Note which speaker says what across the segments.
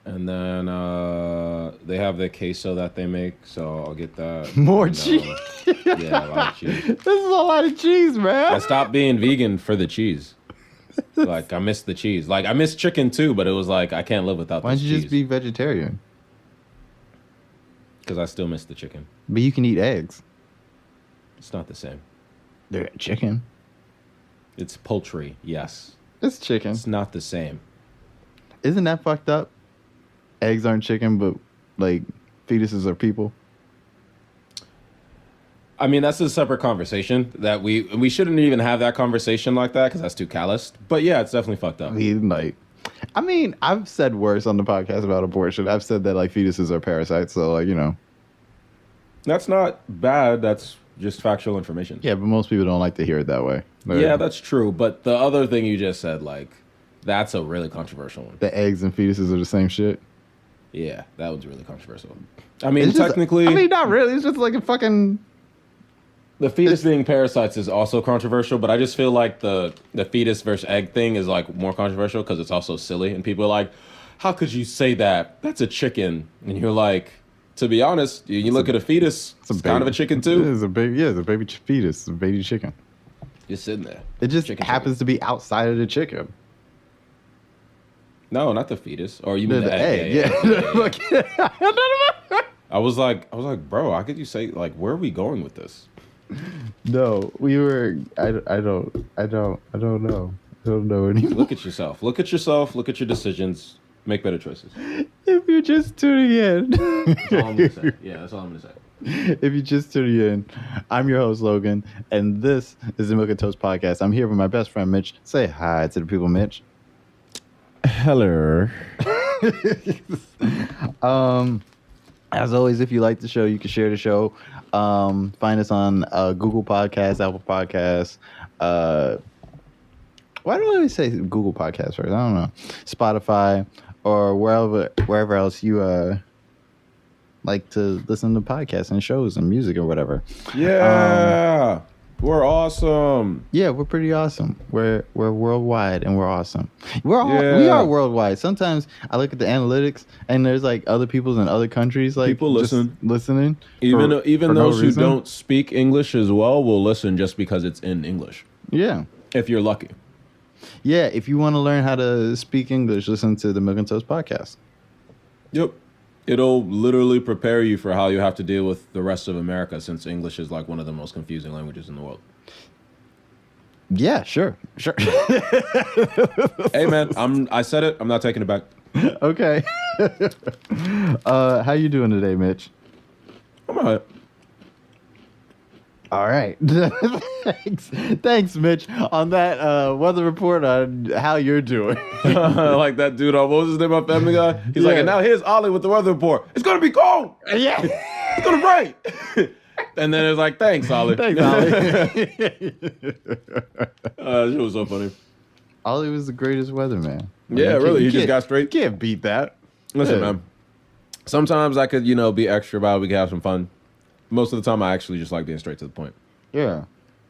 Speaker 1: And then they have the queso that they make, so I'll get that.
Speaker 2: More
Speaker 1: and,
Speaker 2: cheese.
Speaker 1: Yeah, a lot of cheese.
Speaker 2: This is a lot of cheese, man.
Speaker 1: I stopped being vegan for the cheese. Like, I miss the cheese. Like, I miss chicken too, but it was like, I can't live without
Speaker 2: Why
Speaker 1: this
Speaker 2: don't you
Speaker 1: cheese.
Speaker 2: just be vegetarian?
Speaker 1: Because I still miss the chicken.
Speaker 2: But you can eat eggs.
Speaker 1: It's not the same.
Speaker 2: They're chicken.
Speaker 1: It's poultry, yes.
Speaker 2: It's chicken.
Speaker 1: It's not the same.
Speaker 2: Isn't that fucked up? Eggs aren't chicken, but like fetuses are people.
Speaker 1: I mean, that's a separate conversation that we shouldn't even have that conversation like that because that's too calloused. But yeah, it's definitely fucked up.
Speaker 2: I mean, I've said worse on the podcast about abortion. I've said that like fetuses are parasites, so like, you know.
Speaker 1: That's not bad. That's just factual information.
Speaker 2: Yeah, but most people don't like to hear it that way.
Speaker 1: Yeah, that's true. But the other thing you just said, like, that's a really controversial one.
Speaker 2: The eggs and fetuses are the same shit.
Speaker 1: Yeah, that one's really controversial. I mean,
Speaker 2: technically... I mean, not really. It's just like a fucking...
Speaker 1: The fetus being parasites is also controversial, but I just feel like the fetus versus egg thing is like more controversial because it's also silly. And people are like, how could you say that? That's a chicken. And you're like, to be honest, you look at a fetus, it's kind of a chicken too.
Speaker 2: It's a baby, yeah, it's a baby fetus. It's a baby chicken.
Speaker 1: Just sitting there.
Speaker 2: It just happens to be outside of the chicken.
Speaker 1: No, not the fetus. Or you mean the egg?
Speaker 2: Yeah.
Speaker 1: I was like, bro, how could you say, like, where are we going with this?
Speaker 2: No, we were. I don't know. I don't know anymore.
Speaker 1: Look at yourself. Look at yourself. Look at your decisions. Make better choices.
Speaker 2: If you're just tuning in,
Speaker 1: that's all I'm gonna say. Yeah, that's all I'm gonna say.
Speaker 2: If you're just tuning in, I'm your host Logan, and this is the Milk and Toast podcast. I'm here with my best friend Mitch. Say hi to the people, Mitch.
Speaker 1: Hello.
Speaker 2: As always, if you like the show, you can share the show. Find us on Google Podcasts, Apple Podcasts. Why do I always say Google Podcasts first? I don't know. Spotify or wherever else you like to listen to podcasts and shows and music or whatever.
Speaker 1: Yeah. We're awesome.
Speaker 2: Yeah, we're pretty awesome. We're worldwide and we're awesome. We are worldwide. Sometimes I look at the analytics and there's like other people's in other countries like
Speaker 1: people
Speaker 2: listening.
Speaker 1: Even those who don't speak English as well will listen just because it's in English.
Speaker 2: Yeah.
Speaker 1: If you're lucky.
Speaker 2: Yeah, if you want to learn how to speak English, listen to the Milk and Toast podcast.
Speaker 1: Yep. It'll literally prepare you for how you have to deal with the rest of America, since English is like one of the most confusing languages in the world.
Speaker 2: Yeah, sure.
Speaker 1: Hey man, I said it. I'm not taking it back.
Speaker 2: Okay. How you doing today, Mitch?
Speaker 1: I'm all right.
Speaker 2: All right. Thanks, Mitch, on that weather report on how you're doing.
Speaker 1: Like that dude on, what was his name on Family Guy? He's like, and now here's Ollie with the weather report. It's going to be cold.
Speaker 2: Yeah.
Speaker 1: It's going to rain. And then it's like, thanks, Ollie.
Speaker 2: Thanks, Ollie.
Speaker 1: It was so funny.
Speaker 2: Ollie was the greatest weatherman.
Speaker 1: Yeah, really. He just got straight.
Speaker 2: Can't beat that.
Speaker 1: Listen, man. Sometimes I could, be extra about it. We could have some fun. Most of the time, I actually just like being straight to the point.
Speaker 2: Yeah.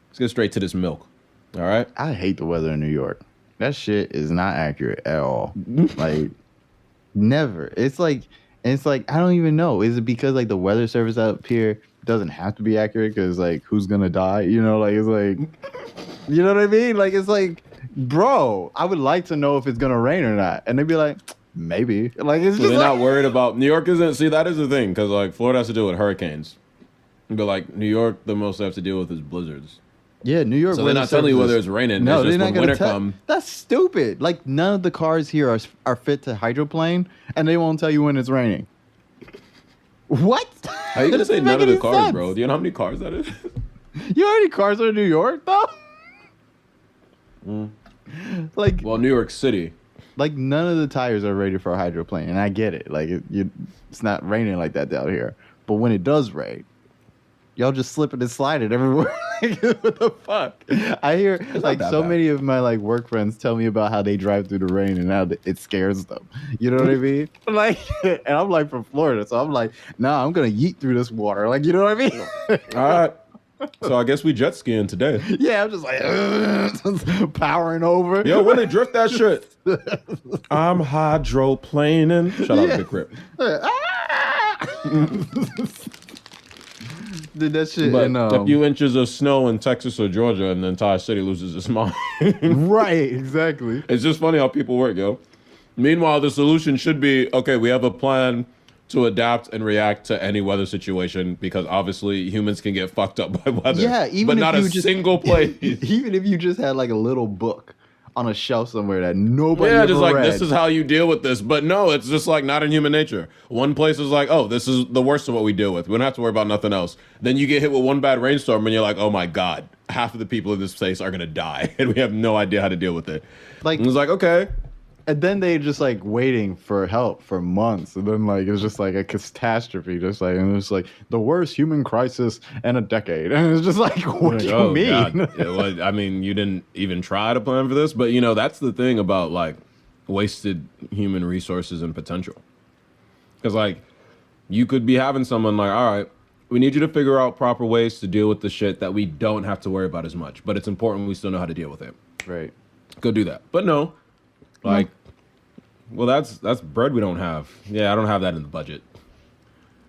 Speaker 1: Let's get straight to this milk. All right?
Speaker 2: I hate the weather in New York. That shit is not accurate at all. Like, never. It's like, I don't even know. Is it because, like, the weather service up here doesn't have to be accurate? Because, like, who's going to die? You know, like, it's like, you know what I mean? Like, it's like, bro, I would like to know if it's going to rain or not. And they'd be like, maybe. Like, it's just
Speaker 1: they're not worried about, New York isn't, see, that is the thing. Because, like, Florida has to deal with hurricanes. But like New York, the most they have to deal with is blizzards.
Speaker 2: Yeah, New York.
Speaker 1: So they're not telling you whether it's raining.
Speaker 2: No,
Speaker 1: it's just
Speaker 2: they're not
Speaker 1: when
Speaker 2: going
Speaker 1: winter come.
Speaker 2: That's stupid. Like none of the cars here are fit to hydroplane, and they won't tell you when it's raining. What?
Speaker 1: How are you gonna say none of the cars, sense, bro? Do you know how many cars that is?
Speaker 2: You know how many cars are in New York, though? Like,
Speaker 1: well, New York City.
Speaker 2: Like none of the tires are rated for a hydroplane, and I get it. Like it's not raining like that down here, but when it does rain. Y'all just slipping and sliding everywhere. What the fuck? I hear like so many of my like work friends tell me about how they drive through the rain and how it scares them. You know what I mean? Like, and I'm like from Florida, so I'm like, nah, I'm gonna yeet through this water. Like, you know what I mean?
Speaker 1: All right. So I guess we jet skiing today.
Speaker 2: Yeah, I'm just like powering over.
Speaker 1: Yo, when they drift that shit. I'm hydroplaning. Shout out to Big Crip.
Speaker 2: Did that shit
Speaker 1: But
Speaker 2: in
Speaker 1: a few inches of snow in Texas or Georgia and the entire city loses its mind.
Speaker 2: right, exactly.
Speaker 1: It's just funny how people work, yo. Meanwhile, the solution should be, okay, we have a plan to adapt and react to any weather situation because obviously humans can get fucked up by weather.
Speaker 2: Yeah, even
Speaker 1: but
Speaker 2: if
Speaker 1: not
Speaker 2: you
Speaker 1: a
Speaker 2: just,
Speaker 1: single place.
Speaker 2: Even if you just had like a little book on a shelf somewhere that nobody
Speaker 1: Yeah,
Speaker 2: ever
Speaker 1: just like
Speaker 2: read.
Speaker 1: this is how you deal with this. But no, it's just like not in human nature. One place is like, oh, this is the worst of what we deal with. We don't have to worry about nothing else. Then you get hit with one bad rainstorm and you're like, oh my God, half of the people in this place are gonna die. And we have no idea how to deal with it.
Speaker 2: Like,
Speaker 1: and it's like, okay.
Speaker 2: and then they just like waiting for help for months. And then like it's just like a catastrophe. Just like, and it's like the worst human crisis in a decade. And it's just like, what do you mean?
Speaker 1: God. Well, I mean, you didn't even try to plan for this, but you know, that's the thing about like wasted human resources and potential. Because like you could be having someone like, all right, we need you to figure out proper ways to deal with the shit that we don't have to worry about as much, but it's important we still know how to deal with it.
Speaker 2: Right.
Speaker 1: Go do that. But no, like, well, that's bread we don't have. Yeah, I don't have that in the budget.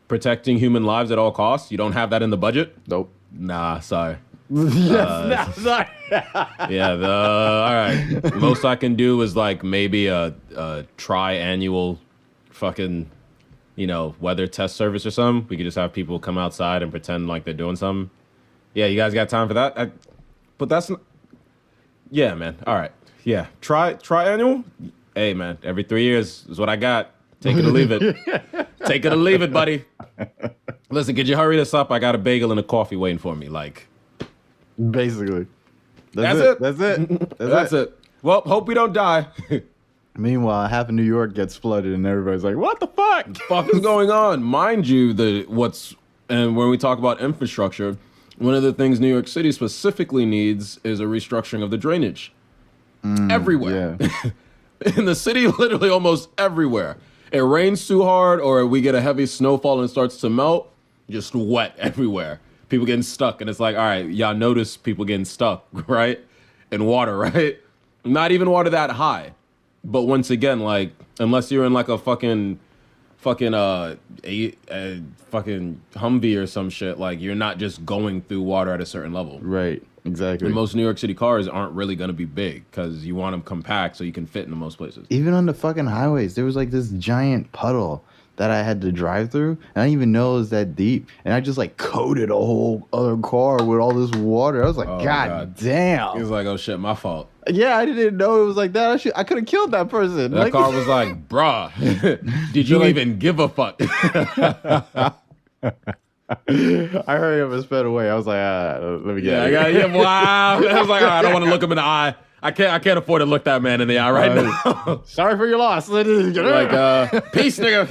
Speaker 1: Protecting human lives at all costs, you don't have that in the budget?
Speaker 2: Nope.
Speaker 1: Nah, sorry.
Speaker 2: Sorry.
Speaker 1: Yeah, all right. Most I can do is like maybe a tri-annual fucking, you know, weather test service or something. We could just have people come outside and pretend like they're doing something. Yeah, you guys got time for that? But that's not... Yeah, man. All right. Yeah. Tri-annual? Hey, man. Every 3 years is what I got. Take it or leave it. Take it or leave it, buddy. Listen, could you hurry this up? I got a bagel and a coffee waiting for me. Like...
Speaker 2: Basically.
Speaker 1: That's it.
Speaker 2: That's it.
Speaker 1: That's it. Well, hope we don't die.
Speaker 2: Meanwhile, half of New York gets flooded and everybody's like, what the fuck?
Speaker 1: Fuck is going on? Mind you, and when we talk about infrastructure, one of the things New York City specifically needs is a restructuring of the drainage. Everywhere.
Speaker 2: Yeah.
Speaker 1: In the city, literally almost everywhere. It rains too hard or we get a heavy snowfall and it starts to melt, just wet everywhere. People getting stuck, and it's like, all right, y'all notice people getting stuck, right? In water, right? Not even water that high. But once again, like, unless you're in like a fucking Humvee or some shit, like you're not just going through water at a certain level.
Speaker 2: Right, exactly.
Speaker 1: And most New York City cars aren't really going to be big because you want them compact so you can fit into most places.
Speaker 2: Even on the fucking highways, there was like this giant puddle that I had to drive through, and I didn't even know it was that deep. And I just like coated a whole other car with all this water. I was like, God damn.
Speaker 1: He was like, oh shit, my fault.
Speaker 2: Yeah, I didn't know it was like that. I could have killed that person.
Speaker 1: That car was like, bruh, did you even give a fuck?
Speaker 2: I hurried up and sped away. I was like, let me get it.
Speaker 1: Wow. I was like, all right, I don't want to look him in the eye. I can't afford to look that man in the eye right now.
Speaker 2: Sorry for your loss.
Speaker 1: Like, peace, nigga.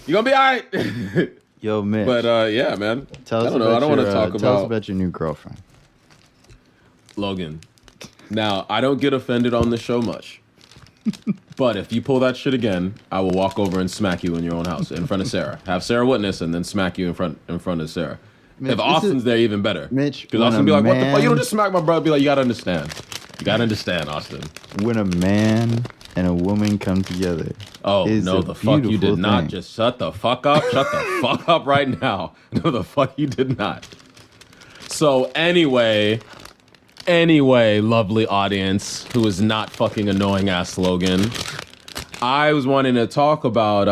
Speaker 1: You gonna be all right?
Speaker 2: Yo, Mitch.
Speaker 1: But yeah, man.
Speaker 2: Tell us
Speaker 1: I don't want to talk
Speaker 2: tell us about your new girlfriend.
Speaker 1: Logan. Now, I don't get offended on this show much. But if you pull that shit again, I will walk over and smack you in your own house in front of Sarah. Have Sarah witness and then smack you in front of Sarah. Mitch, if Austin's there, even better.
Speaker 2: Mitch,
Speaker 1: because Austin be like, what the fuck? You don't just smack my brother. Be like, you gotta understand. You gotta understand, Austin.
Speaker 2: When a man and a woman come together.
Speaker 1: Oh, no, the fuck you did not. Just shut the fuck up. Shut the fuck up right now. No, the fuck you did not. So anyway, lovely audience who is not fucking annoying ass Logan. I was wanting to talk about,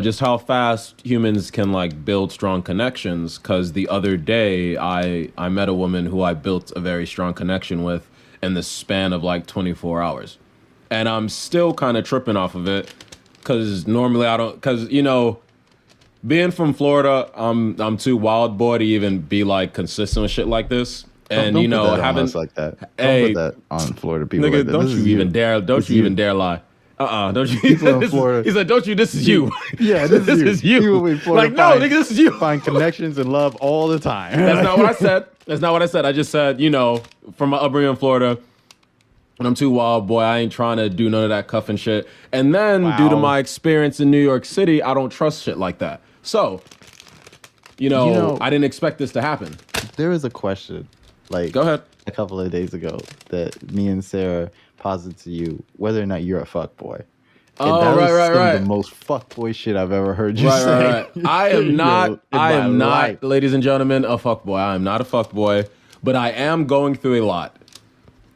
Speaker 1: just how fast humans can like build strong connections. Cause the other day I met a woman who I built a very strong connection with in the span of like 24 hours. And I'm still kind of tripping off of it. Cause normally I don't, cause being from Florida, I'm too wild boy to even be like consistent with shit like this. And
Speaker 2: don't put that on us like that. Don't put that on Florida people.
Speaker 1: Nigga,
Speaker 2: like that.
Speaker 1: don't you even dare! Don't you even dare lie. Don't you?
Speaker 2: People in Florida.
Speaker 1: He said, "Don't you? This is you."
Speaker 2: Yeah, this is you. People in Florida
Speaker 1: like, no, nigga, this is you.
Speaker 2: Find connections and love all the time.
Speaker 1: That's not what I said. That's not what I said. I just said, from my upbringing in Florida, and I'm too wild boy. I ain't trying to do none of that cuffing shit. And then, due to my experience in New York City, I don't trust shit like that. So, I didn't expect this to happen.
Speaker 2: There was a question, like,
Speaker 1: Go ahead.
Speaker 2: a couple of days ago that me and Sarah posited to you whether or not you're a fuckboy. And
Speaker 1: Oh,
Speaker 2: that was some
Speaker 1: right.
Speaker 2: of the most fuckboy shit I've ever heard you say.
Speaker 1: Right. I am not.
Speaker 2: in
Speaker 1: I
Speaker 2: my
Speaker 1: am not,
Speaker 2: life.
Speaker 1: ladies and gentlemen, a fuckboy. I am not a fuckboy, but I am going through a lot.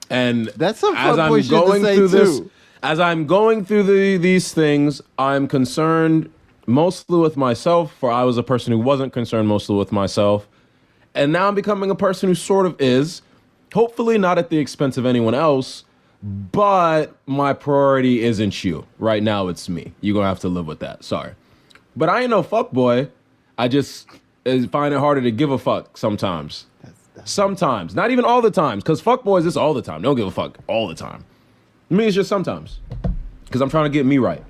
Speaker 1: And
Speaker 2: That's some
Speaker 1: as I'm
Speaker 2: fuckboy shit to
Speaker 1: going
Speaker 2: say,
Speaker 1: through this,
Speaker 2: too.
Speaker 1: as I'm going through these things, I'm concerned mostly with myself. For I was a person who wasn't concerned mostly with myself, and now I'm becoming a person who sort of is. Hopefully, not at the expense of anyone else. But my priority isn't you. Right now, it's me. You're going to have to live with that. Sorry. But I ain't no fuckboy. I just find it harder to give a fuck sometimes. Sometimes. Not even all the times. Because fuckboys is all the time. Don't give a fuck all the time. Me, it's just sometimes. Because I'm trying to get me right.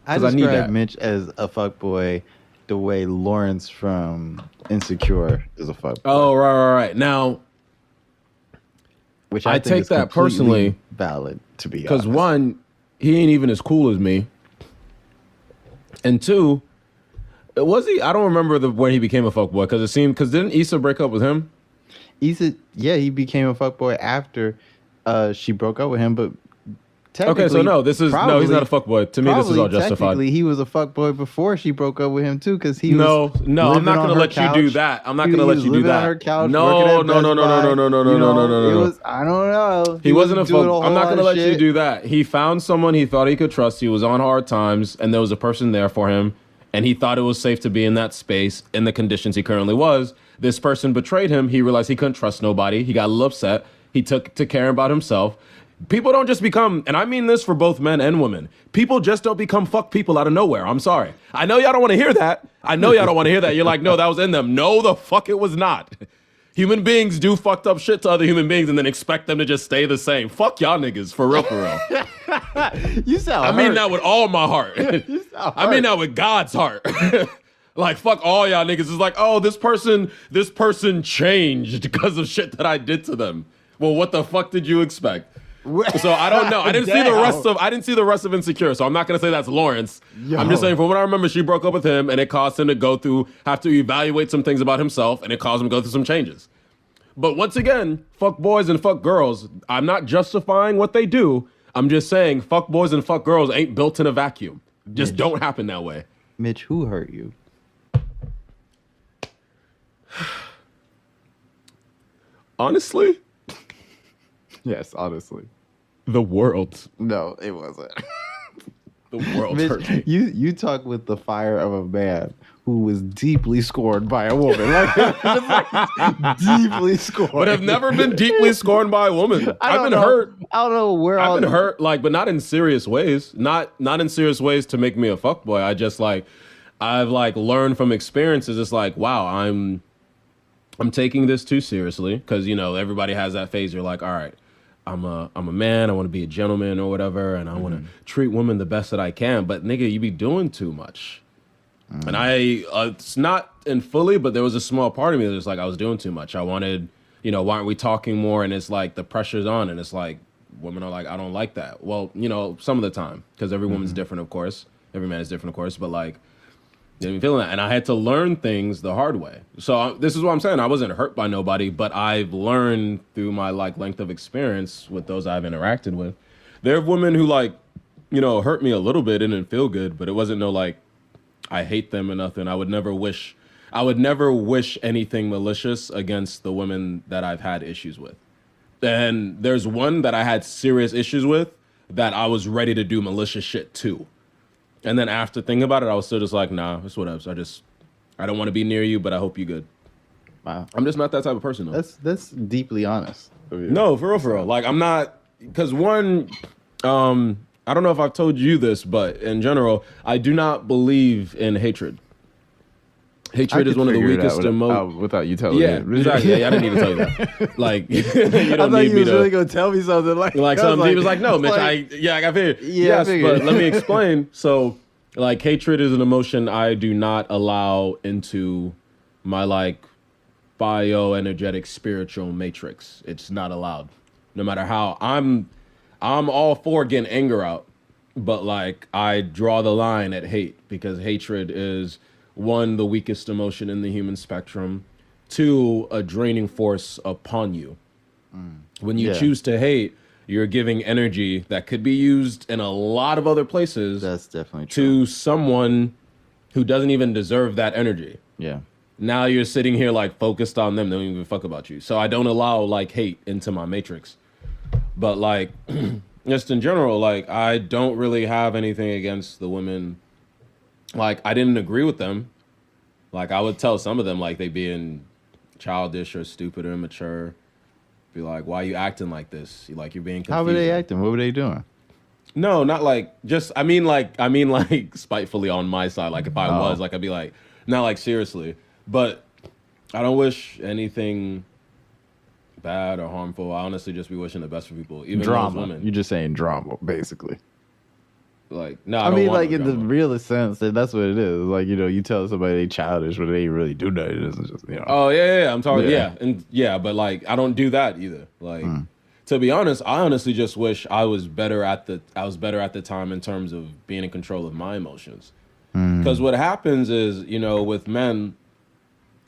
Speaker 2: I
Speaker 1: need
Speaker 2: describe
Speaker 1: that.
Speaker 2: Mitch as a fuckboy the way Lawrence from Insecure is a fuckboy.
Speaker 1: Oh, right. Now,
Speaker 2: which
Speaker 1: I
Speaker 2: think
Speaker 1: take
Speaker 2: is
Speaker 1: that
Speaker 2: completely
Speaker 1: personally
Speaker 2: valid, to be
Speaker 1: because
Speaker 2: honest.
Speaker 1: one, he ain't even as cool as me. And two, was he? I don't remember when he became a fuckboy because didn't Issa break up with him?
Speaker 2: Issa, yeah, he became a fuckboy after she broke up with him, but technically,
Speaker 1: Okay, so no, he's not a fuckboy. To me, this is all justified.
Speaker 2: Technically, he was a fuckboy before she broke up with him too, because he
Speaker 1: No,
Speaker 2: was
Speaker 1: I'm not
Speaker 2: living
Speaker 1: going
Speaker 2: on
Speaker 1: to
Speaker 2: her
Speaker 1: let
Speaker 2: couch.
Speaker 1: you do that. I'm not
Speaker 2: He
Speaker 1: going to let
Speaker 2: was
Speaker 1: you do
Speaker 2: living
Speaker 1: that.
Speaker 2: on her couch,
Speaker 1: No.
Speaker 2: working at Best Buy.
Speaker 1: No.
Speaker 2: It was, I don't know.
Speaker 1: He wasn't a
Speaker 2: doing
Speaker 1: fuck.
Speaker 2: whole
Speaker 1: I'm not
Speaker 2: lot
Speaker 1: going to
Speaker 2: of
Speaker 1: let you
Speaker 2: shit.
Speaker 1: do that. He found someone he thought he could trust. He was on hard times, and there was a person there for him, and he thought it was safe to be in that space in the conditions he currently was. This person betrayed him. He realized he couldn't trust nobody. He got a little upset. He took to caring about himself. People don't just become, and I mean this for both men and women, people just don't become fuck people out of nowhere. I'm sorry. I know y'all don't want to hear that. You're like, no, that was in them. No, the fuck it was not. Human beings do fucked up shit to other human beings and then expect them to just stay the same. Fuck y'all niggas, for real, for real.
Speaker 2: You sound
Speaker 1: I mean that with all my heart.
Speaker 2: You sound
Speaker 1: I mean that with God's heart. Like, fuck all y'all niggas. It's like, oh, this person changed because of shit that I did to them. Well, what the fuck did you expect? So I don't know. I didn't see the rest of Insecure, so I'm not gonna say that's Lawrence.
Speaker 2: Yo.
Speaker 1: I'm just saying from what I remember, she broke up with him, and it caused him to have to evaluate some things about himself, and it caused him to go through some changes. But once again, fuck boys and fuck girls. I'm not justifying what they do. I'm just saying fuck boys and fuck girls ain't built in a vacuum. Just don't happen that way.
Speaker 2: Mitch, who hurt you?
Speaker 1: Honestly,
Speaker 2: Yes, honestly.
Speaker 1: the world.
Speaker 2: No, it wasn't.
Speaker 1: The world
Speaker 2: Mitch,
Speaker 1: hurt me.
Speaker 2: you talk with the fire of a man who was deeply scorned by a woman. Like, deeply scorned.
Speaker 1: But have never been deeply scorned by a woman. I've been hurt.
Speaker 2: I don't know where
Speaker 1: I've been hurt, but not in serious ways. Not in serious ways to make me a fuckboy. I've learned from experiences. It's like, wow, I'm taking this too seriously because everybody has that phase. You're like, all right, I'm a man. I want to be a gentleman or whatever, and I want to treat women the best that I can. But nigga, you be doing too much. And it's not in fully, but there was a small part of me that was like, I was doing too much. I wanted, why aren't we talking more? And it's like the pressure's on, and it's like women are like, I don't like that. Well, some of the time, because every woman's different, of course. Every man is different, of course. But like, I'm feeling that, and I had to learn things the hard way. So this is what I'm saying. I wasn't hurt by nobody, but I've learned through my length of experience with those I've interacted with. There are women who hurt me a little bit and didn't feel good, but it wasn't no I hate them or nothing. I would never wish anything malicious against the women that I've had issues with. And there's one that I had serious issues with that I was ready to do malicious shit to. And then after thinking about it, I was still just like, nah, it's whatever. So I don't want to be near you, but I hope you good.
Speaker 2: Wow.
Speaker 1: I'm just not that type of person, though.
Speaker 2: That's deeply honest.
Speaker 1: No, for real. Like, I'm not, because one, I don't know if I've told you this, but in general, I do not believe in hatred. Hatred is one of the weakest emotions.
Speaker 2: Without you telling me.
Speaker 1: Exactly. Yeah, I didn't need to tell you that. Like, you don't need me to.
Speaker 2: really gonna tell me something like
Speaker 1: Something. He was like, no, Mitch, I figured.
Speaker 2: Yeah,
Speaker 1: yes, but let me explain. So, hatred is an emotion I do not allow into my bioenergetic spiritual matrix. It's not allowed. No matter how I'm all for getting anger out, but I draw the line at hate because hatred is one, the weakest emotion in the human spectrum, two, a draining force upon you. When you choose to hate, you're giving energy that could be used in a lot of other places.
Speaker 2: That's definitely true.
Speaker 1: To someone who doesn't even deserve that energy.
Speaker 2: Yeah.
Speaker 1: Now you're sitting here like focused on them. They don't even fuck about you. So I don't allow like hate into my matrix. But like, just in general, like I don't really have anything against the women. Like I didn't agree with them. Like I would tell some of them like they being childish or stupid or immature. Be like, why are you acting like this? Like you're being confused.
Speaker 2: How were they acting? What were they doing?
Speaker 1: No, not like just I mean like spitefully on my side. Like if I was like I'd be like, not like seriously. But I don't wish anything bad or harmful. I honestly just be wishing the best for people. Even those women.
Speaker 2: You're just saying drama, basically.
Speaker 1: Like no,
Speaker 2: I mean, like in the realest sense, that's what it is. Like you tell somebody they childish, but they really do that. It isn't just
Speaker 1: Oh yeah. I'm talking but like I don't do that either. Like to be honest, I honestly just wish I was better at the time in terms of being in control of my emotions. Because what happens is with men,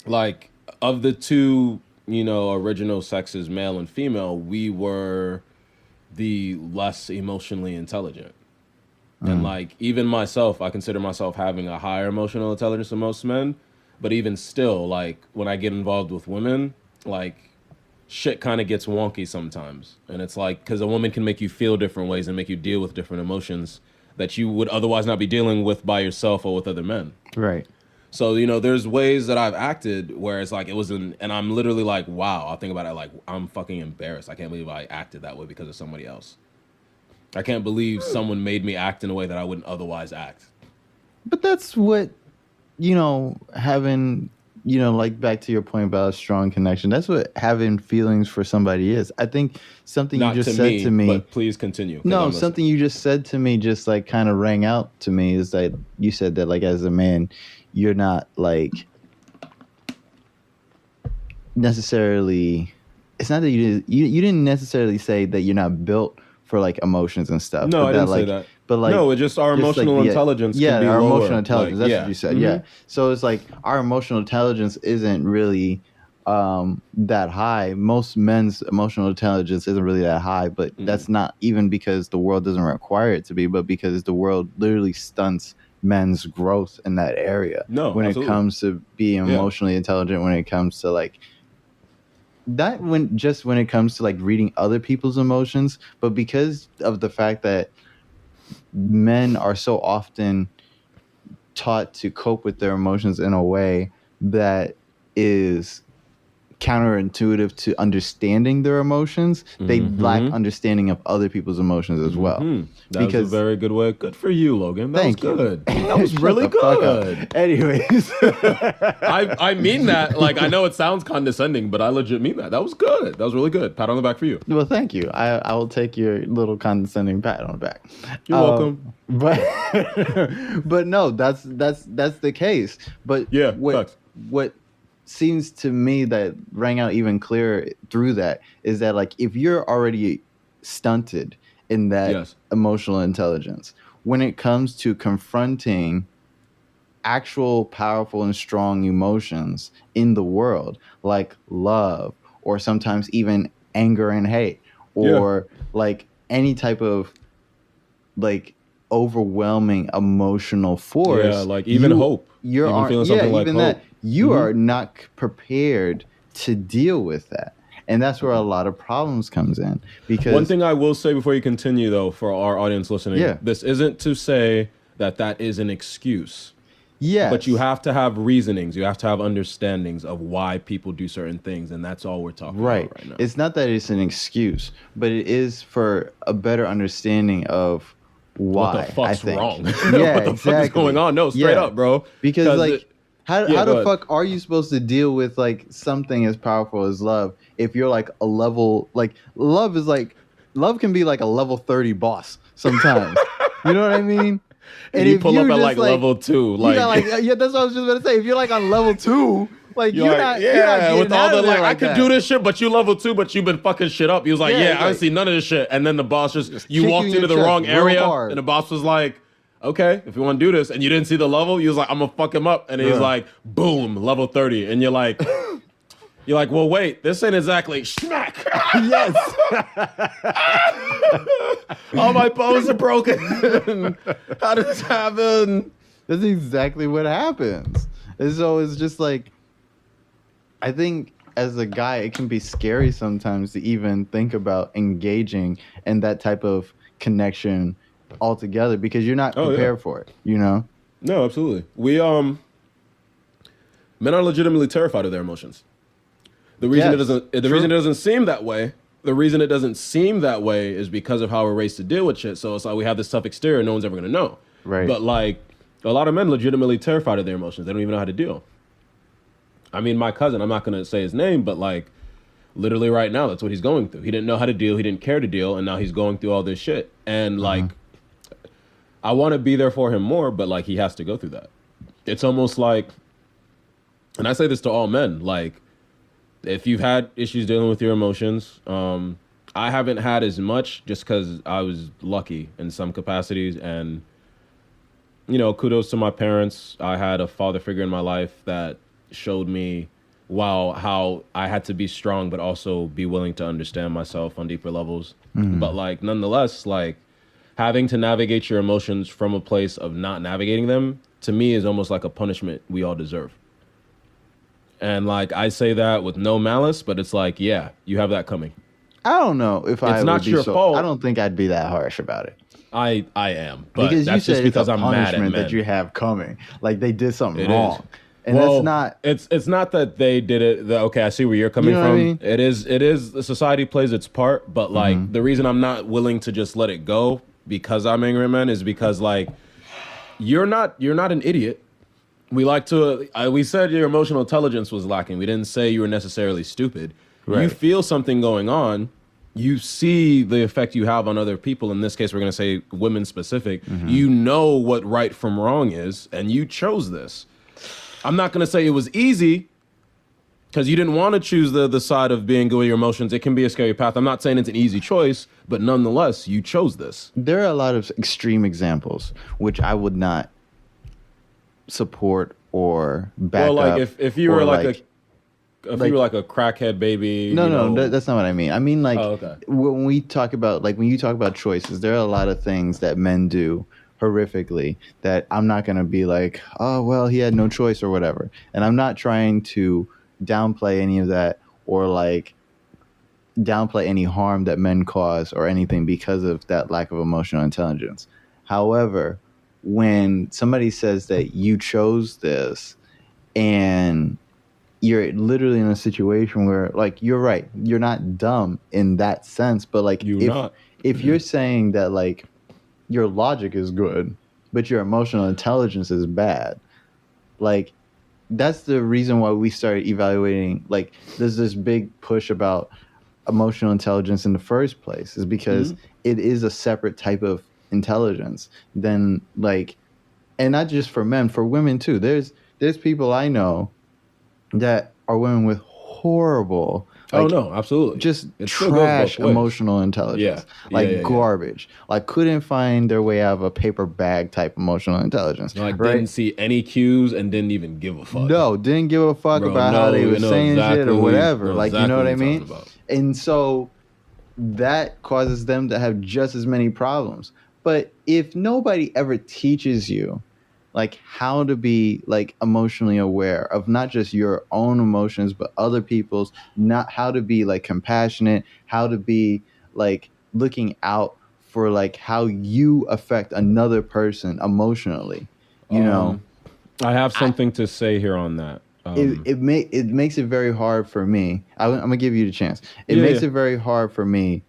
Speaker 1: like of the two original sexes, male and female, we were the less emotionally intelligent. And like even myself, I consider myself having a higher emotional intelligence than most men. But even still, like when I get involved with women, like shit kind of gets wonky sometimes. And it's like because a woman can make you feel different ways and make you deal with different emotions that you would otherwise not be dealing with by yourself or with other men.
Speaker 2: Right.
Speaker 1: So, there's ways that I've acted where it's like and I'm literally like, wow, I'll think about it like I'm fucking embarrassed. I can't believe I acted that way because of somebody else. I can't believe someone made me act in a way that I wouldn't otherwise act.
Speaker 2: But that's what, having, like back to your point about a strong connection, that's what having feelings for somebody is. I think something
Speaker 1: Not
Speaker 2: you just
Speaker 1: to
Speaker 2: said
Speaker 1: me,
Speaker 2: to me.
Speaker 1: But please continue.
Speaker 2: No, something you just said to me just like kind of rang out to me is that you said that like as a man, you're not like necessarily, it's not that you didn't necessarily say that you're not built for like emotions and stuff.
Speaker 1: No, I didn't say that.
Speaker 2: But like,
Speaker 1: no, it's just our emotional intelligence.
Speaker 2: Yeah,
Speaker 1: can be
Speaker 2: our
Speaker 1: lower.
Speaker 2: emotional intelligence.
Speaker 1: Like,
Speaker 2: that's what you said. Yeah. So it's like our emotional intelligence isn't really that high. Most men's emotional intelligence isn't really that high, but that's not even because the world doesn't require it to be, but because the world literally stunts men's growth in that area.
Speaker 1: No,
Speaker 2: when
Speaker 1: absolutely.
Speaker 2: it comes to being emotionally intelligent, when it comes to like when it comes to like reading other people's emotions, but because of the fact that men are so often taught to cope with their emotions in a way that is counterintuitive to understanding their emotions, they lack understanding of other people's emotions as well.
Speaker 1: That was a very good way. Good for you, Logan. That was good. That was really good.
Speaker 2: Anyways.
Speaker 1: I mean that. Like, I know it sounds condescending, but I legit mean that. That was good. That was really good. Pat on the back for you.
Speaker 2: Well, thank you. I will take your little condescending pat on the back.
Speaker 1: You're welcome.
Speaker 2: But no, that's the case. But
Speaker 1: yeah,
Speaker 2: what seems to me that rang out even clearer through that is that like if you're already stunted in that emotional intelligence, when it comes to confronting actual powerful and strong emotions in the world, like love or sometimes even anger and hate, or like any type of like overwhelming emotional force,
Speaker 1: like even hope,
Speaker 2: you're
Speaker 1: even feeling something like
Speaker 2: even
Speaker 1: hope.
Speaker 2: that you are not prepared to deal with that. And that's where a lot of problems comes in. Because
Speaker 1: one thing I will say before you continue, though, for our audience listening, this isn't to say that is an excuse.
Speaker 2: Yeah.
Speaker 1: But you have to have reasonings. You have to have understandings of why people do certain things. And that's all we're talking about right now.
Speaker 2: It's not that it's an excuse, but it is for a better understanding of why.
Speaker 1: What the fuck's wrong?
Speaker 2: Yeah,
Speaker 1: what the fuck is going on? No, straight up, bro.
Speaker 2: Because like, how the fuck are you supposed to deal with like something as powerful as love if you're like a level, like love can be like a level 30 boss sometimes. You know what I mean?
Speaker 1: And you pull up at like level 2, like
Speaker 2: yeah, that's what I was just about to say. If you're like on level 2, like you're not
Speaker 1: with all the like I could
Speaker 2: that.
Speaker 1: do this shit, but you level 2, but you've been fucking shit up. He was like, I don't see none of this shit, and then the boss just you walked into the wrong area, and the boss was like, okay, if you want to do this, and you didn't see the level, you was like, I'm gonna fuck him up, and he's
Speaker 2: Yeah.
Speaker 1: like, boom, level 30, and you're like, well, wait, this ain't exactly smack.
Speaker 2: Yes.
Speaker 1: All my bones are broken. How did this happen?
Speaker 2: That's exactly what happens. And so it's just like, I think as a guy, it can be scary sometimes to even think about engaging in that type of connection altogether because you're not prepared for it, you know?
Speaker 1: No, absolutely. We men are legitimately terrified of their emotions. The reason reason it doesn't seem that way. The reason it doesn't seem that way is because of how we're raised to deal with shit. So it's like we have this tough exterior, no one's ever gonna know.
Speaker 2: Right.
Speaker 1: But like a lot of men legitimately terrified of their emotions. They don't even know how to deal. I mean, my cousin, I'm not gonna say his name, but like literally right now, that's what he's going through. He didn't know how to deal, he didn't care to deal, and now he's going through all this shit. And like I want to be there for him more, but like he has to go through that. It's almost like, and I say this to all men, like if you've had issues dealing with your emotions, I haven't had as much just because I was lucky in some capacities. And, you know, kudos to my parents. I had a father figure in my life that showed me, wow, how I had to be strong, but also be willing to understand myself on deeper levels. But like, nonetheless, like having to navigate your emotions from a place of not navigating them, to me, is almost like a punishment we all deserve. And like I say that with no malice, but it's like, yeah, you have that coming.
Speaker 2: I don't know if
Speaker 1: It's not your fault.
Speaker 2: I don't think I'd be that harsh about it.
Speaker 1: I am, but
Speaker 2: Because
Speaker 1: that's
Speaker 2: you
Speaker 1: just
Speaker 2: said
Speaker 1: because
Speaker 2: it's a
Speaker 1: I'm mad at
Speaker 2: punishment
Speaker 1: men.
Speaker 2: that you have coming. Like they did something
Speaker 1: It
Speaker 2: wrong.
Speaker 1: is.
Speaker 2: And that's not.
Speaker 1: It's not that they did it. Okay, I see where you're coming
Speaker 2: You know
Speaker 1: from.
Speaker 2: what I mean?
Speaker 1: It is. The society plays its part, but like the reason I'm not willing to just let it go because I'm angry at men is because like you're not an idiot. We like to. We said your emotional intelligence was lacking. We didn't say you were necessarily stupid.
Speaker 2: Right.
Speaker 1: You feel something going on. You see the effect you have on other people. In this case, we're going to say women specific. You know what right from wrong is, and you chose this. I'm not going to say it was easy because you didn't want to choose the side of being good with your emotions. It can be a scary path. I'm not saying it's an easy choice, but nonetheless, you chose this.
Speaker 2: There are a lot of extreme examples which I would not support or back up.
Speaker 1: Well, like if you were like you
Speaker 2: like-
Speaker 1: were like a crackhead baby.
Speaker 2: No, that's not what I mean. I mean, like,
Speaker 1: okay.
Speaker 2: when we talk about, like, when you talk about choices, there are a lot of things that men do horrifically that I'm not going to be like, oh, well, he had no choice or whatever. And I'm not trying to downplay any of that or, like, downplay any harm that men cause or anything because of that lack of emotional intelligence. However, when somebody says that you chose this and you're literally in a situation where, like, you're right, you're not dumb in that sense, but like if you're saying that like your logic is good but your emotional intelligence is bad, like that's the reason why we started evaluating, like there's this big push about emotional intelligence in the first place, is because it is a separate type of intelligence than, like, and not just for men, for women too. There's people I know that are women with horrible, like,
Speaker 1: oh no, absolutely,
Speaker 2: just
Speaker 1: it still goes both
Speaker 2: trash
Speaker 1: ways.
Speaker 2: emotional intelligence, garbage, like couldn't find their way out of a paper bag type emotional intelligence,
Speaker 1: Like
Speaker 2: right?
Speaker 1: didn't see any cues and didn't even give a fuck.
Speaker 2: No, didn't give a fuck
Speaker 1: Bro,
Speaker 2: about how they were saying shit or whatever, like, you know what I mean?
Speaker 1: About.
Speaker 2: And so that causes them to have just as many problems. But if nobody ever teaches you, like, how to be, like, emotionally aware of not just your own emotions but other people's, not how to be, like, compassionate, how to be, like, looking out for, like, how you affect another person emotionally, you know,
Speaker 1: I have something to say here on that.
Speaker 2: it makes it very hard for me. I'm gonna give you the chance. It makes it very hard for me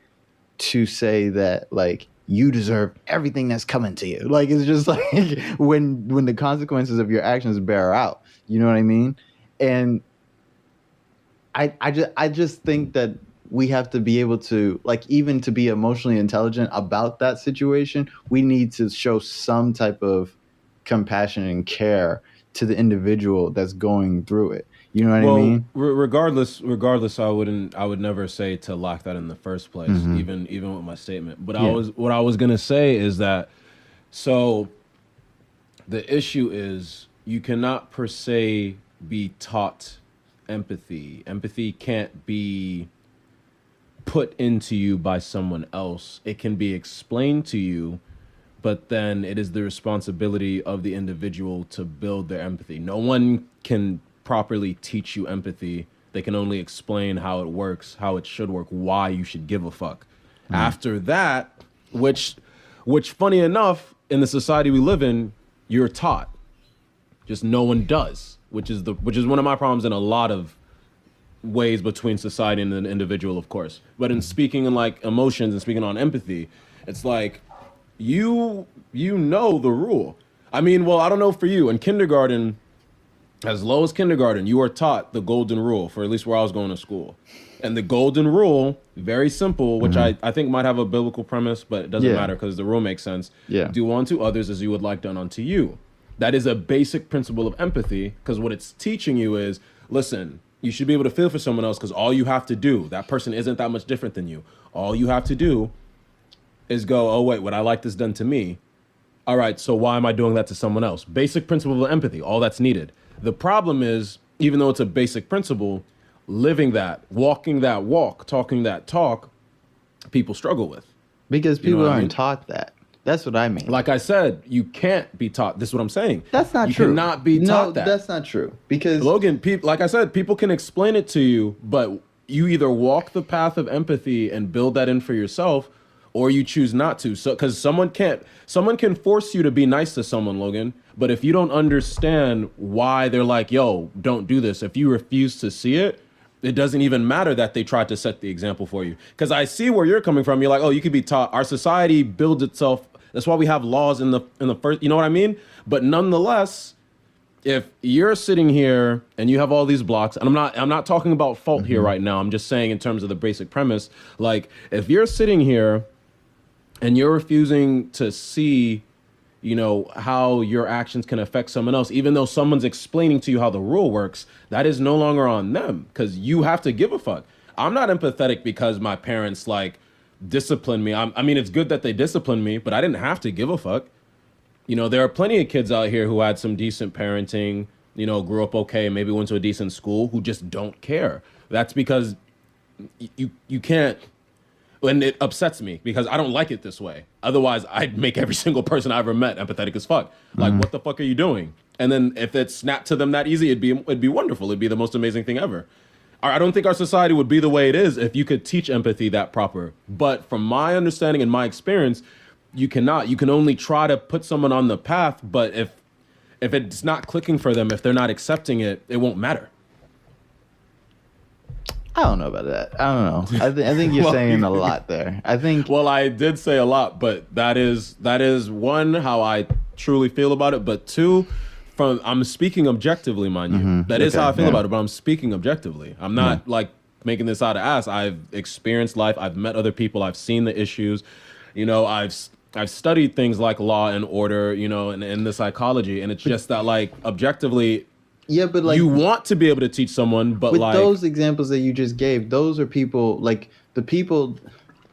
Speaker 2: to say that, like, you deserve everything that's coming to you. Like, it's just like when the consequences of your actions bear out. You know what I mean? And I just think that we have to be able to, like, even to be emotionally intelligent about that situation, we need to show some type of compassion and care to the individual that's going through it. You know what I mean?
Speaker 1: Regardless, I would never say to lock that in the first place, even with my statement. But what I was gonna say is that, so The issue is you cannot per se be taught empathy. Empathy can't be put into you by someone else. It can be explained to you, but then it is the responsibility of the individual to build their empathy. No one can properly teach you empathy. They can only explain how it works, how it should work, why you should give a fuck. After that, which funny enough, in the society we live in, you're taught. Just no one does, which is one of my problems in a lot of ways between society and an individual, of course. But in speaking in like emotions and speaking on empathy, it's like you know the rule. I mean, well, I don't know for you. In kindergarten, as low as kindergarten, you are taught the golden rule, for at least where I was going to school. And the golden rule, very simple, which I think might have a biblical premise, but it doesn't matter because the rule makes sense.
Speaker 2: Yeah.
Speaker 1: Do unto others as you would like done unto you. That is a basic principle of empathy, because what it's teaching you is, listen, you should be able to feel for someone else, because all you have to do, that person isn't that much different than you. All you have to do is go, oh, wait, would I like this done to me? All right, so why am I doing that to someone else? Basic principle of empathy, all that's needed. The problem is, even though it's a basic principle, living that, walking that walk, talking that talk, people struggle with.
Speaker 2: Because people
Speaker 1: what I
Speaker 2: aren't
Speaker 1: mean?
Speaker 2: taught that. That's what I mean.
Speaker 1: Like I said, you can't be taught. This is what I'm saying.
Speaker 2: That's not
Speaker 1: you
Speaker 2: true.
Speaker 1: You cannot be taught that.
Speaker 2: That's not true. Because
Speaker 1: Logan, like I said, people can explain it to you, but you either walk the path of empathy and build that in for yourself, or you choose not to. So, because someone can force you to be nice to someone, Logan. But if you don't understand why they're like, yo, don't do this, if you refuse to see it, it doesn't even matter that they tried to set the example for you. Because I see where you're coming from. You're like, oh, you could be taught. Our society builds itself. That's why we have laws in the first, you know what I mean? But nonetheless, if you're sitting here and you have all these blocks, and I'm not talking about fault here right now. I'm just saying in terms of the basic premise, like if you're sitting here and you're refusing to see, you know, how your actions can affect someone else, even though someone's explaining to you how the rule works, that is no longer on them, because you have to give a fuck. I'm not empathetic because my parents like discipline me. I mean, it's good that they discipline me, but I didn't have to give a fuck. You know, there are plenty of kids out here who had some decent parenting, you know, grew up okay, maybe went to a decent school, who just don't care. That's because you can't. And it upsets me because I don't like it this way. Otherwise, I'd make every single person I ever met empathetic as fuck. Like, what the fuck are you doing? And then if it snapped to them that easy, it'd be wonderful. It'd be the most amazing thing ever. I don't think our society would be the way it is if you could teach empathy that proper. But from my understanding and my experience, you cannot. You can only try to put someone on the path, but if it's not clicking for them, if they're not accepting it, it won't matter.
Speaker 2: I don't know about that. I don't know. I think you're saying a lot there. I think.
Speaker 1: Well, I did say a lot, but that is one, how I truly feel about it. But two, I'm speaking objectively, mind you. That is how I feel about it, but I'm speaking objectively. I'm not like making this out of ass. I've experienced life. I've met other people. I've seen the issues. You know, I've studied things like law and order, you know, and the psychology. And it's just that, like, objectively,
Speaker 2: yeah, but like
Speaker 1: you want to be able to teach someone, but
Speaker 2: with
Speaker 1: like
Speaker 2: those examples that you just gave, those are people like the people.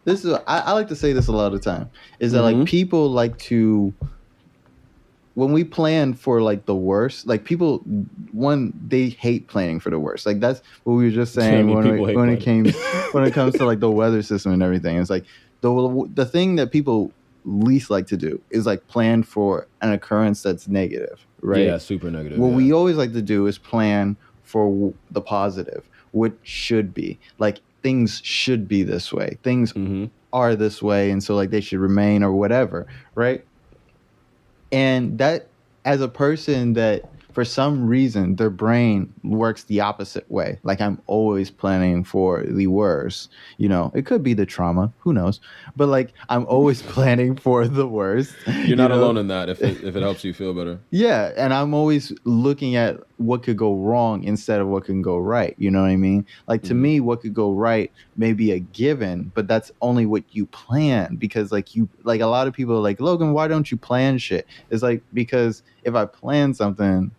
Speaker 2: This is I like to say this a lot of the time is that like people like to, when we plan for like the worst, like people they hate planning for the worst. Like that's what we were just saying when it comes to like the weather system and everything. It's like the thing that people least like to do is like plan for an occurrence that's negative, right?
Speaker 1: Yeah, super negative.
Speaker 2: What we always like to do is plan for the positive, what should be. Like things should be this way. Things are this way, and so like they should remain or whatever, right? And that, as a person that for some reason their brain works the opposite way. Like I'm always planning for the worst. You know, it could be the trauma, who knows? But like I'm always planning for the worst.
Speaker 1: You're not alone in that if it helps you feel better.
Speaker 2: Yeah, and I'm always looking at what could go wrong instead of what can go right. You know what I mean? Like to me, what could go right may be a given, but that's only what you plan, because like a lot of people are like, Logan, why don't you plan shit? It's like, because if I plan something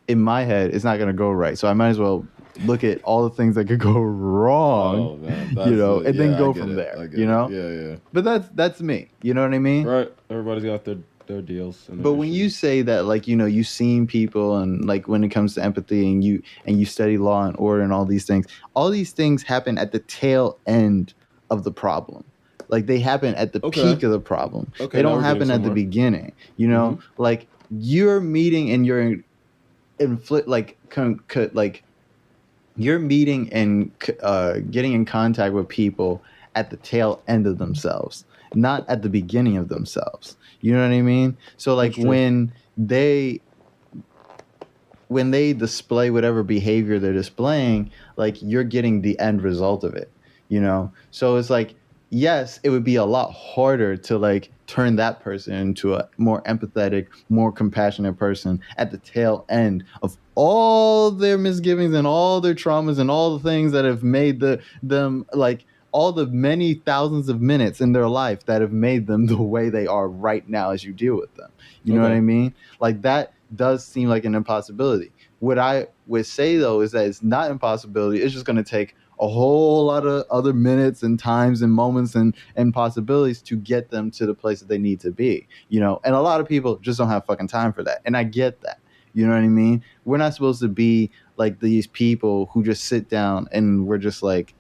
Speaker 2: in my head, it's not going to go right. So I might as well look at all the things that could go wrong, you know, and then go from there, you know?
Speaker 1: Yeah.
Speaker 2: But that's me. You know what I mean?
Speaker 1: Right. Everybody's got their deals. And their
Speaker 2: But when
Speaker 1: issues.
Speaker 2: you say that, like, you know, you've seen people, and like when it comes to empathy, and you study law and order and all these things happen at the tail end of the problem. Like they happen at the
Speaker 1: Okay.
Speaker 2: peak of the problem.
Speaker 1: Okay,
Speaker 2: They
Speaker 1: now
Speaker 2: don't
Speaker 1: we're getting
Speaker 2: happen at the
Speaker 1: somewhere.
Speaker 2: beginning. You know, like you're meeting and you're you're meeting and getting in contact with people at the tail end of themselves, not at the beginning of themselves. You know what I mean? So like
Speaker 1: That's true.
Speaker 2: when they display whatever behavior they're displaying, like you're getting the end result of it, you know? So it's like, yes, it would be a lot harder to like turn that person into a more empathetic, more compassionate person at the tail end of all their misgivings and all their traumas and all the things that have made them like all the many thousands of minutes in their life that have made them the way they are right now as you deal with them. You know what
Speaker 1: Okay.
Speaker 2: I mean? Like that does seem like an impossibility. What I would say though is that it's not impossibility. It's just going to take a whole lot of other minutes and times and moments and possibilities to get them to the place that they need to be, you know? And a lot of people just don't have fucking time for that. And I get that. You know what I mean? We're not supposed to be like these people who just sit down and we're just like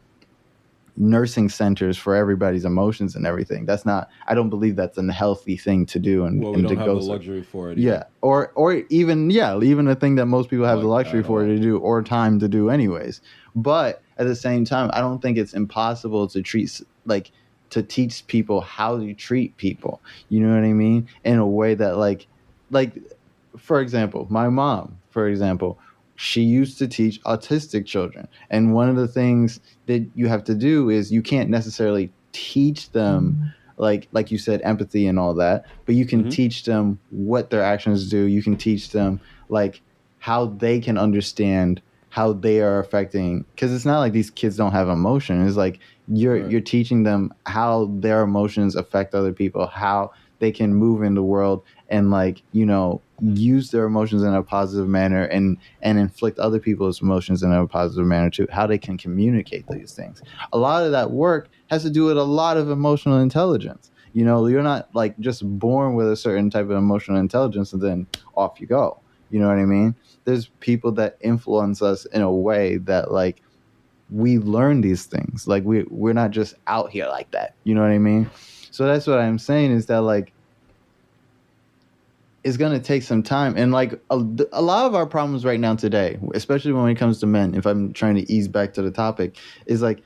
Speaker 2: nursing centers for everybody's emotions and everything. That's not, I don't believe that's a healthy thing to do and,
Speaker 1: Well, we
Speaker 2: and
Speaker 1: don't
Speaker 2: to
Speaker 1: have
Speaker 2: go
Speaker 1: the
Speaker 2: through.
Speaker 1: luxury for it.
Speaker 2: Yeah. Or even a thing that most people have the
Speaker 1: Like,
Speaker 2: luxury
Speaker 1: at
Speaker 2: for
Speaker 1: all.
Speaker 2: to do or time to do anyways. But at the same time, I don't think it's impossible to to teach people how to treat people. You know what I mean? In a way that like for example, my mom, for example, she used to teach autistic children. And one of the things that you have to do is you can't necessarily teach them like you said, empathy and all that, but you can teach them what their actions do. You can teach them like how they can understand how they are affecting, because it's not like these kids don't have emotion. It's like you're teaching them how their emotions affect other people, how they can move in the world and like, you know, use their emotions in a positive manner and inflict other people's emotions in a positive manner too, how they can communicate these things. A lot of that work has to do with a lot of emotional intelligence. You know, you're not like just born with a certain type of emotional intelligence and then off you go. You know what I mean? There's people that influence us in a way that like we learn these things. Like we're not just out here like that. You know what I mean? So that's what I'm saying is that like it's going to take some time. And like a lot of our problems right now today, especially when it comes to men, if I'm trying to ease back to the topic, is like,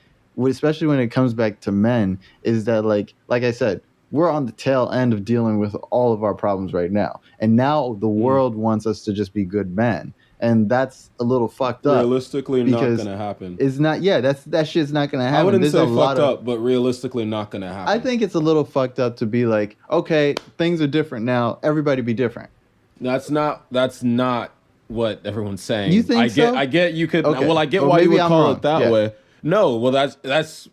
Speaker 2: especially when it comes back to men, is that like I said, we're on the tail end of dealing with all of our problems right now. And now the world wants us to just be good men. And that's a little fucked up.
Speaker 1: Realistically, not gonna happen.
Speaker 2: It's not. Yeah, that shit's not gonna happen.
Speaker 1: I wouldn't
Speaker 2: There's
Speaker 1: say
Speaker 2: a lot
Speaker 1: fucked up, but realistically, not gonna happen.
Speaker 2: I think it's a little fucked up to be like, okay, things are different now. Everybody be different.
Speaker 1: That's not what everyone's saying.
Speaker 2: You think so?
Speaker 1: I get you could.
Speaker 2: Okay.
Speaker 1: Well, I get
Speaker 2: Well,
Speaker 1: why you
Speaker 2: maybe
Speaker 1: would
Speaker 2: I'm
Speaker 1: call
Speaker 2: wrong.
Speaker 1: it that
Speaker 2: Yeah.
Speaker 1: way. No, well, that's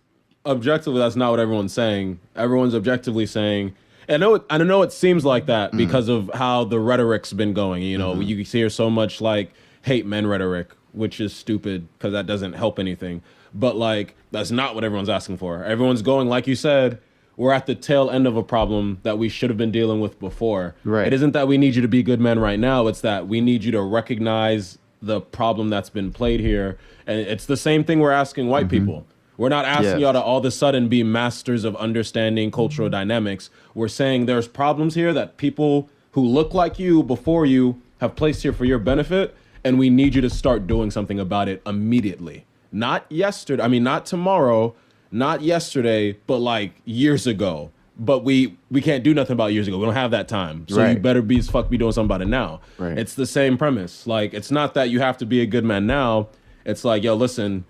Speaker 1: objectively, that's not what everyone's saying. Everyone's objectively saying. I know it seems like that because of how the rhetoric's been going. You know, you hear so much like hate men rhetoric, which is stupid because that doesn't help anything. But like, that's not what everyone's asking for. Everyone's going, like you said, we're at the tail end of a problem that we should have been dealing with before.
Speaker 2: Right.
Speaker 1: It isn't that we need you to be good men right now. It's that we need you to recognize the problem that's been played here. And it's the same thing we're asking white people. We're not asking y'all to all of a sudden be masters of understanding cultural dynamics. We're saying there's problems here that people who look like you before you have placed here for your benefit, and we need you to start doing something about it immediately. Not yesterday. I mean, not tomorrow, not yesterday, but like years ago. But we can't do nothing about years ago. We don't have that time. So you better be as fuck be doing something about it now.
Speaker 2: Right.
Speaker 1: It's the same premise. Like, it's not that you have to be a good man now. It's like, yo, listen,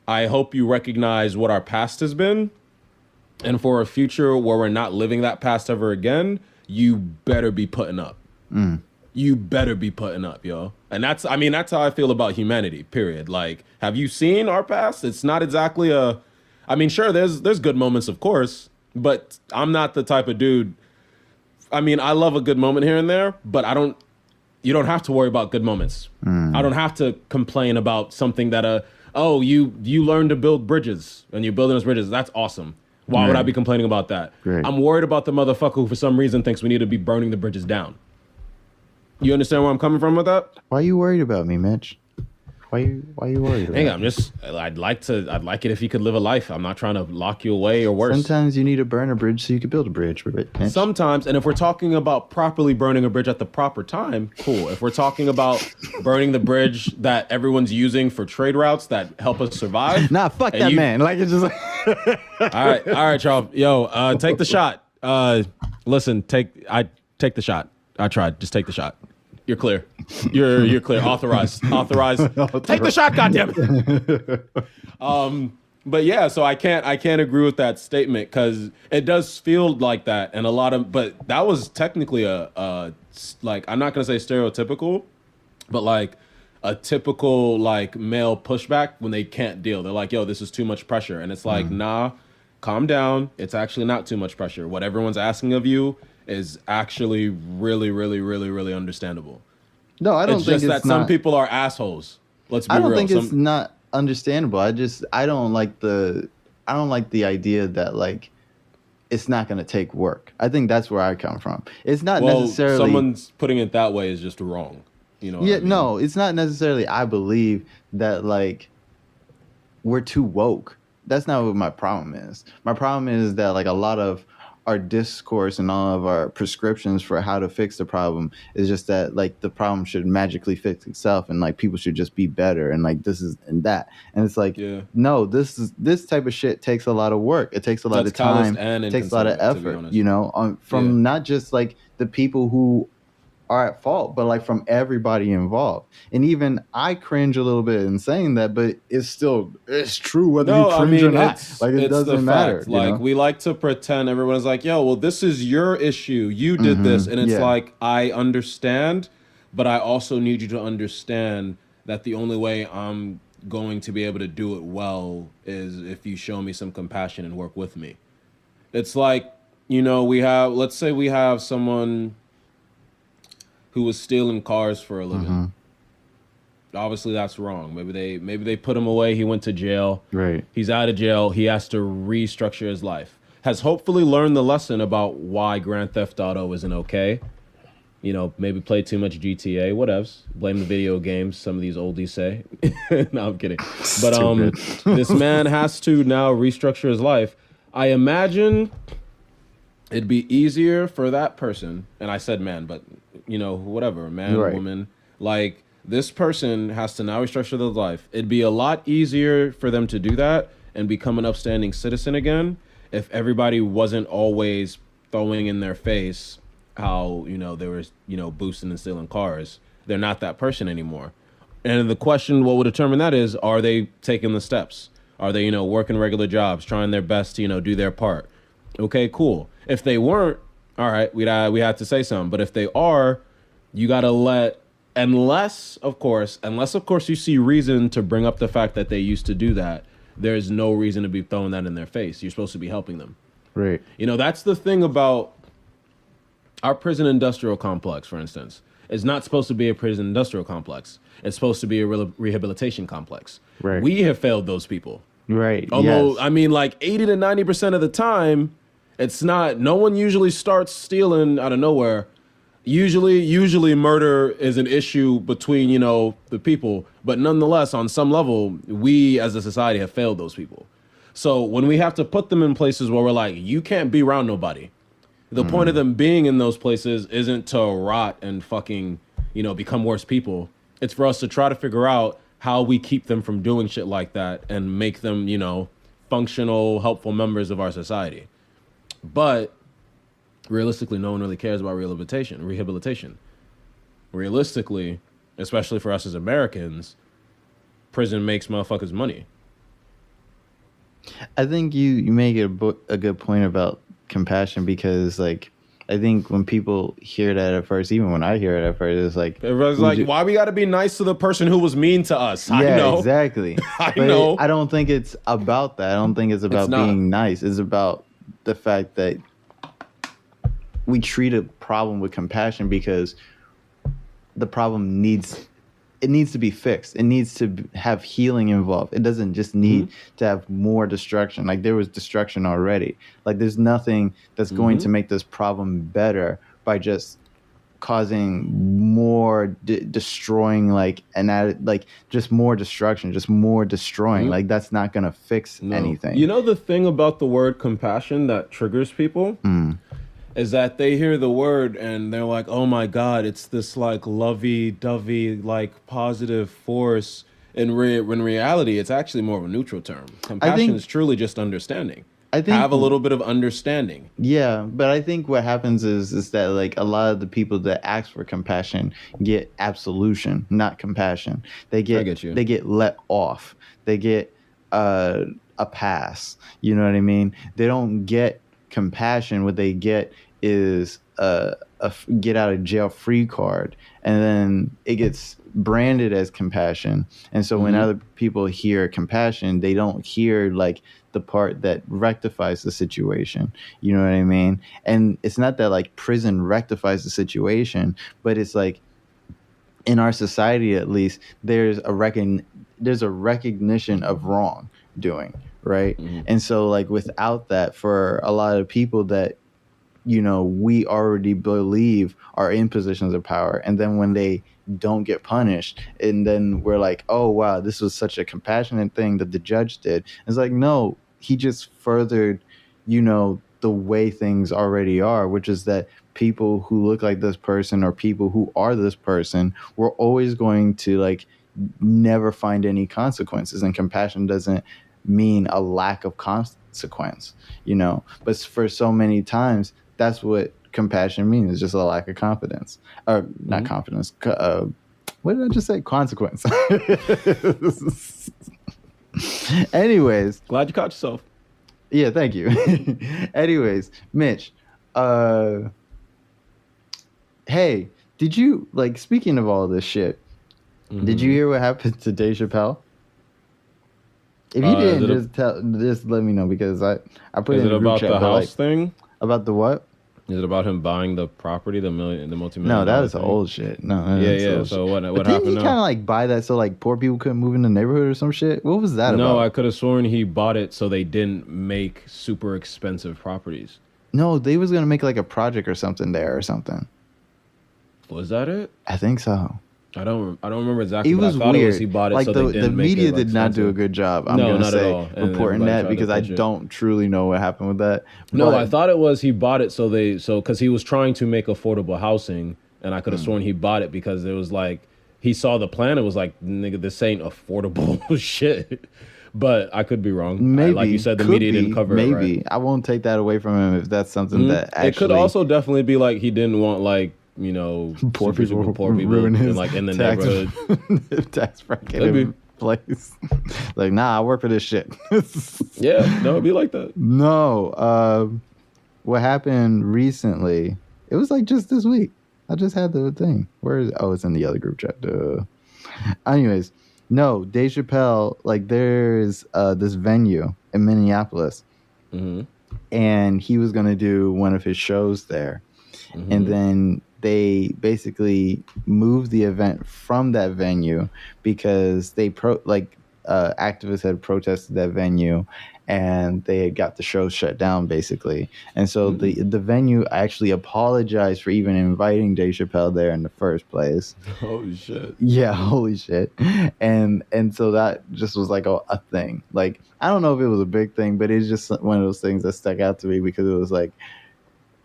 Speaker 1: I hope you recognize what our past has been. And for a future where we're not living that past ever again, you better be putting up. You better be putting up, yo. And that's how I feel about humanity, period. Like, have you seen our past? It's not exactly sure, there's good moments, of course, but I'm not the type of dude. I mean, I love a good moment here and there, but you don't have to worry about good moments. I don't have to complain about something that, you learn to build bridges and you're building those bridges. That's awesome. Why would I
Speaker 2: Right.
Speaker 1: be complaining about that?
Speaker 2: Right.
Speaker 1: I'm worried about the motherfucker who for some reason thinks we need to be burning the bridges down. You understand where I'm coming from with that?
Speaker 2: Why are you worried about me, Mitch? Why you worried about
Speaker 1: Hey,
Speaker 2: me?
Speaker 1: I'd like it if you could live a life. I'm not trying to lock you away or worse.
Speaker 2: Sometimes you need to burn a bridge so you can build a bridge. Mitch.
Speaker 1: Sometimes, and if we're talking about properly burning a bridge at the proper time, cool. If we're talking about burning the bridge that everyone's using for trade routes that help us survive.
Speaker 2: Nah, fuck that man. Like, it's just like...
Speaker 1: All right, y'all. Yo, take the shot. Listen, take the shot. I tried. Just take the shot. You're clear. You're clear. Authorized. Take the shot, goddammit. But yeah, so I can't agree with that statement because it does feel like that, and but that was technically like, I'm not gonna say stereotypical, but like a typical like male pushback when they can't deal. They're like, yo, this is too much pressure, and it's like, nah, calm down. It's actually not too much pressure. What everyone's asking of you is actually really, really, really, really understandable.
Speaker 2: No, I don't
Speaker 1: It's
Speaker 2: think
Speaker 1: just that some people are assholes. Let's be real.
Speaker 2: I don't think it's not understandable. I don't like the idea that like it's not going to take work. I think that's where I come from. It's not necessarily
Speaker 1: someone's putting it that way is just wrong. You know?
Speaker 2: Yeah,
Speaker 1: what I mean?
Speaker 2: no, it's not necessarily. I believe that like we're too woke. That's not what my problem is. My problem is that like a lot of our discourse and all of our prescriptions for how to fix the problem is just that like the problem should magically fix itself and like people should just be better and like this is and that. And it's like, no, this type of shit takes a lot of work. It takes a lot of time. It takes a lot of effort, you know, from not just like the people who are at fault, but like from everybody involved. And even I cringe a little bit in saying that, but it's true whether you cringe or not. Like it doesn't matter.
Speaker 1: Like we like to pretend everyone's like, yo, well, this is your issue. You did this. And it's like, I understand, but I also need you to understand that the only way I'm going to be able to do it well is if you show me some compassion and work with me. It's like, you know, let's say we have someone who was stealing cars for a living. Obviously, that's wrong. Maybe they put him away. He went to jail.
Speaker 2: Right.
Speaker 1: He's out of jail. He has to restructure his life. Has hopefully learned the lesson about why Grand Theft Auto isn't okay. You know, maybe play too much GTA. Whatevs. Blame the video games. Some of these oldies say. No, I'm kidding. But this man has to now restructure his life. I imagine it'd be easier for that person. And I said man, but you know, whatever, man, woman, like this person has to now restructure their life. It'd be a lot easier for them to do that and become an upstanding citizen again if everybody wasn't always throwing in their face how, you know, they were, you know, boosting and stealing cars. They're not that person anymore. And the question, what will determine that is, are they taking the steps? Are they, you know, working regular jobs, trying their best to, you know, do their part? Okay, cool. If they weren't, all right, we had to say something. But if they are, you got to unless of course you see reason to bring up the fact that they used to do that, there's no reason to be throwing that in their face. You're supposed to be helping them.
Speaker 2: Right.
Speaker 1: You know, that's the thing about our prison industrial complex, for instance. It's not supposed to be a prison industrial complex. It's supposed to be a rehabilitation complex. Right. We have failed those people.
Speaker 2: Right.
Speaker 1: Although, I mean, like 80 to 90% of the time, it's not, no one usually starts stealing out of nowhere. Usually murder is an issue between, you know, the people. But nonetheless, on some level, we as a society have failed those people. So when we have to put them in places where we're like, you can't be around nobody. The point of them being in those places isn't to rot and fucking, you know, become worse people. It's for us to try to figure out how we keep them from doing shit like that and make them, you know, functional, helpful members of our society. But realistically, no one really cares about rehabilitation. Realistically, especially for us as Americans, prison makes motherfuckers money.
Speaker 2: I think you make a good point about compassion because, like, I think when people hear that at first, even when I hear it at first, it's like...
Speaker 1: Everybody's like, why we got to be nice to the person who was mean to us?
Speaker 2: Yeah,
Speaker 1: I know.
Speaker 2: Exactly.
Speaker 1: I know.
Speaker 2: I don't think it's about that. I don't think it's about being nice. It's about the fact that we treat a problem with compassion because the problem needs it needs to be fixed. It needs to have healing involved. It doesn't just need to have more destruction. Like there was destruction already. Like there's nothing that's going to make this problem better by just causing more destroying, like like just more destruction, just more destroying. Like that's not gonna fix anything.
Speaker 1: You know the thing about the word compassion that triggers people is that they hear the word and they're like, oh my God, it's this like lovey-dovey, like positive force. In reality, it's actually more of a neutral term. Compassion is truly just understanding. I think have a little bit of understanding.
Speaker 2: Yeah, but I think what happens is that like a lot of the people that ask for compassion get absolution, not compassion. They get let off. They get a pass. You know what I mean? They don't get compassion. What they get is a get out of jail free card, and then it gets branded as compassion. And so when other people hear compassion, they don't hear like the part that rectifies the situation. You know what I mean? And it's not that like prison rectifies the situation, but it's like in our society, at least, there's a recognition of wrongdoing, right? And so like without that, for a lot of people that, you know, we already believe are in positions of power, and then when they don't get punished, and then we're like, oh wow, this was such a compassionate thing that the judge did. It's like, no, he just furthered, you know, the way things already are, which is that people who look like this person or people who are this person, we're always going to like never find any consequences. And compassion doesn't mean a lack of consequence, you know, but for so many times that's what compassion means. It's just a lack of confidence, or not confidence. What did I just say? Consequence. Anyways,
Speaker 1: glad you caught yourself.
Speaker 2: Yeah, thank you. Anyways, Mitch, hey, did you, like, speaking of all this shit, did you hear what happened to Dave Chappelle? If you didn't, just let me know, because I put it in the group chat.
Speaker 1: Is it about the house thing?
Speaker 2: About the what?
Speaker 1: Is it about him buying the property, the multi-million?
Speaker 2: No, that was old shit. No,
Speaker 1: yeah. So what happened?
Speaker 2: Didn't he kind of like buy that so like poor people couldn't move in the neighborhood or some shit? What was that about?
Speaker 1: No, I could have sworn he bought it so they didn't make super expensive properties.
Speaker 2: No, they was gonna make like a project or something there or something.
Speaker 1: Was that it?
Speaker 2: I think so.
Speaker 1: I don't remember exactly.
Speaker 2: It was weird.
Speaker 1: It was he bought it
Speaker 2: like
Speaker 1: so they didn't
Speaker 2: the media
Speaker 1: make it, like,
Speaker 2: did not do a good job. I'm gonna say reporting that, because I don't truly know what happened with that.
Speaker 1: No, I thought it was he bought it so because he was trying to make affordable housing, and I could have sworn he bought it because it was like he saw the plan. It was like, nigga, this ain't affordable shit. But I could be wrong.
Speaker 2: Maybe,
Speaker 1: like you said, the media didn't cover it. Maybe
Speaker 2: I won't take that away from him if that's something that actually.
Speaker 1: It could also definitely be like he didn't want like, you know,
Speaker 2: poor people
Speaker 1: in, like in the neighborhood.
Speaker 2: Tax bracket in place. Like, nah, I work for this shit.
Speaker 1: Yeah, no, it'd be like that.
Speaker 2: No, what happened recently? It was like just this week. I just had the thing. Where is it? Oh, it's in the other group chat. Anyways, no, Dave Chappelle. Like, there's this venue in Minneapolis, and he was gonna do one of his shows there, and then they basically moved the event from that venue because they activists had protested that venue, and they had got the show shut down basically. And so the venue actually apologized for even inviting Dave Chappelle there in the first place.
Speaker 1: Holy shit.
Speaker 2: Yeah, holy shit. And so that just was like a thing. Like, I don't know if it was a big thing, but it's just one of those things that stuck out to me, because it was like,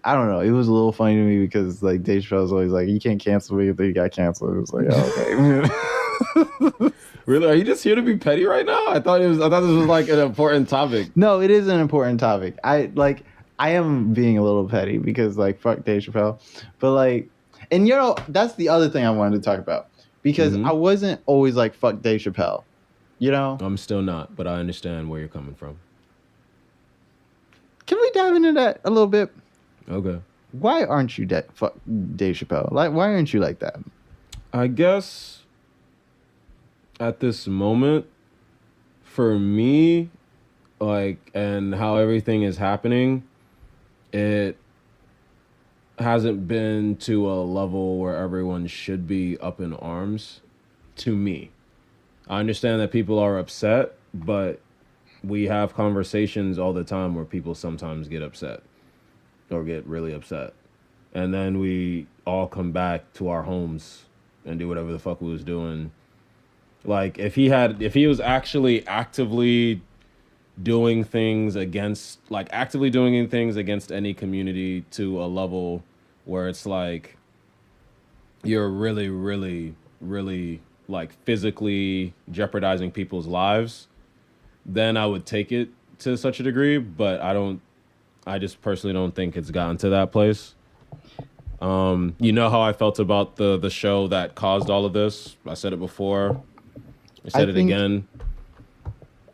Speaker 2: I don't know. It was a little funny to me because like Dave Chappelle was always like, "You can't cancel me if they got canceled." It was like, oh, okay.
Speaker 1: Really? Are you just here to be petty right now? I thought this was like an important topic.
Speaker 2: No, it is an important topic. I am being a little petty because like fuck Dave Chappelle, but like, and you know, that's the other thing I wanted to talk about, because I wasn't always like fuck Dave Chappelle. You know,
Speaker 1: I'm still not, but I understand where you're coming from.
Speaker 2: Can we dive into that a little bit?
Speaker 1: Okay.
Speaker 2: Why aren't you fuck Dave Chappelle? Like, why aren't you like that?
Speaker 1: I guess at this moment, for me, like, and how everything is happening, it hasn't been to a level where everyone should be up in arms. to me. I understand that people are upset, but we have conversations all the time where people sometimes get upset or get really upset. And then we all come back to our homes and do whatever the fuck we was doing. Like if he was actually actively doing things against any community to a level where it's like you're really, really, really like physically jeopardizing people's lives, then I would take it to such a degree, but I just personally don't think it's gotten to that place. You know how I felt about the show that caused all of this? I said it before. I said it again.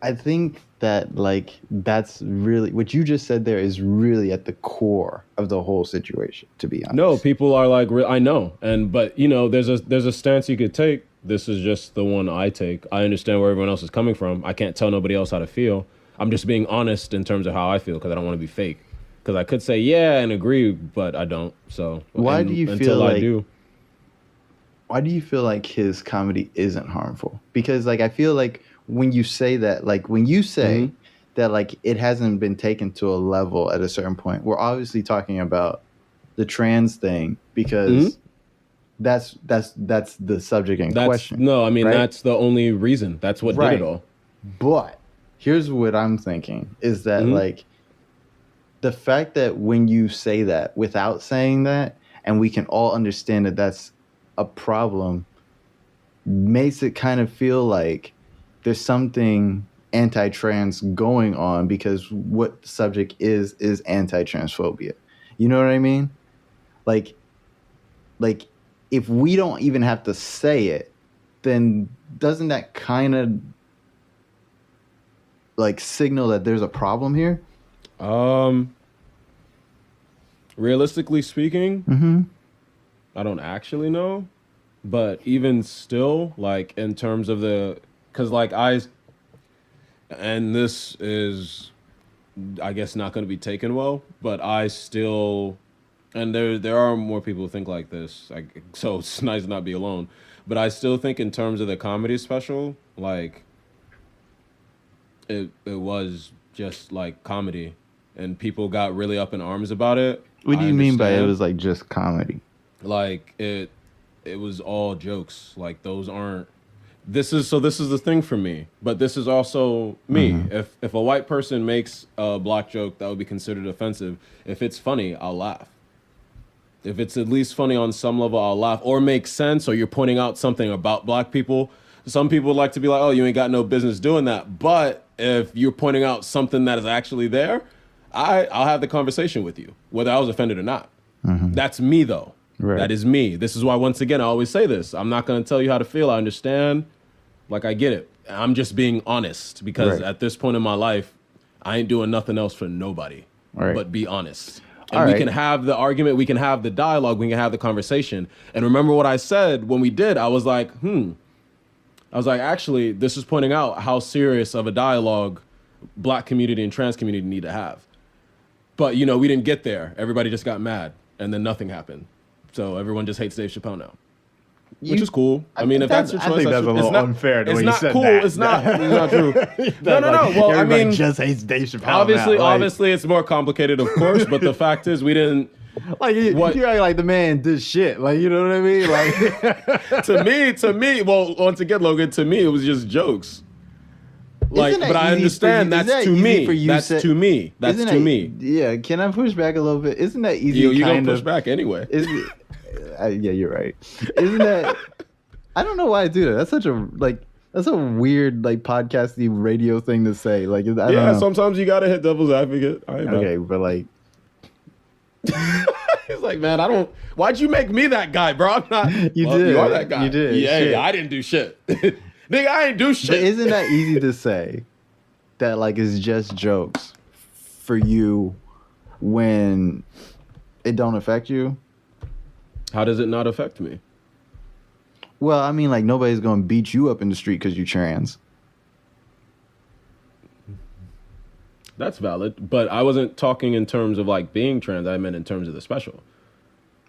Speaker 2: I think that like that's really what you just said there is really at the core of the whole situation, to be honest.
Speaker 1: No, people are like, I know. But you know, there's a stance you could take. This is just the one I take. I understand where everyone else is coming from. I can't tell nobody else how to feel. I'm just being honest in terms of how I feel because I don't want to be fake. Because I could say yeah and agree, but I don't. So
Speaker 2: why do you feel like his comedy isn't harmful? Because like I feel like when you say that, like when you say that like it hasn't been taken to a level at a certain point, we're obviously talking about the trans thing because that's the subject in question.
Speaker 1: No, I mean,
Speaker 2: right?
Speaker 1: That's the only reason. That's what did it all.
Speaker 2: But here's what I'm thinking is that like the fact that when you say that without saying that, and we can all understand that that's a problem, makes it kind of feel like there's something anti-trans going on because what the subject is anti-transphobia. You know what I mean? Like if we don't even have to say it, then doesn't that kind of like signal that there's a problem here?
Speaker 1: Realistically speaking, I don't actually know, but even still, like in terms of because like and this is, I guess, not going to be taken well, but I still, and there are more people who think like this, so it's nice to not be alone, but I still think in terms of the comedy special, like it was just like comedy, and people got really up in arms about it.
Speaker 2: What do you mean by it was like just comedy?
Speaker 1: Like it was all jokes. Like those aren't. This is the thing for me, but this is also me. If a white person makes a black joke that would be considered offensive, if it's funny, I'll laugh. If it's at least funny on some level, I'll laugh, or makes sense, or you're pointing out something about black people. Some people like to be like, oh, you ain't got no business doing that. But if you're pointing out something that is actually there, I'll have the conversation with you, whether I was offended or not. That's me, though. Right. That is me. This is why, once again, I always say this. I'm not going to tell you how to feel. I understand. Like, I get it. I'm just being honest because at this point in my life, I ain't doing nothing else for nobody but be honest. And we can have the argument. We can have the dialogue. We can have the conversation. And remember what I said when we did. I was like, actually, this is pointing out how serious of a dialogue black community and trans community need to have. But, you know, we didn't get there. Everybody just got mad. And then nothing happened. So everyone just hates Dave Chappelle now. Which is cool. I mean, if that's your choice,
Speaker 2: I think that's a little unfair.
Speaker 1: It's not cool. It's not true. No. Well, I mean,
Speaker 2: just hates Dave Chappelle.
Speaker 1: Obviously, it's more complicated, of course. But the fact is, we didn't.
Speaker 2: Like you act like the man did shit. Like, you know what I mean? Like
Speaker 1: to me. Well, once again, Logan, to me, it was just jokes. Like, but I understand that's to me. That's to me. That's to me.
Speaker 2: Yeah. Can I push back a little bit? Isn't that easy?
Speaker 1: You're gonna push back anyway.
Speaker 2: Yeah, you're right. Isn't that? I don't know why I do that. That's such a that's a weird podcasty radio thing to say. Like, I don't know.
Speaker 1: Sometimes you gotta hit devil's advocate.
Speaker 2: Okay, but like,
Speaker 1: he's like, man, I don't. Why'd you make me that guy, bro? I'm not.
Speaker 2: You did.
Speaker 1: You are that guy.
Speaker 2: You did.
Speaker 1: Yeah, I didn't do shit. Nigga, I ain't do shit.
Speaker 2: But isn't that easy to say? That like is just jokes for you when it don't affect you.
Speaker 1: How does it not affect me?
Speaker 2: Well, I mean, like, nobody's going to beat you up in the street because you're trans.
Speaker 1: That's valid. But I wasn't talking in terms of, like, being trans. I meant in terms of the special.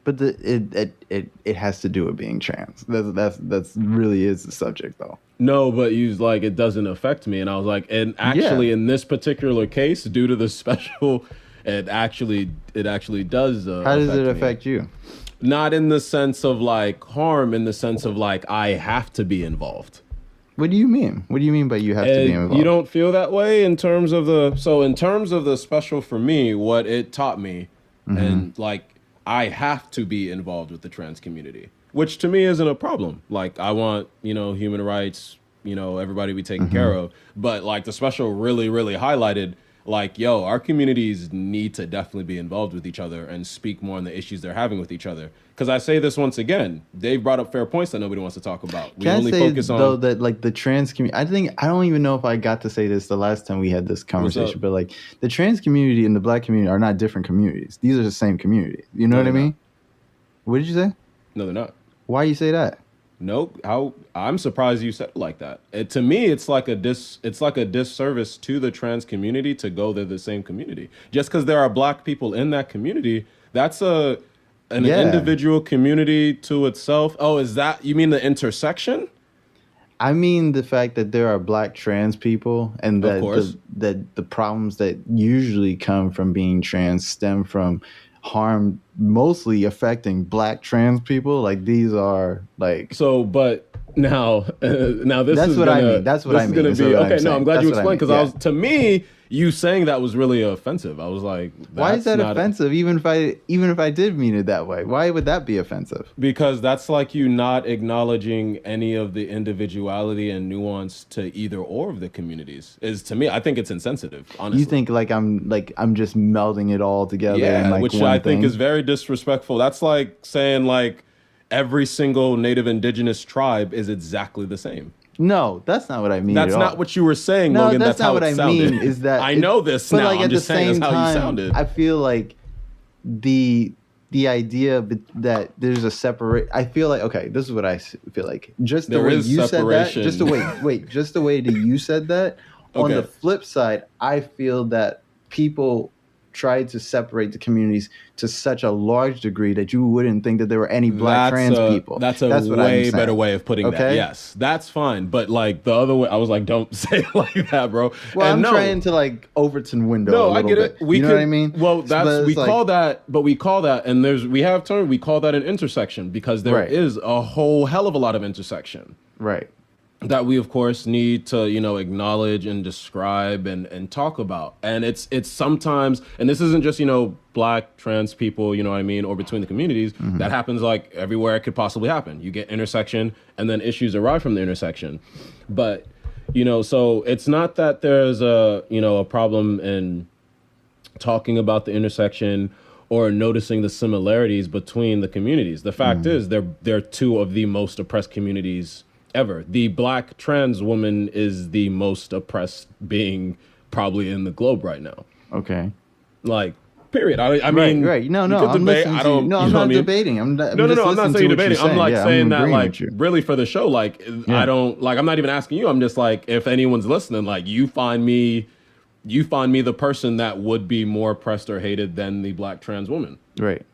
Speaker 2: But it has to do with being trans. That's really is the subject though.
Speaker 1: No, but you like it doesn't affect me, and I was like, and actually in this particular case, due to the special, it actually does.
Speaker 2: How does it affect you?
Speaker 1: Not in the sense of like harm, in the sense of like I have to be involved.
Speaker 2: What do you mean? What do you mean by you have to be involved?
Speaker 1: You don't feel that way in terms of the special for me, what it taught me, and like I have to be involved with the trans community, which to me isn't a problem. Like I want, human rights, everybody be taken care of. But like the special really, really highlighted like, yo, our communities need to definitely be involved with each other and speak more on the issues they're having with each other. Because I say this once again, Dave brought up fair points that nobody wants to talk about. We only focus on
Speaker 2: though that like the trans community. I don't even know if I got to say this the last time we had this conversation, but like the trans community and the black community are not different communities. These are the same community. You know what I mean? Not. What did you say?
Speaker 1: No, they're not.
Speaker 2: Why you say that?
Speaker 1: Nope. I'm surprised you said it like that. To me, it's like a disservice to the trans community to go they're the same community. Just because there are black people in that community, that's an individual community to itself. Oh, is that, you mean the intersection?
Speaker 2: I mean the fact that there are black trans people and that the problems that usually come from being trans stem from harm mostly affecting black trans people. Like these are like but now this that's
Speaker 1: is
Speaker 2: what
Speaker 1: gonna,
Speaker 2: I mean. That's what I mean.
Speaker 1: Gonna be, okay, no, I'm glad you explained because
Speaker 2: I
Speaker 1: was to me you saying that was really offensive. I was like,
Speaker 2: why is that offensive? Even if I did mean it that way, why would that be offensive?
Speaker 1: Because that's like you not acknowledging any of the individuality and nuance to either or of the communities. Is to me, I think it's insensitive. Honestly,
Speaker 2: you think I'm just melding it all together?
Speaker 1: Yeah,
Speaker 2: in like
Speaker 1: which
Speaker 2: one
Speaker 1: I
Speaker 2: thing?
Speaker 1: think is very disrespectful. That's like saying like every single native indigenous tribe is exactly the same.
Speaker 2: No, that's not what I mean.
Speaker 1: That's not what you were saying,
Speaker 2: no,
Speaker 1: Logan.
Speaker 2: that's
Speaker 1: That's how
Speaker 2: not what
Speaker 1: it
Speaker 2: I
Speaker 1: sounded.
Speaker 2: mean. Is that
Speaker 1: I know this now?
Speaker 2: Like,
Speaker 1: I'm just saying that's how you sounded.
Speaker 2: I feel like the idea that there's a separate. I feel like this is what I feel like. Just the way you said that. Just the way that you said that. On the flip side, I feel that people tried to separate the communities to such a large degree that you wouldn't think that there were any black trans people.
Speaker 1: That's way better way of putting that. Yes, that's fine. But like the other way, I was like, don't say it like that, bro.
Speaker 2: Well, I'm trying to like Overton window. No, I get it.
Speaker 1: You
Speaker 2: know what I mean?
Speaker 1: Well, we call that, and we call that an intersection because there is a whole hell of a lot of intersection.
Speaker 2: Right.
Speaker 1: That we of course need to acknowledge and describe and talk about. And it's sometimes, and this isn't just black trans people, or between the communities. That happens like everywhere it could possibly happen. You get intersection and then issues arise from the intersection. But so it's not that there's a problem in talking about the intersection or noticing the similarities between the communities. The fact is they're two of the most oppressed communities ever. The black trans woman is the most oppressed being probably in the globe right now.
Speaker 2: Okay.
Speaker 1: Like, period. I mean,
Speaker 2: right. No,
Speaker 1: I'm
Speaker 2: not debating. I'm not
Speaker 1: saying you're debating. I'm like saying that, like, really for the show, like, I don't, like, I'm not even asking you. I'm just like, if anyone's listening, like, you find me the person that would be more oppressed or hated than the black trans woman.
Speaker 2: Right.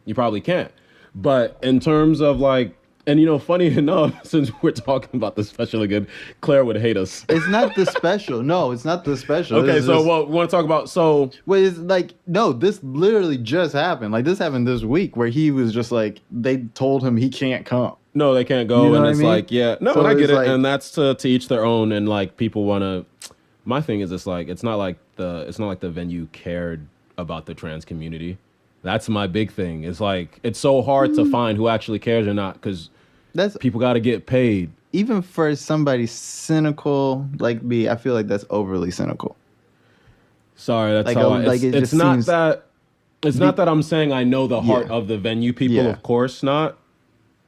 Speaker 1: You probably can't. But in terms of like, and funny enough, since we're talking about the special again, Claire would hate us.
Speaker 2: It's not the special. No, it's not the special.
Speaker 1: Okay, we want to talk about
Speaker 2: Well, it's like this literally just happened. Like this happened this week where he was just like they told him he can't come.
Speaker 1: No, they can't go, and it's like
Speaker 2: so
Speaker 1: I get it, and that's to each their own, and like people want to. My thing is, it's not like the venue cared about the trans community. That's my big thing. It's like it's so hard to find who actually cares or not because people got to get paid.
Speaker 2: Even for somebody cynical like me, I feel like that's overly cynical.
Speaker 1: Sorry, that's how it's not that. It's not that I'm saying I know the heart of the venue people. Of course not.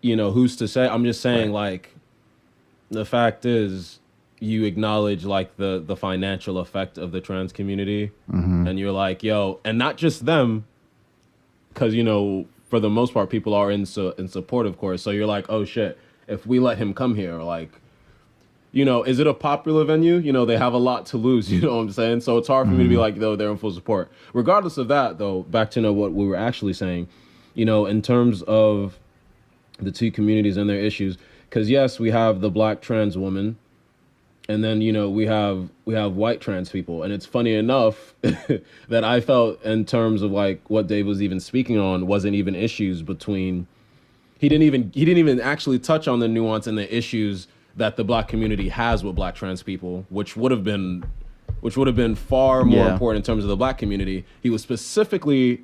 Speaker 1: Who's to say? I'm just saying like the fact is you acknowledge like the financial effect of the trans community, and you're like, yo, and not just them. Because, for the most part, people are in support, of course. So you're like, oh, shit, if we let him come here, like, is it a popular venue? They have a lot to lose, you know what I'm saying? So it's hard for me to be like, though, they're in full support. Regardless of that, though, back to what we were actually saying, in terms of the two communities and their issues. Because yes, we have the black trans woman, and then we have white trans people, and it's funny enough that I felt in terms of like what Dave was even speaking on wasn't even issues between. He didn't even actually touch on the nuance and the issues that the black community has with black trans people, which would have been far more important in terms of the black community. He was specifically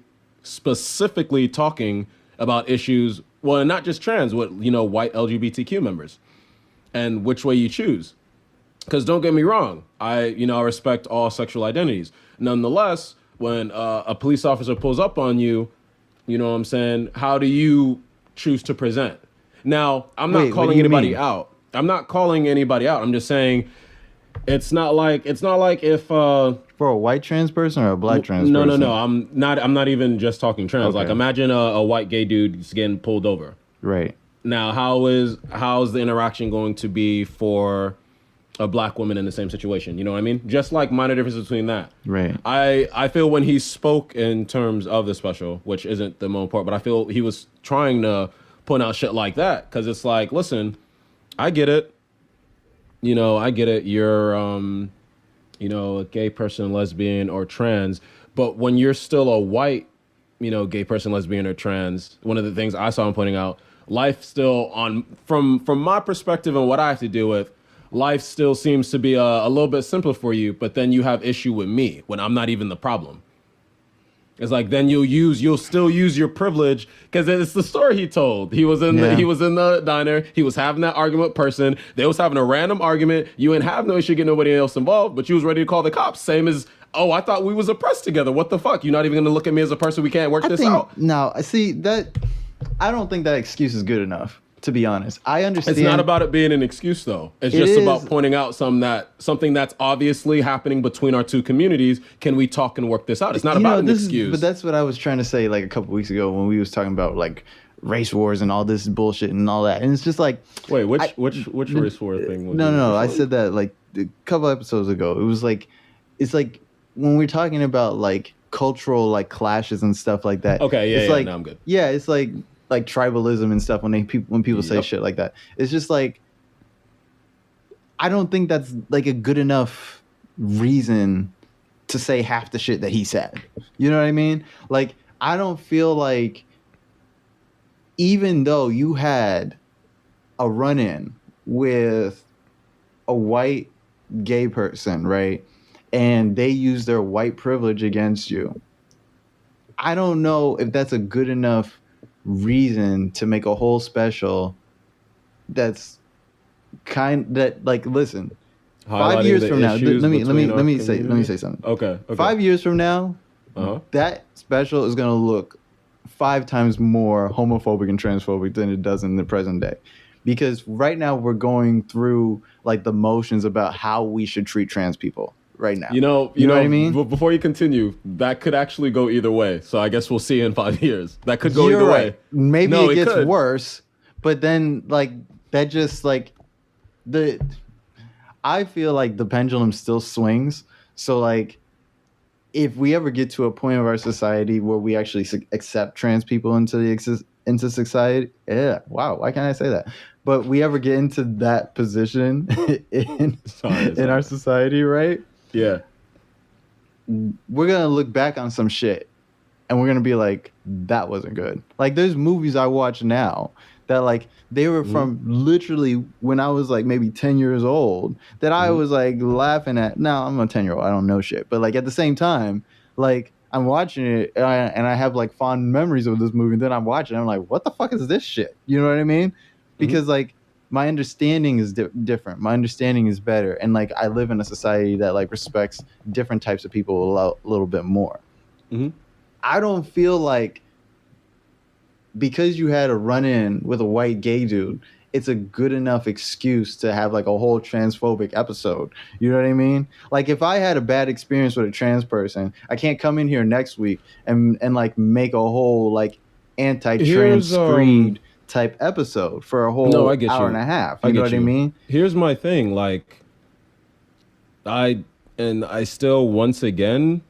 Speaker 1: talking about issues, well, not just trans, with white LGBTQ members, and which way you choose. Because don't get me wrong, I respect all sexual identities. Nonetheless, when a police officer pulls up on you, you know what I'm saying? How do you choose to present? Now, I'm not calling anybody out. I'm not calling anybody out. I'm just saying it's not like if
Speaker 2: for a white trans person or a black trans person.
Speaker 1: No. I'm not even just talking trans.
Speaker 2: Okay.
Speaker 1: Like imagine a white gay dude getting pulled over.
Speaker 2: Right.
Speaker 1: Now, how is the interaction going to be for a black woman in the same situation? You know what I mean? Just like minor differences between that.
Speaker 2: Right.
Speaker 1: I feel when he spoke in terms of the special, which isn't the most important, but I feel he was trying to point out shit like that, because it's like, listen, I get it. I get it. You're, a gay person, lesbian, or trans. But when you're still a white, gay person, lesbian, or trans, one of the things I saw him pointing out, life still from my perspective and what I have to deal with, life still seems to be a little bit simpler for you. But then you have issue with me when I'm not even the problem. It's like then you'll still use your privilege, because it's the story he told. He was in the diner. He was having that argument with person. They was having a random argument. You ain't have no issue getting nobody else involved, but you was ready to call the cops. Same as, oh, I thought we was oppressed together. What the fuck? You're not even gonna look at me as a person. We can't work this out.
Speaker 2: No, I see that. I don't think that excuse is good enough. To be honest, I understand.
Speaker 1: It's not about it being an excuse, though. It's just about pointing out something that's obviously happening between our two communities. Can we talk and work this out? It's not about an excuse.
Speaker 2: But that's what I was trying to say like a couple weeks ago when we was talking about like race wars and all this bullshit and all that. And it's just like,
Speaker 1: wait, which race war thing was
Speaker 2: No. I said that like a couple episodes ago. It was like, it's like when we're talking about like cultural like clashes and stuff like that.
Speaker 1: Okay,
Speaker 2: it's like,
Speaker 1: no, I'm good.
Speaker 2: Yeah, it's like tribalism and stuff when people say shit like that. It's just like, I don't think that's like a good enough reason to say half the shit that he said. You know what I mean? Like, I don't feel like, even though you had a run-in with a white gay person, right? And they use their white privilege against you. I don't know if that's a good enough reason to make a whole special listen, 5 years from now, let me say something.
Speaker 1: Okay.
Speaker 2: 5 years from now, that special is going to look 5 times more homophobic and transphobic than it does in the present day, because right now we're going through like the motions about how we should treat trans people right now. You know what I mean?
Speaker 1: Before you continue, that could actually go either way. So I guess we'll see in 5 years. That could go either way.
Speaker 2: Maybe it gets worse, but then like that just like I feel like the pendulum still swings. So like, if we ever get to a point of our society where we actually accept trans people into society, wow, why can't I say that? But we ever get into that position in our society, right?
Speaker 1: Yeah.
Speaker 2: We're going to look back on some shit and we're going to be like, that wasn't good. Like, there's movies I watch now that like they were from literally when I was like maybe 10 years old that I was like laughing at. Now I'm a 10-year-old. I don't know shit. But like at the same time, like I'm watching it and I have like fond memories of this movie. And then I'm watching it, I'm like, what the fuck is this shit? You know what I mean? Because like my understanding is different. My understanding is better. And like I live in a society that like respects different types of people a little bit more. I don't feel like because you had a run-in with a white gay dude, it's a good enough excuse to have like a whole transphobic episode. You know what I mean? Like if I had a bad experience with a trans person, I can't come in here next week and like make a whole like anti-trans screed type episode for a whole hour and a half. You know what I mean?
Speaker 1: Here's my thing. Like I still once again,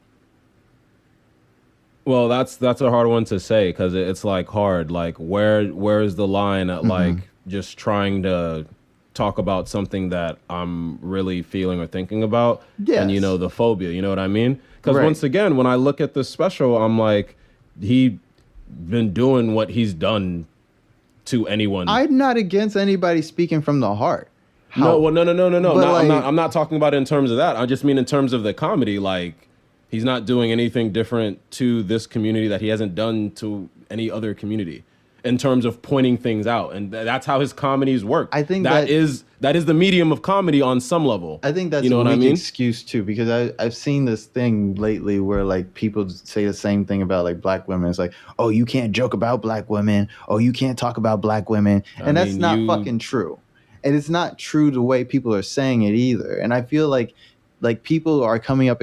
Speaker 1: Well, that's a hard one to say because it's like hard. Like where's the line at like just trying to talk about something that I'm really feeling or thinking about, and
Speaker 2: Yes.
Speaker 1: the phobia. You know what I mean? Because
Speaker 2: Right.
Speaker 1: once again, when I look at this special, I'm like, he been doing what he's done to anyone.
Speaker 2: I'm not against anybody speaking from the heart.
Speaker 1: No.
Speaker 2: But
Speaker 1: I'm not talking about it in terms of that. I just mean in terms of the comedy. Like, he's not doing anything different to this community that he hasn't done to any other community in terms of pointing things out. And that's how his comedies work.
Speaker 2: I think
Speaker 1: that is the medium of comedy on some level.
Speaker 2: I think that's
Speaker 1: you know
Speaker 2: a
Speaker 1: what I
Speaker 2: weak
Speaker 1: mean?
Speaker 2: excuse too, because I've seen this thing lately where like people say the same thing about like black women. It's like, oh, you can't joke about black women. Oh, you can't talk about black women. And that's not fucking true. And it's not true the way people are saying it either. And I feel like people are coming up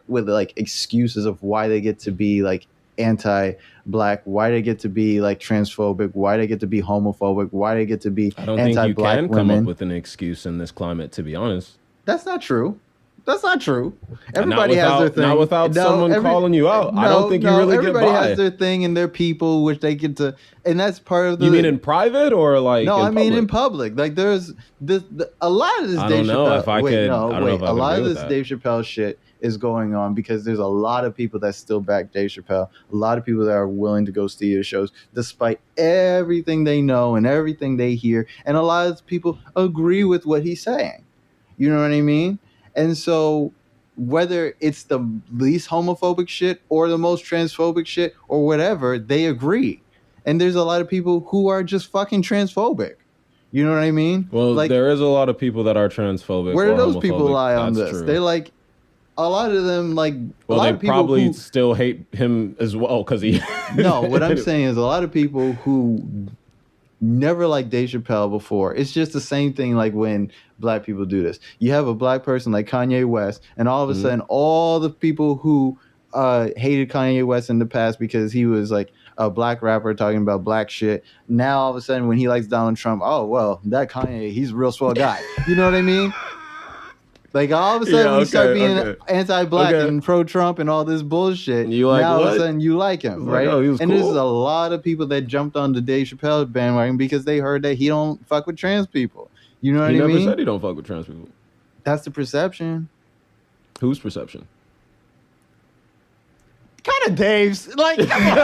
Speaker 2: with like excuses of why they get to be like anti-black, why they get to be like transphobic, why they get to be homophobic, why they get to be
Speaker 1: I don't think you
Speaker 2: anti-black
Speaker 1: can
Speaker 2: women.
Speaker 1: come up with an excuse in this climate, to be honest.
Speaker 2: That's not true. That's not true. Everybody has their thing.
Speaker 1: Not without someone calling you out. I don't think you really get by.
Speaker 2: Everybody has their thing and their people, which they get to, and that's part of the.
Speaker 1: You mean in private or like?
Speaker 2: No, I mean
Speaker 1: public?
Speaker 2: in public. Like there's a lot of this.
Speaker 1: I
Speaker 2: Dave
Speaker 1: don't know
Speaker 2: Chappelle,
Speaker 1: if I
Speaker 2: wait,
Speaker 1: could.
Speaker 2: no,
Speaker 1: I don't
Speaker 2: wait.
Speaker 1: know if I
Speaker 2: A lot
Speaker 1: could
Speaker 2: of
Speaker 1: agree
Speaker 2: this
Speaker 1: with
Speaker 2: Dave Chappelle shit is going on because there's a lot of people that still back Dave Chappelle. A lot of people that are willing to go see his shows despite everything they know and everything they hear, and a lot of people agree with what he's saying. You know what I mean? And so, whether it's the least homophobic shit or the most transphobic shit or whatever, they agree. And there's a lot of people who are just fucking transphobic. You know what I mean?
Speaker 1: Well,
Speaker 2: like,
Speaker 1: there is a lot of people that are transphobic.
Speaker 2: where do
Speaker 1: or
Speaker 2: those people
Speaker 1: homophobic.
Speaker 2: lie on
Speaker 1: That's
Speaker 2: this?
Speaker 1: true.
Speaker 2: They like a lot of them like.
Speaker 1: Well,
Speaker 2: a lot
Speaker 1: they
Speaker 2: of people
Speaker 1: probably
Speaker 2: who,
Speaker 1: still hate him as well because he.
Speaker 2: No, what I'm saying is a lot of people who never liked Dave Chappelle before. It's just the same thing like when black people do this. You have a black person like Kanye West, and all of a sudden, all the people who hated Kanye West in the past because he was like a black rapper talking about black shit. Now, all of a sudden, when he likes Donald Trump, oh, well, that Kanye, he's a real swell guy. You know what I mean? Like, all of a sudden, when you start being anti-black and pro-Trump and all this bullshit, now all of a sudden you like him, right?
Speaker 1: Like, oh, he was
Speaker 2: and
Speaker 1: cool.
Speaker 2: there's a lot of people that jumped on the Dave Chappelle bandwagon because they heard that he don't fuck with trans people. You know what I mean?
Speaker 1: He never said he don't fuck with trans people.
Speaker 2: That's the perception.
Speaker 1: Whose perception?
Speaker 2: Kind of Dave's, like kind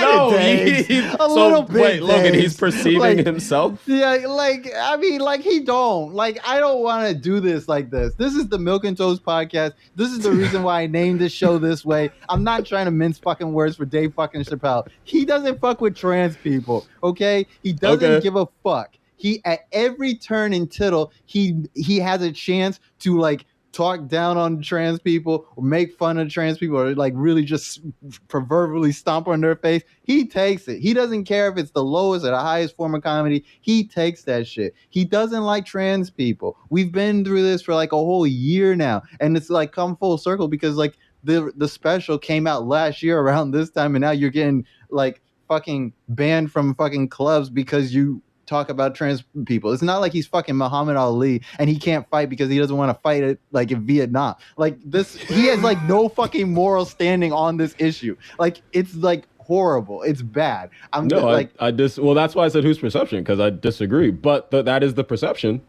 Speaker 2: of Dave's, a little bit.
Speaker 1: Wait, Logan,
Speaker 2: Dave's.
Speaker 1: he's perceiving
Speaker 2: Like,
Speaker 1: himself.
Speaker 2: Yeah, like I mean, like he don't. Like I don't want to do this like this. This is the Milk and Toast podcast. This is the reason why I named this show this way. I'm not trying to mince fucking words for Dave fucking Chappelle. He doesn't fuck with trans people. Okay, he doesn't give a fuck. He at every turn and tittle, he has a chance to like talk down on trans people or make fun of trans people or like really just proverbially stomp on their face. He takes it. He doesn't care if it's the lowest or the highest form of comedy. He takes that shit. He doesn't like trans people. We've been through this for like a whole year now, and it's like come full circle because like the special came out last year around this time, and now you're getting like fucking banned from fucking clubs because you talk about trans people. It's not like he's fucking Muhammad Ali and he can't fight because he doesn't want to fight it like in Vietnam. Like this, he has like no fucking moral standing on this issue. Like it's like horrible. It's bad.
Speaker 1: I well, that's why I said whose perception, because I disagree. But that is the perception.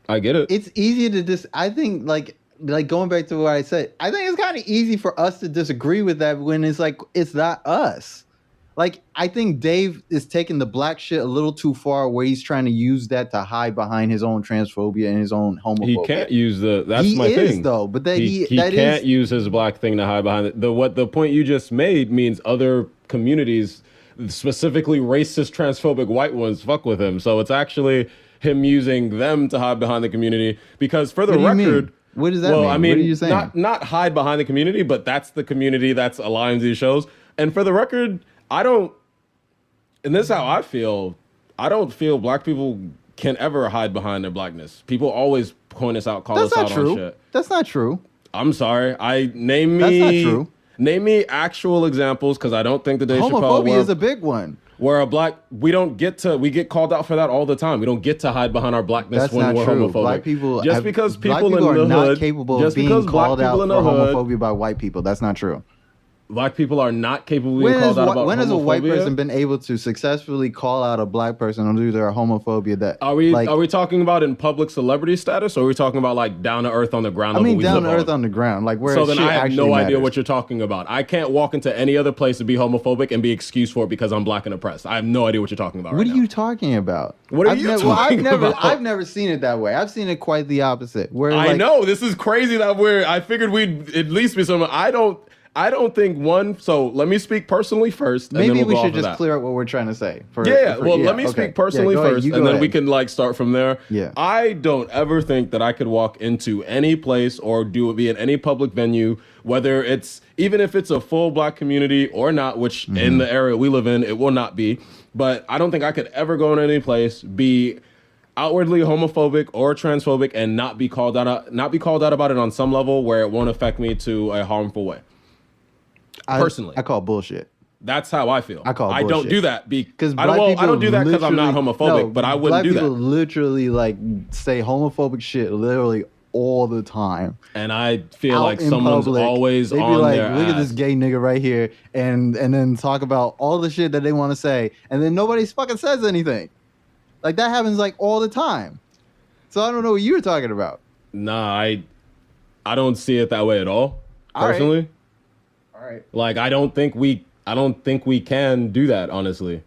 Speaker 1: I get it.
Speaker 2: It's easy to I think like going back to what I said, I think it's kind of easy for us to disagree with that when it's like it's not us. Like, I think Dave is taking the black shit a little too far where he's trying to use that to hide behind his own transphobia and his own homophobia.
Speaker 1: He can't use that's my thing.
Speaker 2: He is, though. But
Speaker 1: he can't use his black thing to hide behind it. What the point you just made means other communities, specifically racist, transphobic white ones, fuck with him. So it's actually him using them to hide behind the community. Because for the record...
Speaker 2: What does that mean?
Speaker 1: I mean,
Speaker 2: what are you saying?
Speaker 1: Not hide behind the community, but that's the community that's aligned to these shows. And for the record... and this is how I feel, I don't feel black people can ever hide behind their blackness. People always point us out, call us out on shit.
Speaker 2: That's not true.
Speaker 1: I'm sorry. That's not
Speaker 2: true.
Speaker 1: Name me actual examples, because I don't think the Dave Chappelle
Speaker 2: homophobia is a big one.
Speaker 1: Where we get called out for that all the time. We don't get to hide behind our blackness
Speaker 2: That's
Speaker 1: when
Speaker 2: not
Speaker 1: we're
Speaker 2: true.
Speaker 1: homophobic.
Speaker 2: Black people,
Speaker 1: just because people in
Speaker 2: are
Speaker 1: the
Speaker 2: not
Speaker 1: hood,
Speaker 2: capable
Speaker 1: just
Speaker 2: of being
Speaker 1: because black
Speaker 2: called out
Speaker 1: people
Speaker 2: for
Speaker 1: in the hood,
Speaker 2: homophobia by white people. That's not true.
Speaker 1: Black people are not capable of being called out about homophobia.
Speaker 2: When has a white person been able to successfully call out a black person due to their homophobia? That
Speaker 1: are we talking about in public celebrity status, or are we talking about like down to earth on the ground?
Speaker 2: I mean, down to earth on the ground, like where.
Speaker 1: So then I have no idea
Speaker 2: matters.
Speaker 1: what you're talking about. I can't walk into any other place and be homophobic and be excused for it because I'm black and oppressed. I have no idea what you're talking about.
Speaker 2: What are you talking about?
Speaker 1: What are you talking about?
Speaker 2: I've never seen it that way. I've seen it quite the opposite. Where
Speaker 1: I know this is crazy that I figured we'd at least be some. I don't think one. So let me speak personally first.
Speaker 2: Maybe
Speaker 1: and then
Speaker 2: we should just clear up what we're trying to say.
Speaker 1: Let me speak personally first, and then we can like start from there.
Speaker 2: Yeah.
Speaker 1: I don't ever think that I could walk into any place or be in any public venue, whether it's even if it's a full black community or not, which in the area we live in, it will not be. But I don't think I could ever go in any place, be outwardly homophobic or transphobic, and not be called out about it on some level where it won't affect me to a harmful way. Personally,
Speaker 2: I call bullshit.
Speaker 1: That's how I feel.
Speaker 2: I
Speaker 1: don't do that because I
Speaker 2: don't
Speaker 1: do that because I'm not homophobic, but I wouldn't do that.
Speaker 2: Black people literally like say homophobic shit literally all the time.
Speaker 1: And I feel like someone's always on
Speaker 2: like,
Speaker 1: their
Speaker 2: look
Speaker 1: ass.
Speaker 2: at this gay nigga right here, and then talk about all the shit that they want to say, and then nobody fucking says anything. Like that happens like all the time. So I don't know what you were talking about.
Speaker 1: Nah, I don't see it that way at all. Personally.
Speaker 2: All right.
Speaker 1: Like I don't think we can do that, honestly.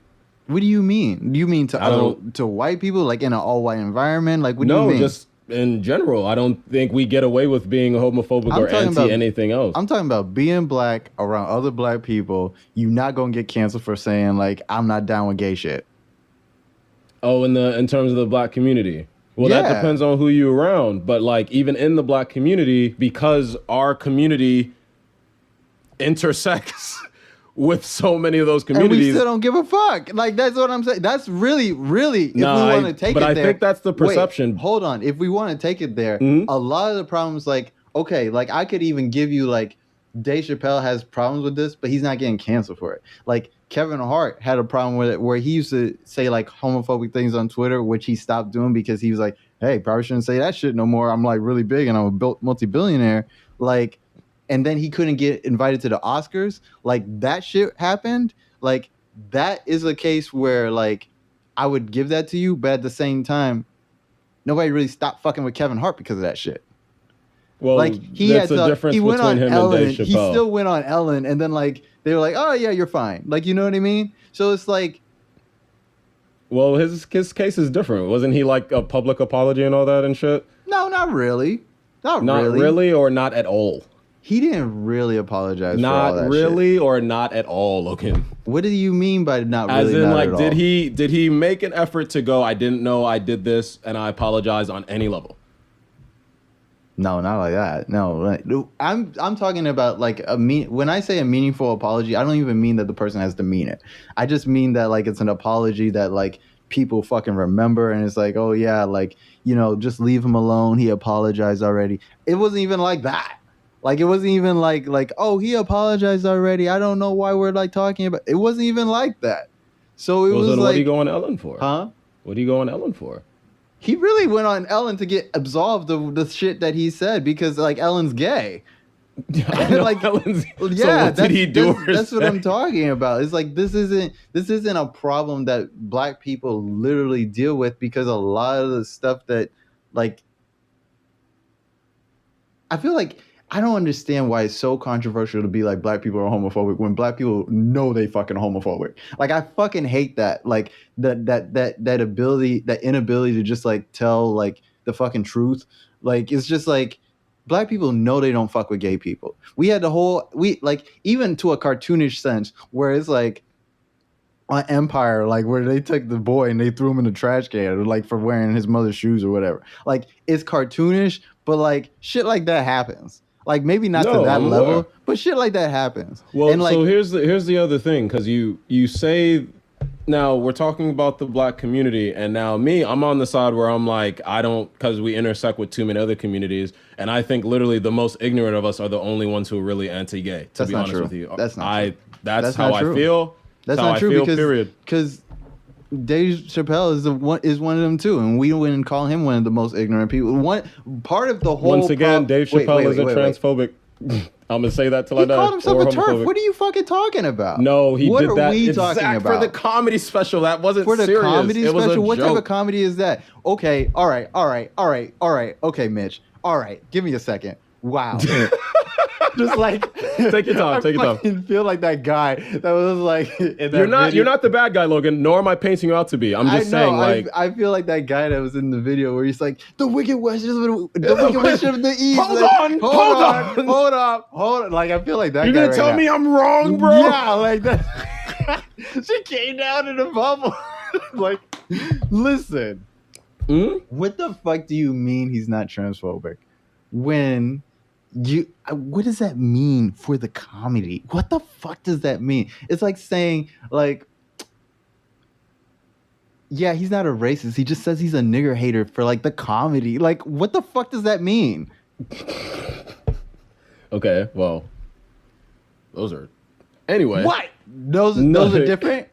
Speaker 2: What do you mean? Do you mean to white people, like in an all-white environment? Like what do you mean?
Speaker 1: No, just in general. I don't think we get away with being homophobic or anti anything else.
Speaker 2: I'm talking about being black around other black people. You not gonna get canceled for saying like I'm not down with gay shit.
Speaker 1: Oh, in terms of the black community. Well, that depends on who you're around. But like even in the black community, because our community intersects with so many of those communities,
Speaker 2: and we still don't give a fuck. Like that's what I'm saying. That's really, if we want to take it there.
Speaker 1: But I think that's the perception.
Speaker 2: Wait, hold on. If we want to take it there, a lot of the problems, like okay, like I could even give you like Dave Chappelle has problems with this, but he's not getting canceled for it. Like Kevin Hart had a problem with it where he used to say like homophobic things on Twitter, which he stopped doing because he was like, hey, probably shouldn't say that shit no more. I'm like really big and I'm a multi-billionaire. Like, and then he couldn't get invited to the Oscars. Like that shit happened. Like that is a case where like I would give that to you, but at the same time, nobody really stopped fucking with Kevin Hart because of that shit.
Speaker 1: Well, like he went on
Speaker 2: Ellen.
Speaker 1: And Dave Chappelle.
Speaker 2: He still went on Ellen, and then like they were like, "Oh yeah, you're fine." Like you know what I mean? So it's like,
Speaker 1: well, his case is different. Wasn't he like a public apology and all that and shit?
Speaker 2: No, not really. Not
Speaker 1: really, or not at all.
Speaker 2: He didn't really apologize.
Speaker 1: Not
Speaker 2: for all that
Speaker 1: really,
Speaker 2: shit.
Speaker 1: Or not at all, Logan.
Speaker 2: What do you mean by not really?
Speaker 1: As in,
Speaker 2: not
Speaker 1: like,
Speaker 2: at
Speaker 1: did
Speaker 2: all?
Speaker 1: did he make an effort to go? I didn't know I did this, and I apologize on any level.
Speaker 2: No, not like that. No, like, I'm talking about like when I say a meaningful apology, I don't even mean that the person has to mean it. I just mean that like it's an apology that like people fucking remember, and it's like, oh yeah, like you know, just leave him alone. He apologized already. It wasn't even like that. Like it wasn't even like oh he apologized already. I don't know why we're like talking about. It wasn't even like that. So it was like,
Speaker 1: what are you going Ellen for?
Speaker 2: Huh?
Speaker 1: What are you going Ellen for?
Speaker 2: He really went on Ellen to get absolved of the shit that he said because like Ellen's gay.
Speaker 1: I know like Ellen's. Yeah, so what did he do?
Speaker 2: That's what I'm talking about. It's like this isn't a problem that black people literally deal with because a lot of the stuff that like I feel like I don't understand why it's so controversial to be like black people are homophobic when black people know they fucking homophobic. Like I fucking hate that. Like that ability, that inability to just like tell like the fucking truth. Like it's just like black people know they don't fuck with gay people. We had like even to a cartoonish sense where it's like on Empire, like where they took the boy and they threw him in the trash can, like for wearing his mother's shoes or whatever. Like it's cartoonish, but like shit like that happens. Like maybe not to that level, but shit like that happens.
Speaker 1: Well,
Speaker 2: and like,
Speaker 1: so here's the other thing, because you say now we're talking about the black community, and now I'm on the side where I'm like I don't, because we intersect with too many other communities, and I think literally the most ignorant of us are the only ones who are really anti-gay. To be honest with you,
Speaker 2: that's not true.
Speaker 1: That's how I feel.
Speaker 2: That's
Speaker 1: how
Speaker 2: not
Speaker 1: I
Speaker 2: true
Speaker 1: feel,
Speaker 2: because
Speaker 1: period.
Speaker 2: Dave Chappelle is one of them too, and we wouldn't call him one of the most ignorant people. One part of the whole
Speaker 1: Once again, Dave Chappelle isn't transphobic. I'm gonna say that till I die.
Speaker 2: He called himself
Speaker 1: or
Speaker 2: a turf.
Speaker 1: homophobic.
Speaker 2: What are you fucking talking about?
Speaker 1: No, he
Speaker 2: what
Speaker 1: did that.
Speaker 2: What are we
Speaker 1: exact
Speaker 2: talking about?
Speaker 1: For the comedy special. That wasn't
Speaker 2: for the
Speaker 1: serious.
Speaker 2: comedy
Speaker 1: it was
Speaker 2: special.
Speaker 1: A
Speaker 2: what
Speaker 1: joke.
Speaker 2: type of comedy is that? Okay, all right. Okay, Mitch. All right, give me a second. Wow. Just like
Speaker 1: take your time. Take your time.
Speaker 2: I feel like that guy that was like. In that
Speaker 1: You're not the bad guy, Logan. Nor am I painting you out to be. I'm just saying, like,
Speaker 2: I feel like that guy that was in the video where he's like the wicked witch of the east. Hold on. Like I feel like that.
Speaker 1: You're gonna tell me I'm wrong, bro?
Speaker 2: Yeah, like that. She came down in a bubble. Like, listen. What the fuck do you mean he's not transphobic? When what does that mean for the comedy? What the fuck does that mean? It's like saying, like, yeah, he's not a racist. He just says he's a nigger hater for like the comedy. Like, what the fuck does that mean?
Speaker 1: Okay, well, those are anyway.
Speaker 2: What? Those are different?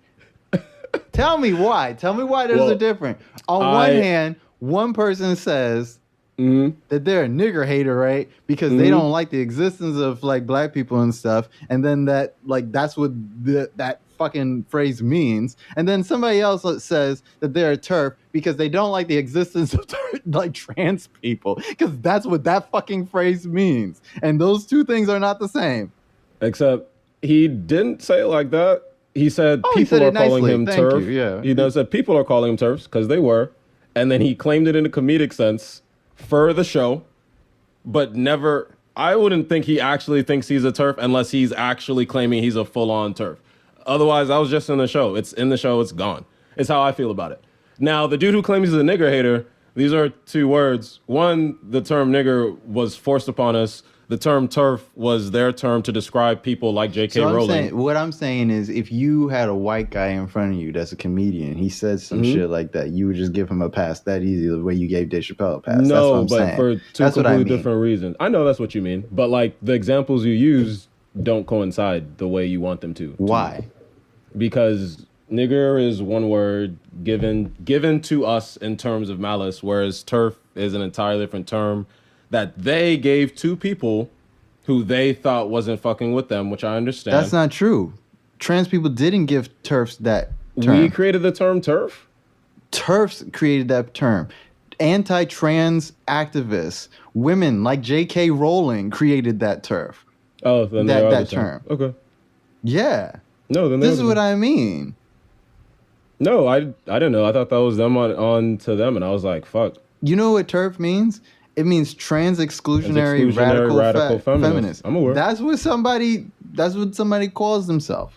Speaker 2: Tell me why. Tell me why those are different. On one hand, one person says that they're a nigger hater, right? Because they don't like the existence of like black people and stuff, and then that like that's what that fucking phrase means. And then somebody else says that they're a TERF because they don't like the existence of like trans people, because that's what that fucking phrase means. And those two things are not the same.
Speaker 1: Except he didn't say it like that. He said people are calling him TERF.
Speaker 2: Yeah.
Speaker 1: He said people are calling him TERFs because they were, and then he claimed it in a comedic sense for the show, but never. I wouldn't think he actually thinks he's a TERF unless he's actually claiming he's a full-on TERF. Otherwise, I was just in the show. It's in the show. It's gone. It's how I feel about it. Now, the dude who claims he's a nigger hater, these are two words. One, the term nigger was forced upon us. The term TERF was their term to describe people like J.K. Rowling.
Speaker 2: What I'm saying is, if you had a white guy in front of you that's a comedian, he says some shit like that, you would just give him a pass that easy, the way you gave Dave Chappelle a pass.
Speaker 1: No,
Speaker 2: that's what I'm saying.
Speaker 1: For two completely different reasons. I know that's what you mean, but like the examples you use don't coincide the way you want them to.
Speaker 2: Why?
Speaker 1: Because nigger is one word given to us in terms of malice, whereas TERF is an entirely different term that they gave to people who they thought wasn't fucking with them, which I understand.
Speaker 2: That's not true. Trans people didn't give TERFs that term.
Speaker 1: We created the term TERF?
Speaker 2: TERFs created that term. Anti-trans activists, women like J.K. Rowling created that TERF.
Speaker 1: Oh, then that
Speaker 2: term.
Speaker 1: Okay.
Speaker 2: Yeah.
Speaker 1: No, then
Speaker 2: this is what I mean.
Speaker 1: No, I didn't know. I thought that was them on to them, and I was like, fuck.
Speaker 2: You know what TERF means? It means trans exclusionary radical feminist.
Speaker 1: I'm aware.
Speaker 2: That's what somebody calls themselves.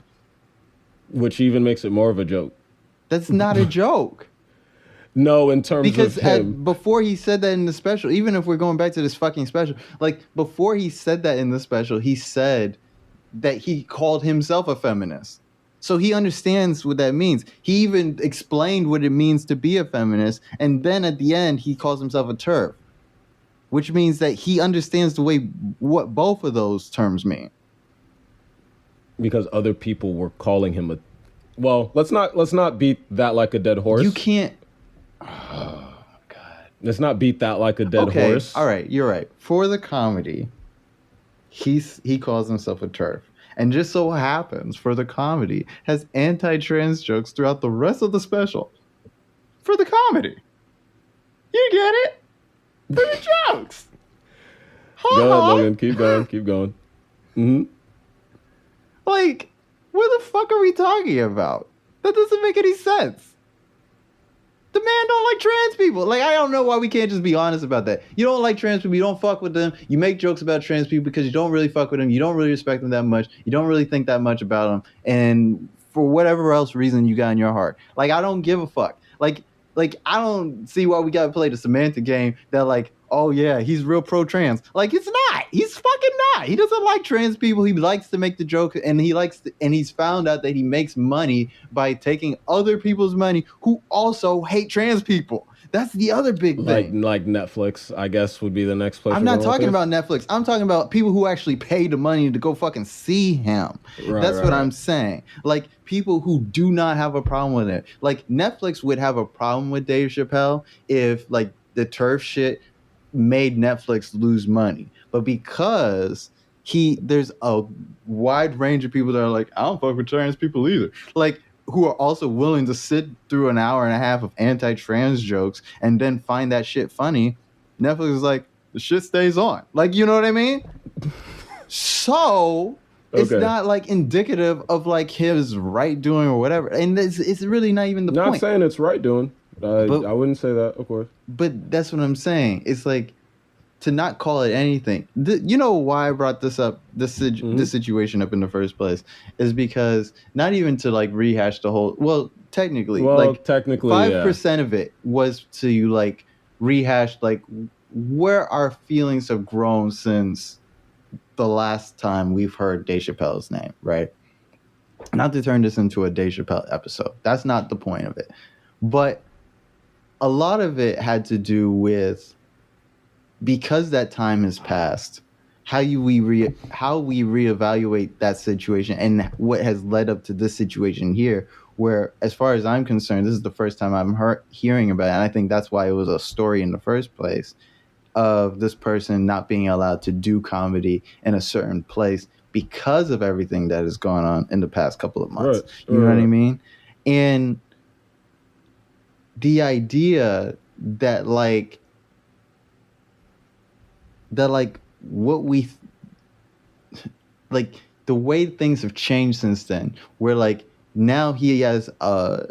Speaker 1: Which even makes it more of a joke.
Speaker 2: That's not a joke.
Speaker 1: No, in terms of him.
Speaker 2: Before he said that in the special, even if we're going back to this fucking special, like before he said that in the special, he said that he called himself a feminist. So he understands what that means. He even explained what it means to be a feminist. And then at the end, he calls himself a TERF, which means that he understands the way what both of those terms mean.
Speaker 1: Because other people were calling him a... Well, let's not beat that like a dead horse.
Speaker 2: You can't...
Speaker 1: Oh, God. Let's not beat that like a dead horse.
Speaker 2: All right, you're right. For the comedy, he calls himself a TERF. And just so happens, for the comedy, has anti-trans jokes throughout the rest of the special. For the comedy. You get it? For the jokes.
Speaker 1: Go ahead, Logan. Keep going. Mm-hmm.
Speaker 2: Like, what the fuck are we talking about? That doesn't make any sense. The man don't like trans people. Like, I don't know why we can't just be honest about that. You don't like trans people. You don't fuck with them. You make jokes about trans people because you don't really fuck with them. You don't really respect them that much. You don't really think that much about them. And for whatever else reason you got in your heart. Like, I don't give a fuck. Like I don't see why we got to play the semantic game that like, oh yeah, he's real pro-trans. Like, it's not. He's fucking not. He doesn't like trans people. He likes to make the joke, and he's found out that he makes money by taking other people's money who also hate trans people. That's the other big thing.
Speaker 1: Like Netflix, I guess, would be the next place.
Speaker 2: I'm not talking about Netflix. I'm talking about people who actually pay the money to go fucking see him. That's what I'm saying. Like, people who do not have a problem with it. Like, Netflix would have a problem with Dave Chappelle if, like, the turf shit made Netflix lose money. But because there's a wide range of people that are like, I don't fuck with trans people either. Like, who are also willing to sit through an hour and a half of anti-trans jokes and then find that shit funny. Netflix is like, the shit stays on. Like, you know what I mean? So it's not like indicative of like his right doing or whatever. And it's really not even the point.
Speaker 1: Not saying it's right doing. I wouldn't say that, of course.
Speaker 2: But that's what I'm saying. It's like, to not call it anything. You know why I brought this up, this situation up in the first place, is because not even to like rehash the whole. Well, technically, 5% of it was to like rehash like where our feelings have grown since the last time we've heard Dave Chappelle's name, right? Not to turn this into a Dave Chappelle episode. That's not the point of it. But a lot of it had to do with, because that time has passed, how we reevaluate that situation and what has led up to this situation here, where, as far as I'm concerned, this is the first time I'm hearing about it. And I think that's why it was a story in the first place, of this person not being allowed to do comedy in a certain place because of everything that has gone on in the past couple of months. Right. You know what I mean? And the idea that what we like, the way things have changed since then, where like now he has a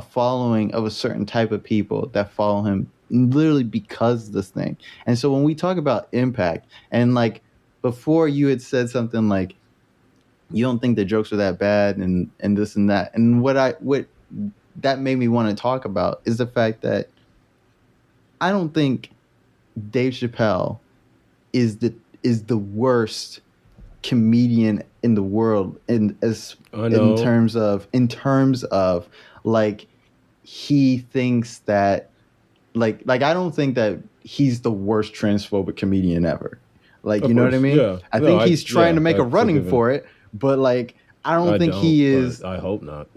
Speaker 2: following of a certain type of people that follow him literally because of this thing. And so when we talk about impact, and like before you had said something like you don't think the jokes are that bad and this and that, and what that made me want to talk about is the fact that I don't think Dave Chappelle is the worst comedian in the world in terms of like, he thinks that like I don't think that he's the worst transphobic comedian ever. Like, you know what I mean? Yeah. I think he's trying to make a running for it, but like I don't think he is.
Speaker 1: I hope not.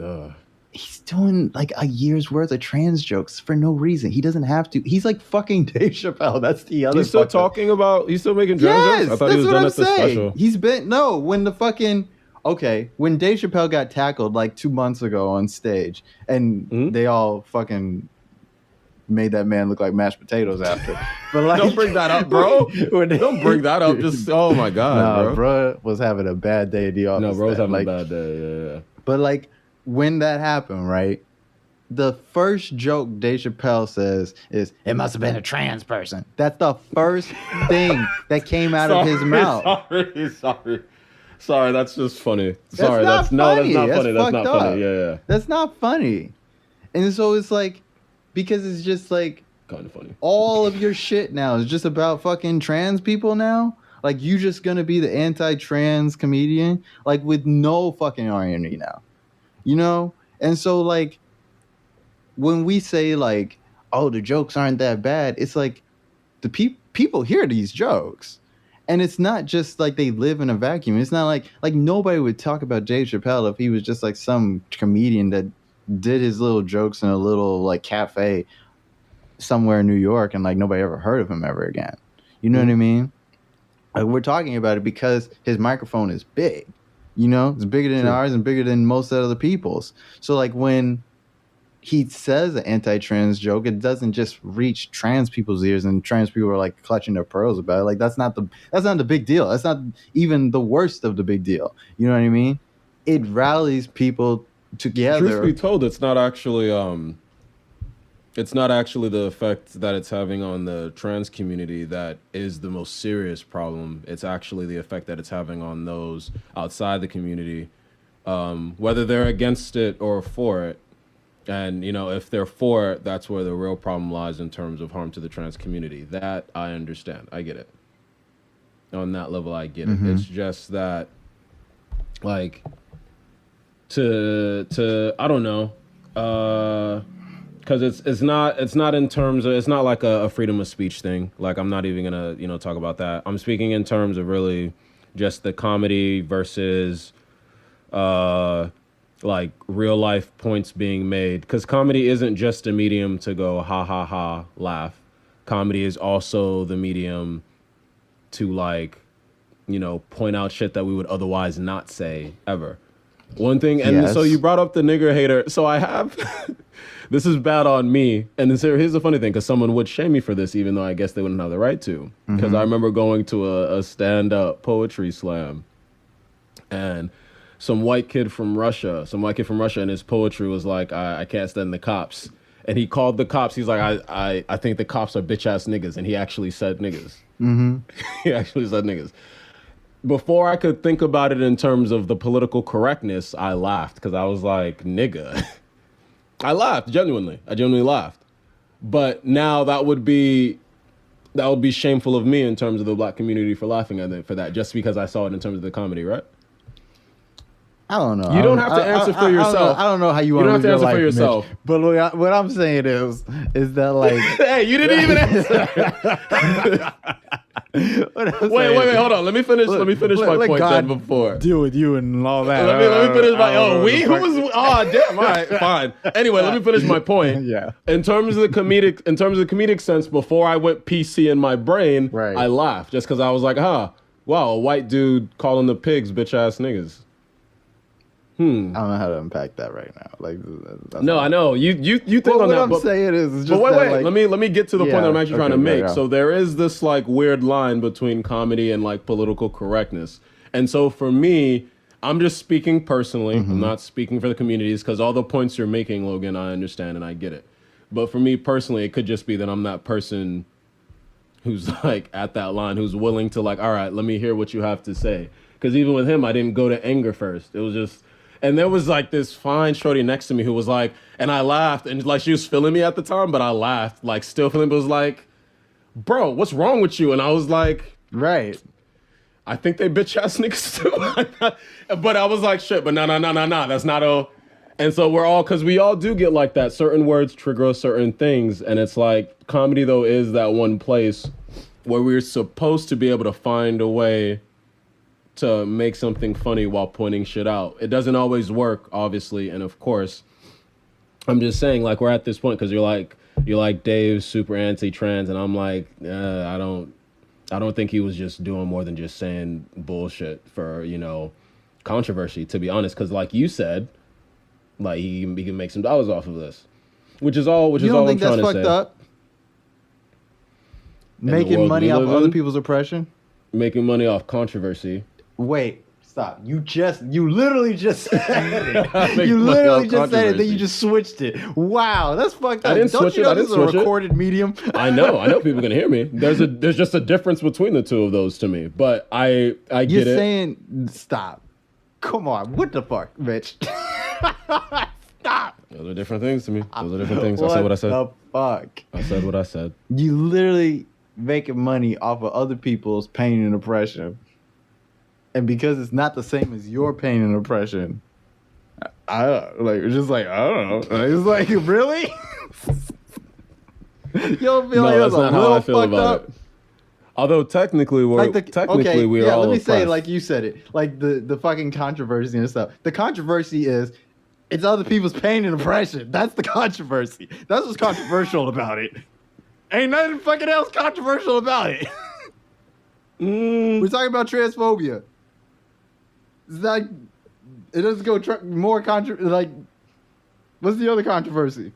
Speaker 2: He's doing like a year's worth of trans jokes for no reason. He doesn't have to. He's like fucking Dave Chappelle. That's the other.
Speaker 1: He's still talking about. He's still making trans jokes. I thought he was done at the special.
Speaker 2: He's been when the fucking when Dave Chappelle got tackled like 2 months ago on stage, and they all fucking made that man look like mashed potatoes after. But like,
Speaker 1: don't bring that up, bro. Don't bring that up. Just oh my god,
Speaker 2: bro was having a bad day at the office.
Speaker 1: No, bro was having a bad day. Yeah.
Speaker 2: But like, when that happened, right? The first joke Dave Chappelle says is, "It must have been a trans person." That's the first thing that came out of his mouth.
Speaker 1: Sorry. That's just funny. That's not funny. That's not funny. Yeah.
Speaker 2: That's not funny. And so it's like, because it's just like
Speaker 1: kind of funny.
Speaker 2: All of your shit now is just about fucking trans people now. Like, you just gonna be the anti-trans comedian, like, with no fucking irony now, you know? And so like, when we say like, oh, the jokes aren't that bad, it's like the people hear these jokes, and it's not just like they live in a vacuum. It's not like nobody would talk about Dave Chappelle if he was just like some comedian that did his little jokes in a little like cafe somewhere in New York, and like nobody ever heard of him ever again. You know what I mean? Like, we're talking about it because his microphone is big. You know, it's bigger than ours and bigger than most other people's. So like, when he says an anti-trans joke, it doesn't just reach trans people's ears and trans people are like clutching their pearls about it. Like, that's not the big deal. That's not even the worst of the big deal. You know what I mean? It rallies people together.
Speaker 1: Truth be told, it's not actually the effect that it's having on the trans community that is the most serious problem. It's actually the effect that it's having on those outside the community, whether they're against it or for it. And, you know, if they're for it, that's where the real problem lies in terms of harm to the trans community. That I understand. I get it. On that level, I get it. It's just that, like, to I don't know, because it's not in terms of, it's not like a freedom of speech thing. Like, I'm not even gonna talk about that. I'm speaking in terms of really just the comedy versus like real life points being made, because comedy isn't just a medium to go ha ha ha laugh. Comedy is also the medium to, like, point out shit that we would otherwise not say ever. One thing, and so you brought up the nigger hater. So I have, this is bad on me. And here's the funny thing, because someone would shame me for this, even though I guess they wouldn't have the right to. Because I remember going to a stand-up poetry slam, and some white kid from Russia, and his poetry was like, I can't stand the cops. And he called the cops. He's like, I think the cops are bitch-ass niggas. And he actually said niggas. He actually said niggas. Before I could think about it in terms of the political correctness, I laughed, because I was like, nigga. I laughed, genuinely. I genuinely laughed. But now that would be shameful of me in terms of the black community for laughing at it for that, just because I saw it in terms of the comedy, right?
Speaker 2: I don't know.
Speaker 1: You don't have to answer for yourself.
Speaker 2: I don't know how you want to live your life, for yourself. Mitch. But look, what I'm saying is that, like,
Speaker 1: hey, you didn't even answer. Wait, hold on. Let me finish my point then before.
Speaker 2: Deal with you and all that.
Speaker 1: Let me finish my damn, all right, fine. Anyway, let me finish my point.
Speaker 2: Yeah.
Speaker 1: In terms of the comedic sense, before I went PC in my brain,
Speaker 2: right,
Speaker 1: I laughed just because I was like, wow, a white dude calling the pigs bitch ass niggas.
Speaker 2: I don't know how to unpack that right now. Like,
Speaker 1: no, I know you think on that.
Speaker 2: What I'm saying is just.
Speaker 1: But wait,
Speaker 2: like,
Speaker 1: let me get to the point that I'm actually trying to make. Yeah. So there is this, like, weird line between comedy and, like, political correctness. And so for me, I'm just speaking personally. I'm not speaking for the communities, because all the points you're making, Logan, I understand and I get it. But for me personally, it could just be that I'm that person who's, like, at that line, who's willing to, like, all right, let me hear what you have to say. Because even with him, I didn't go to anger first. It was just. And there was, like, this fine shorty next to me who was like, and I laughed, and, like, she was feeling me at the time, but I laughed, like, still feeling, but was like, bro, what's wrong with you? And I was like,
Speaker 2: right.
Speaker 1: I think they bitch ass niggas too. But I was like, shit, but no, that's not a. And so because we all do get like that. Certain words trigger us certain things. And it's like, comedy, though, is that one place where we're supposed to be able to find a way to make something funny while pointing shit out. It doesn't always work, obviously, and of course, I'm just saying, like, we're at this point because you're like Dave's super anti-trans, and I'm like, I don't think he was just doing more than just saying bullshit for controversy, to be honest. Because like you said, like he can make some dollars off of this, which is all.
Speaker 2: You don't think that's fucked up? Making money off other people's oppression,
Speaker 1: making money off controversy.
Speaker 2: Wait, stop. You literally just said it. You literally just said it, then you just switched it. Wow, that's fucked up.
Speaker 1: I didn't switch it. I didn't switch it.
Speaker 2: This is a recorded medium.
Speaker 1: I know people can hear me. There's just a difference between the two of those to me. But I get it.
Speaker 2: You're saying, stop. Come on, what the fuck, Mitch? Stop.
Speaker 1: Those are different things to me. Those are different things. I said what I said.
Speaker 2: What the fuck?
Speaker 1: I said what I said.
Speaker 2: You literally making money off of other people's pain and oppression. And because it's not the same as your pain and oppression, I don't know. It's like, really? You don't feel like
Speaker 1: that's not how I feel about it. Although technically we are.
Speaker 2: Let me say it like you said it, like the fucking controversy and stuff. The controversy is it's other people's pain and oppression. That's the controversy. That's what's controversial about it. Ain't nothing fucking else controversial about it. We're talking about transphobia. It's like, it doesn't go more like, what's the other controversy?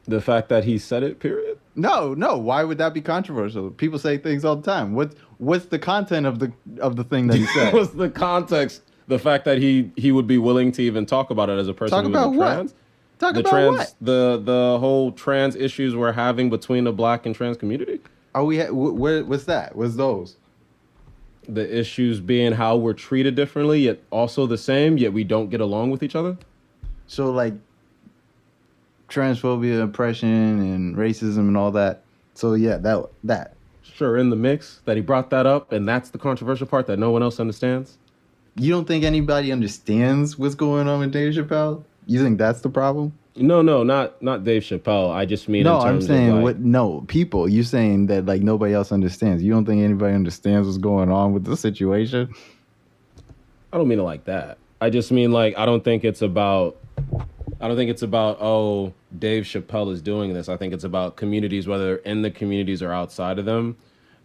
Speaker 1: The fact that he said it, period?
Speaker 2: No. Why would that be controversial? People say things all the time. What's the content of the thing that he said?
Speaker 1: What's the context? The fact that he would be willing to even talk about it as a person who is trans?
Speaker 2: Talk about what?
Speaker 1: The whole trans issues we're having between the black and trans community?
Speaker 2: What's that? What's those?
Speaker 1: The issues being how we're treated differently, yet also the same, yet we don't get along with each other.
Speaker 2: So, like, transphobia, oppression, and racism and all that. So, yeah, that.
Speaker 1: Sure, in the mix, that he brought that up, and that's the controversial part that no one else understands.
Speaker 2: You don't think anybody understands what's going on with Dave Chappelle? You think that's the problem?
Speaker 1: No, no, not Dave Chappelle. I just mean
Speaker 2: No,
Speaker 1: in
Speaker 2: I'm
Speaker 1: terms of
Speaker 2: saying
Speaker 1: like,
Speaker 2: what? No, people. You saying that like nobody else understands. You don't think anybody understands what's going on with the situation?
Speaker 1: I don't mean it like that. I just mean like I don't think it's about, oh, Dave Chappelle is doing this. I think it's about communities, whether in the communities or outside of them,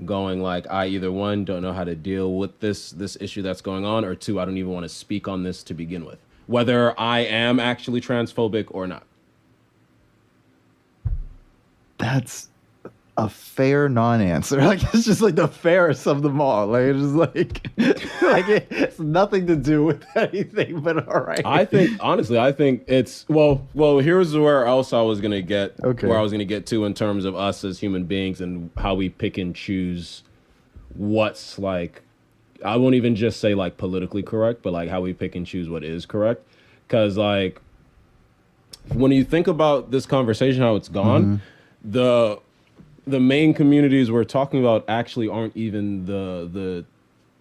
Speaker 1: going like, I either one don't know how to deal with this issue that's going on, or two, I don't even want to speak on this to begin with, whether I am actually transphobic or not.
Speaker 2: That's a fair non-answer. Like it's just like the fairest of them all. Like it's just like like it's nothing to do with anything. But all right.
Speaker 1: I think honestly, I think it's well. Here's where else I was gonna get.
Speaker 2: Okay.
Speaker 1: Where I was gonna get to in terms of us as human beings and how we pick and choose what's like. I won't even just say like politically correct, but like how we pick and choose what is correct. Because like when you think about this conversation, how it's gone, the main communities we're talking about actually aren't even the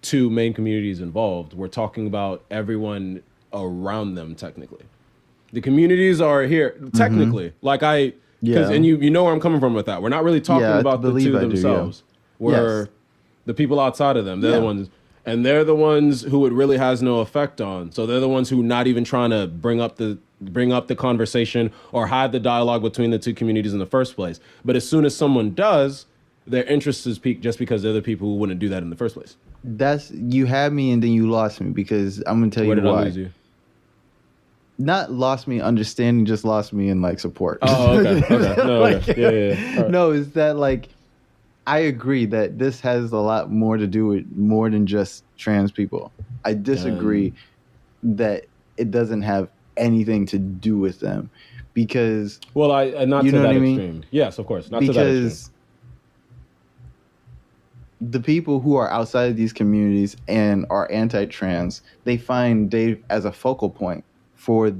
Speaker 1: two main communities involved. We're talking about everyone around them technically. The communities are here technically. Like because and you know where I'm coming from with that. We're not really talking about the two themselves. We're the people outside of them. They're the ones, and they're the ones who it really has no effect on. So they're the ones who not even trying to bring up the conversation or have the dialogue between the two communities in the first place. But as soon as someone does, their interest is piqued just because they're the people who wouldn't do that in the first place.
Speaker 2: That's you had me and then you lost me because I'm gonna tell you why.
Speaker 1: Where did I lose you?
Speaker 2: Not lost me understanding, just lost me in like support.
Speaker 1: Oh, okay. Okay. No,
Speaker 2: like,
Speaker 1: okay. Yeah. Right.
Speaker 2: No, is that like I agree that this has a lot more to do with more than just trans people. I disagree that it doesn't have anything to do with them because
Speaker 1: I not to that extreme. Yes, of course, not to that extreme.
Speaker 2: The people who are outside of these communities and are anti-trans, they find Dave as a focal point for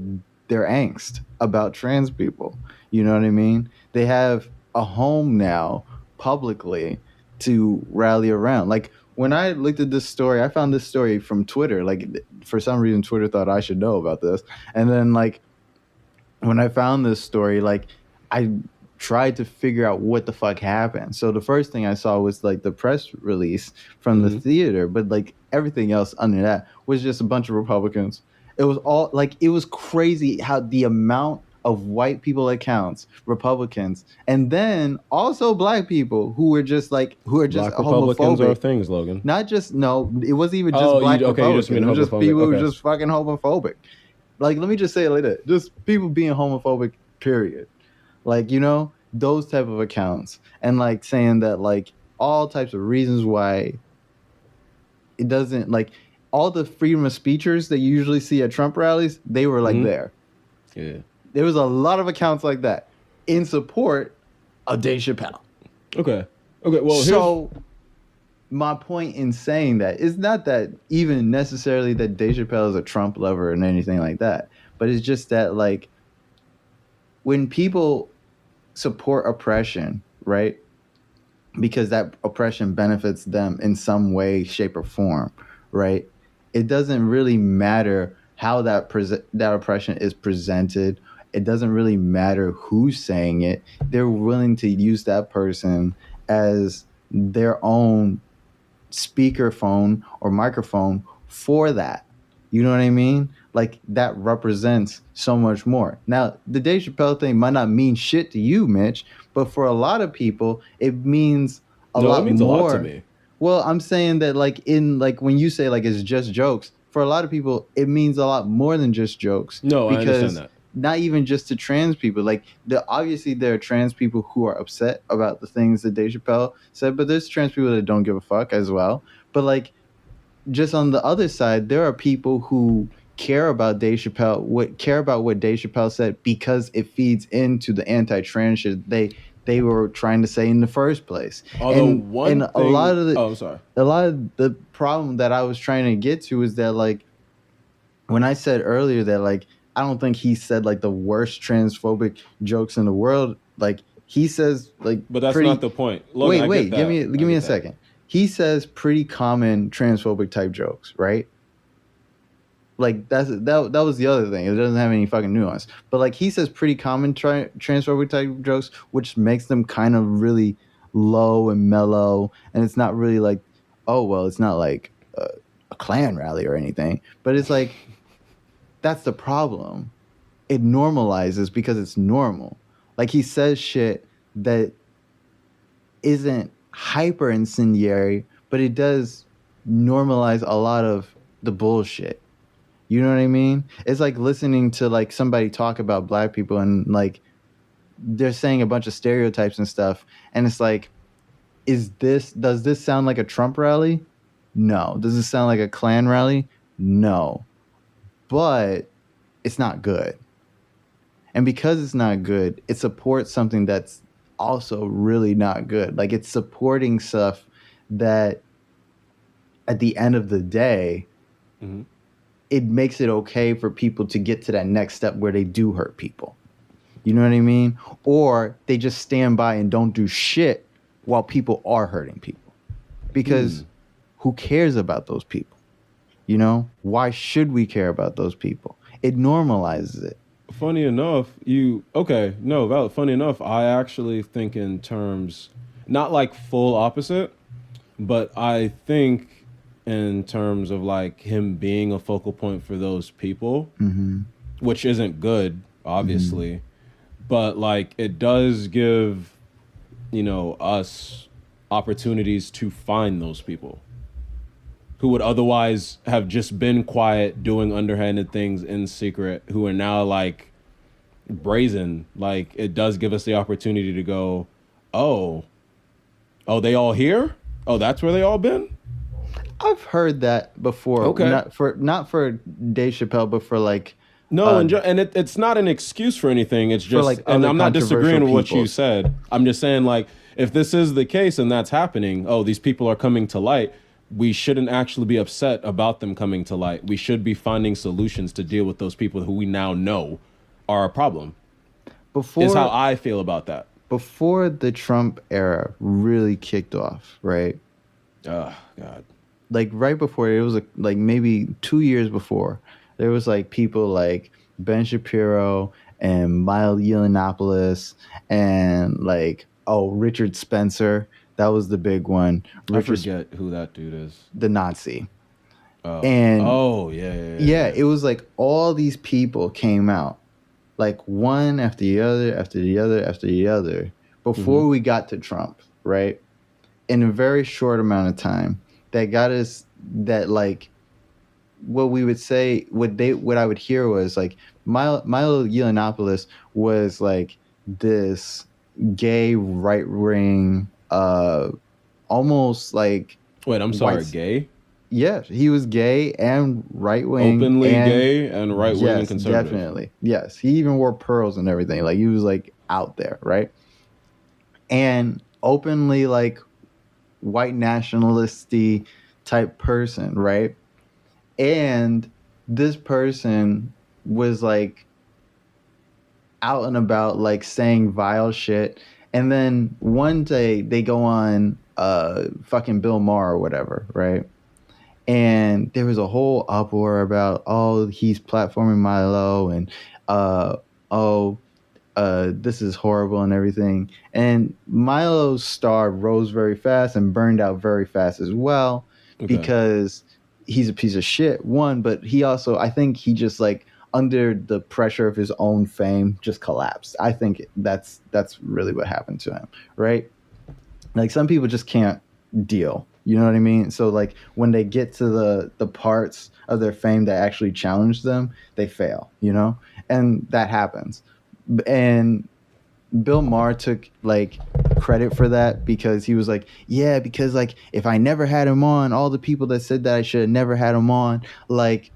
Speaker 2: their angst about trans people. You know what I mean? They have a home now publicly to rally around. Like when I looked at this story, I found this story from Twitter. Like for some reason, Twitter thought I should know about this. And then like when I found this story, like I tried to figure out what the fuck happened. So the first thing I saw was like the press release from the theater, but like everything else under that was just a bunch of Republicans. It was all like, it was crazy how the amount of white people accounts, Republicans, and then also black people who were just like, who are just
Speaker 1: black Republicans
Speaker 2: homophobic.
Speaker 1: Are things, Logan.
Speaker 2: Not just, no, it wasn't even just black Republicans. It was just people who were just fucking homophobic. Like, let me just say it like that. Just people being homophobic, period. Like, you know, those type of accounts. And like saying that like all types of reasons why it doesn't, like all the freedom of speechers that you usually see at Trump rallies, they were like there.
Speaker 1: Yeah.
Speaker 2: There was a lot of accounts like that in support of Dave Chappelle.
Speaker 1: Okay. Well,
Speaker 2: so my point in saying that is not that even necessarily that Dave Chappelle is a Trump lover and anything like that, but it's just that like when people support oppression, right? Because that oppression benefits them in some way, shape, or form, right? It doesn't really matter how that oppression is presented. It doesn't really matter who's saying it. They're willing to use that person as their own speakerphone or microphone for that. You know what I mean? Like that represents so much more. Now, the Dave Chappelle thing might not mean shit to you, Mitch, but for a lot of people, it means a lot more.
Speaker 1: It means a lot to me.
Speaker 2: Well, I'm saying that like in like when you say like it's just jokes, for a lot of people, it means a lot more than just jokes.
Speaker 1: No, I understand that.
Speaker 2: Not even just to trans people. Like obviously there are trans people who are upset about the things that Dave Chappelle said, but there's trans people that don't give a fuck as well. But like just on the other side, there are people who care about Dave Chappelle, what Dave Chappelle said because it feeds into the anti-trans shit they were trying to say in the first place.
Speaker 1: Although
Speaker 2: a lot of the
Speaker 1: I'm sorry.
Speaker 2: A lot of the problem that I was trying to get to is that like when I said earlier that like I don't think he said like the worst transphobic jokes in the world. Like he says like,
Speaker 1: but that's not the point. Logan,
Speaker 2: wait, give me a second. He says pretty common transphobic type jokes, right? Like that was the other thing. It doesn't have any fucking nuance. But like he says pretty common transphobic type jokes, which makes them kind of really low and mellow. And it's not really like, oh well, it's not like a Klan rally or anything. But it's like that's the problem. It normalizes because it's normal. Like he says shit that isn't hyper incendiary, but it does normalize a lot of the bullshit. You know what I mean? It's like listening to like somebody talk about black people and like they're saying a bunch of stereotypes and stuff, and it's like, does this sound like a Trump rally? No. Does it sound like a Klan rally? No. But it's not good. And because it's not good, it supports something that's also really not good. Like it's supporting stuff that at the end of the day, mm-hmm. it makes it okay for people to get to that next step where they do hurt people. You know what I mean? Or they just stand by and don't do shit while people are hurting people. Because who cares about those people? You know? Why should we care about those people? It normalizes it.
Speaker 1: Funny enough, funny enough, I actually think in terms, not like full opposite, but I think in terms of like him being a focal point for those people, mm-hmm. which isn't good, obviously, mm-hmm. but like it does give, us opportunities to find those people who would otherwise have just been quiet, doing underhanded things in secret, who are now like brazen. Like it does give us the opportunity to go, oh, they all here? Oh, that's where they all been?
Speaker 2: I've heard that before.
Speaker 1: Okay.
Speaker 2: Not for Dave Chappelle, but for like
Speaker 1: no, and it's not an excuse for anything. It's just,
Speaker 2: like,
Speaker 1: and I'm not disagreeing with what you said. I'm just saying, like, if this is the case and that's happening, these people are coming to light, we shouldn't actually be upset about them coming to light. We should be finding solutions to deal with those people who we now know are a problem. Is how I feel about that.
Speaker 2: Before the Trump era really kicked off, right?
Speaker 1: Oh, God.
Speaker 2: Like right before, it was like maybe 2 years before, there was like people like Ben Shapiro and Milo Yiannopoulos and like, Richard Spencer. That was the big one.
Speaker 1: I forget who that dude is.
Speaker 2: The Nazi.
Speaker 1: Oh.
Speaker 2: And
Speaker 1: yeah.
Speaker 2: It was like all these people came out, like one after the other, after the other, after the other, before mm-hmm. we got to Trump, right? In a very short amount of time, that got us that like, what we would say, what I would hear was like, Milo Yiannopoulos was like this gay right wing. Almost like...
Speaker 1: Wait, I'm sorry, gay?
Speaker 2: Yeah, he was gay and right-wing.
Speaker 1: Openly gay and right-wing and conservative.
Speaker 2: Definitely. Yes, he even wore pearls and everything. Like, he was, like, out there, right? And openly, like, white nationalisty type person, right? And this person was, like, out and about, like, saying vile shit. And then one day they go on fucking Bill Maher or whatever, right? And there was a whole uproar about, he's platforming Milo and, this is horrible and everything. And Milo's star rose very fast and burned out very fast as well because he's a piece of shit, one, but he also, I think he just like, under the pressure of his own fame, just collapsed. I think that's really what happened to him, right? Like some people just can't deal. You know what I mean? So like when they get to the parts of their fame that actually challenge them, they fail, And that happens. And Bill Maher took like credit for that because he was like, yeah, because like if I never had him on, all the people that said that I should have never had him on, like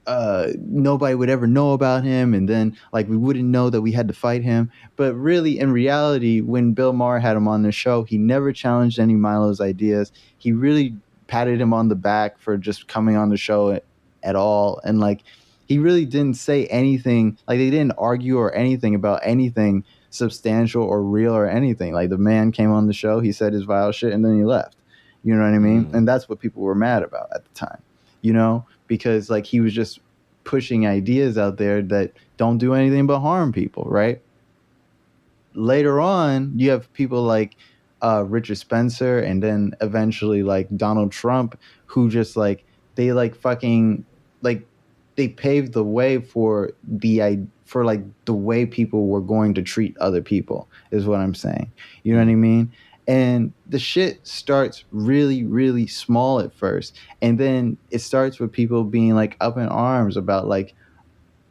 Speaker 2: nobody would ever know about him, and then like we wouldn't know that we had to fight him. But really, in reality, when Bill Maher had him on the show, he never challenged any Milo's ideas. He really patted him on the back for just coming on the show at all, and like he really didn't say anything. Like they didn't argue or anything about anything substantial or real or anything. Like the man came on the show, he said his vile shit, and then he left. You know what I mean? And that's what people were mad about at the time. because like he was just pushing ideas out there that don't do anything but harm people, right? Later on, you have people like Richard Spencer, and then eventually like Donald Trump, who just like they like fucking like they paved the way for for like the way people were going to treat other people, is what I'm saying. You know what I mean? And the shit starts really, really small at first, and then it starts with people being like up in arms about like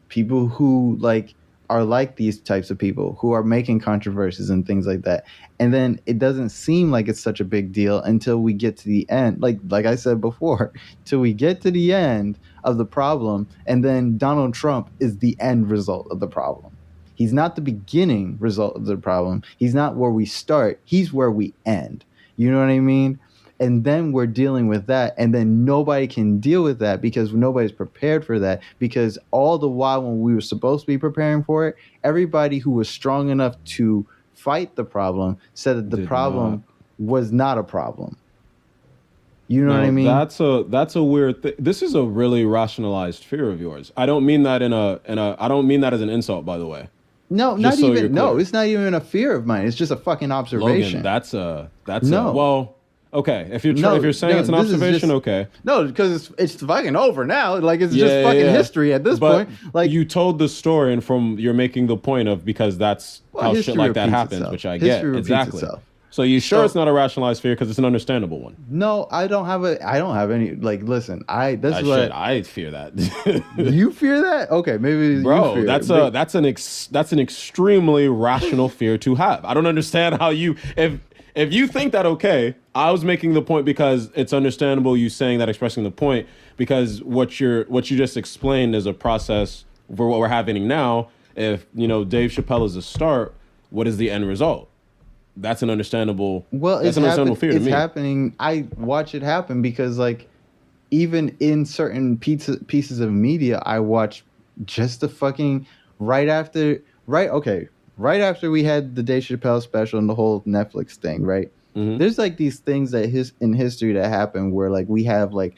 Speaker 2: people who like are like these types of people who are making controversies and things like that. And then it doesn't seem like it's such a big deal until we get to the end. Like I said before, till we get to the end of the problem, and then Donald Trump is the end result of the problem. He's not the beginning result of the problem. He's not where we start. He's where we end. You know what I mean? And then we're dealing with that, and then nobody can deal with that because nobody's prepared for that, because all the while when we were supposed to be preparing for it, everybody who was strong enough to fight the problem said that the problem was not a problem. You know what I mean?
Speaker 1: That's a weird thing. This is a really rationalized fear of yours. I don't mean that I don't mean that as an insult, by the way.
Speaker 2: No, not even. No, it's not even a fear of mine. It's just a fucking observation.
Speaker 1: Logan, well. Okay, if you're saying it's an observation, okay.
Speaker 2: No, because it's fucking over now. Like it's just fucking history at this point. Like
Speaker 1: you told the story, and you're making the point of because that's how shit like that happens, which I get exactly. So you sure it's not a rationalized fear because it's an understandable one?
Speaker 2: No, I don't have any. Like, listen, I
Speaker 1: fear that.
Speaker 2: You fear that? Okay, maybe.
Speaker 1: Bro,
Speaker 2: you
Speaker 1: fear that's an extremely rational fear to have. I don't understand how you if you think that, okay, I was making the point because it's understandable you saying that, expressing the point, because what you just explained is a process for what we're having now. If, Dave Chappelle is a start, what is the end result? That's an understandable fear to me.
Speaker 2: It's happening. I watch it happen because, like, even in certain pieces of media, I watch just the fucking right after we had the Dave Chappelle special and the whole Netflix thing, right? Mm-hmm. There's like these things that in history that happen where like we have like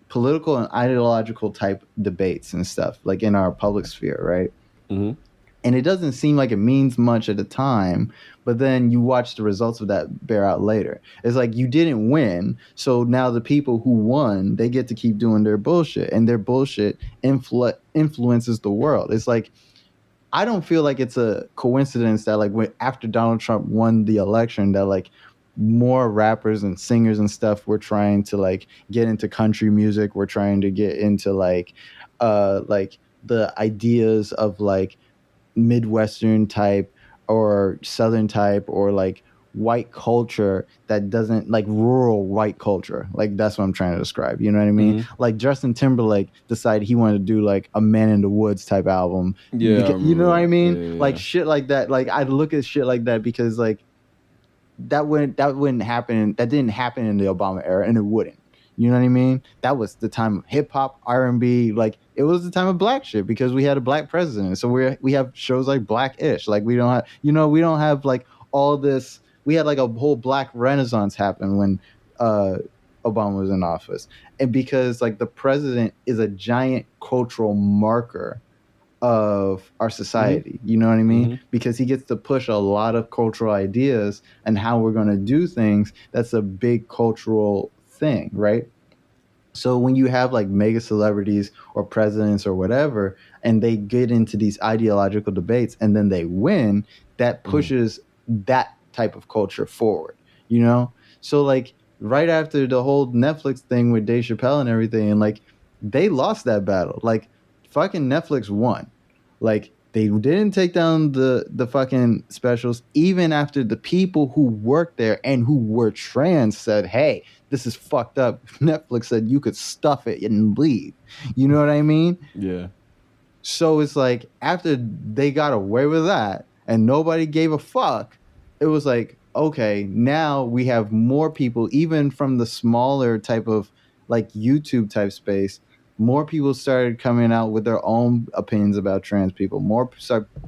Speaker 2: political and ideological type debates and stuff like in our public sphere, right? Mm-hmm. And it doesn't seem like it means much at the time, but then you watch the results of that bear out later. It's like you didn't win, so now the people who won, they get to keep doing their bullshit, and their bullshit influences the world. It's like, I don't feel like it's a coincidence that like after Donald Trump won the election, that like more rappers and singers and stuff were trying to like get into country music. We're trying to get into like the ideas of like Midwestern type or Southern type or like white culture that doesn't like rural white culture. Like that's what I'm trying to describe. You know what I mean? Mm-hmm. Like Justin Timberlake decided he wanted to do like a Man in the Woods type album. Yeah. Because, you know what I mean? Yeah. Like shit like that. Like I look at shit like that because like that wouldn't happen. That didn't happen in the Obama era, and it wouldn't. You know what I mean? That was the time of hip hop, R&B. Like it was the time of black shit because we had a black president. So we have shows like Black-ish. Like we don't have like all this. We had like a whole black renaissance happen when Obama was in office. And because like the president is a giant cultural marker of our society. Mm-hmm. You know what I mean? Mm-hmm. Because he gets to push a lot of cultural ideas and how we're going to do things. That's a big cultural thing, right? So when you have like mega celebrities or presidents or whatever, and they get into these ideological debates and then they win, that pushes that type of culture forward, you know? So like right after the whole Netflix thing with Dave Chappelle and everything, and like they lost that battle. Like fucking Netflix won. Like they didn't take down the fucking specials, even after the people who worked there and who were trans said, hey, this is fucked up. Netflix said you could stuff it and leave. You know what I mean?
Speaker 1: Yeah.
Speaker 2: So it's like after they got away with that and nobody gave a fuck, it was like, okay, now we have more people, even from the smaller type of like YouTube type space. More people started coming out with their own opinions about trans people.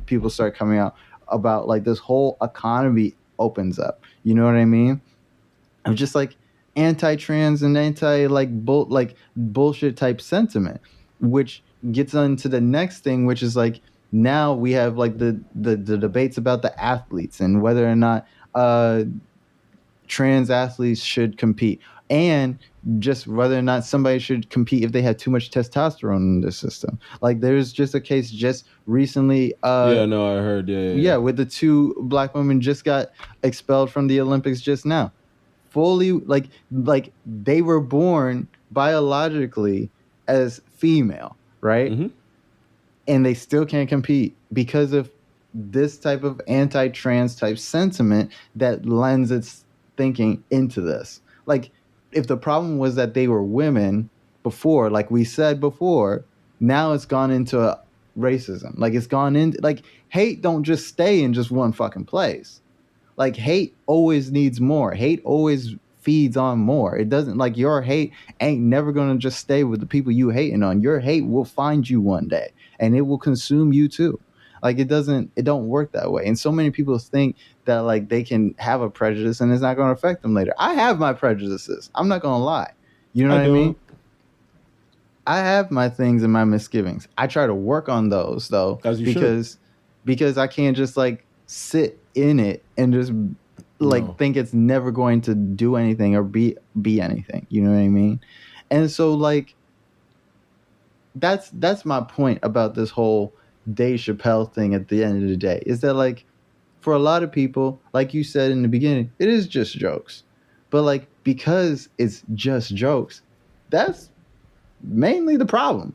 Speaker 2: People start coming out about like this whole economy opens up. You know what I mean? I'm just like, anti-trans and anti like bullshit type sentiment, which gets into the next thing, which is like now we have like the debates about the athletes and whether or not uh trans athletes should compete, and just whether or not somebody should compete if they have too much testosterone in their system. Like there's just a case just recently
Speaker 1: Yeah, no, I heard. Yeah, yeah,
Speaker 2: yeah, with the two black women just got expelled from the Olympics just now. Fully like they were born biologically as female, right?
Speaker 1: Mm-hmm.
Speaker 2: And they still can't compete because of this type of anti-trans type sentiment that lends its thinking into this. Like if the problem was that they were women before, like we said before, now it's gone into racism. Like it's gone into like hate don't just stay in just one fucking place. Like hate always needs more. Hate always feeds on more. It doesn't like your hate ain't never gonna just stay with the people you hating on. Your hate will find you one day and it will consume you too. Like it don't work that way. And so many people think that like they can have a prejudice and it's not gonna affect them later. I have my prejudices. I'm not gonna lie. You know
Speaker 1: I
Speaker 2: what I mean?
Speaker 1: don't.
Speaker 2: I have my things and my misgivings. I try to work on those though,
Speaker 1: As you should.
Speaker 2: because I can't just like sit in it and just like
Speaker 1: No.
Speaker 2: think it's never going to do anything or be anything. You know what I mean? And so like that's my point about this whole Dave Chappelle thing at the end of the day is that like for a lot of people, like you said in the beginning, it is just jokes. But like because it's just jokes, that's mainly the problem.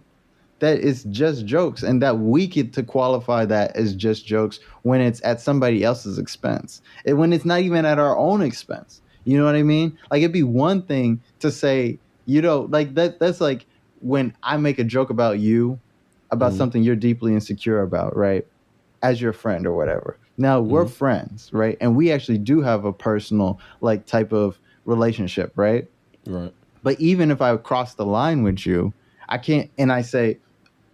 Speaker 2: That it's just jokes and that we get to qualify that as just jokes when it's at somebody else's expense and when it's not even at our own expense. You know what I mean? Like it'd be one thing to say, you know, like that's like when I make a joke about you, about
Speaker 1: Mm-hmm.
Speaker 2: something you're deeply insecure about, right? As your friend or whatever. Now we're
Speaker 1: Mm-hmm.
Speaker 2: friends, right? And we actually do have a personal like type of relationship, right?
Speaker 1: Right.
Speaker 2: But even if I cross the line with you, I can't and I say,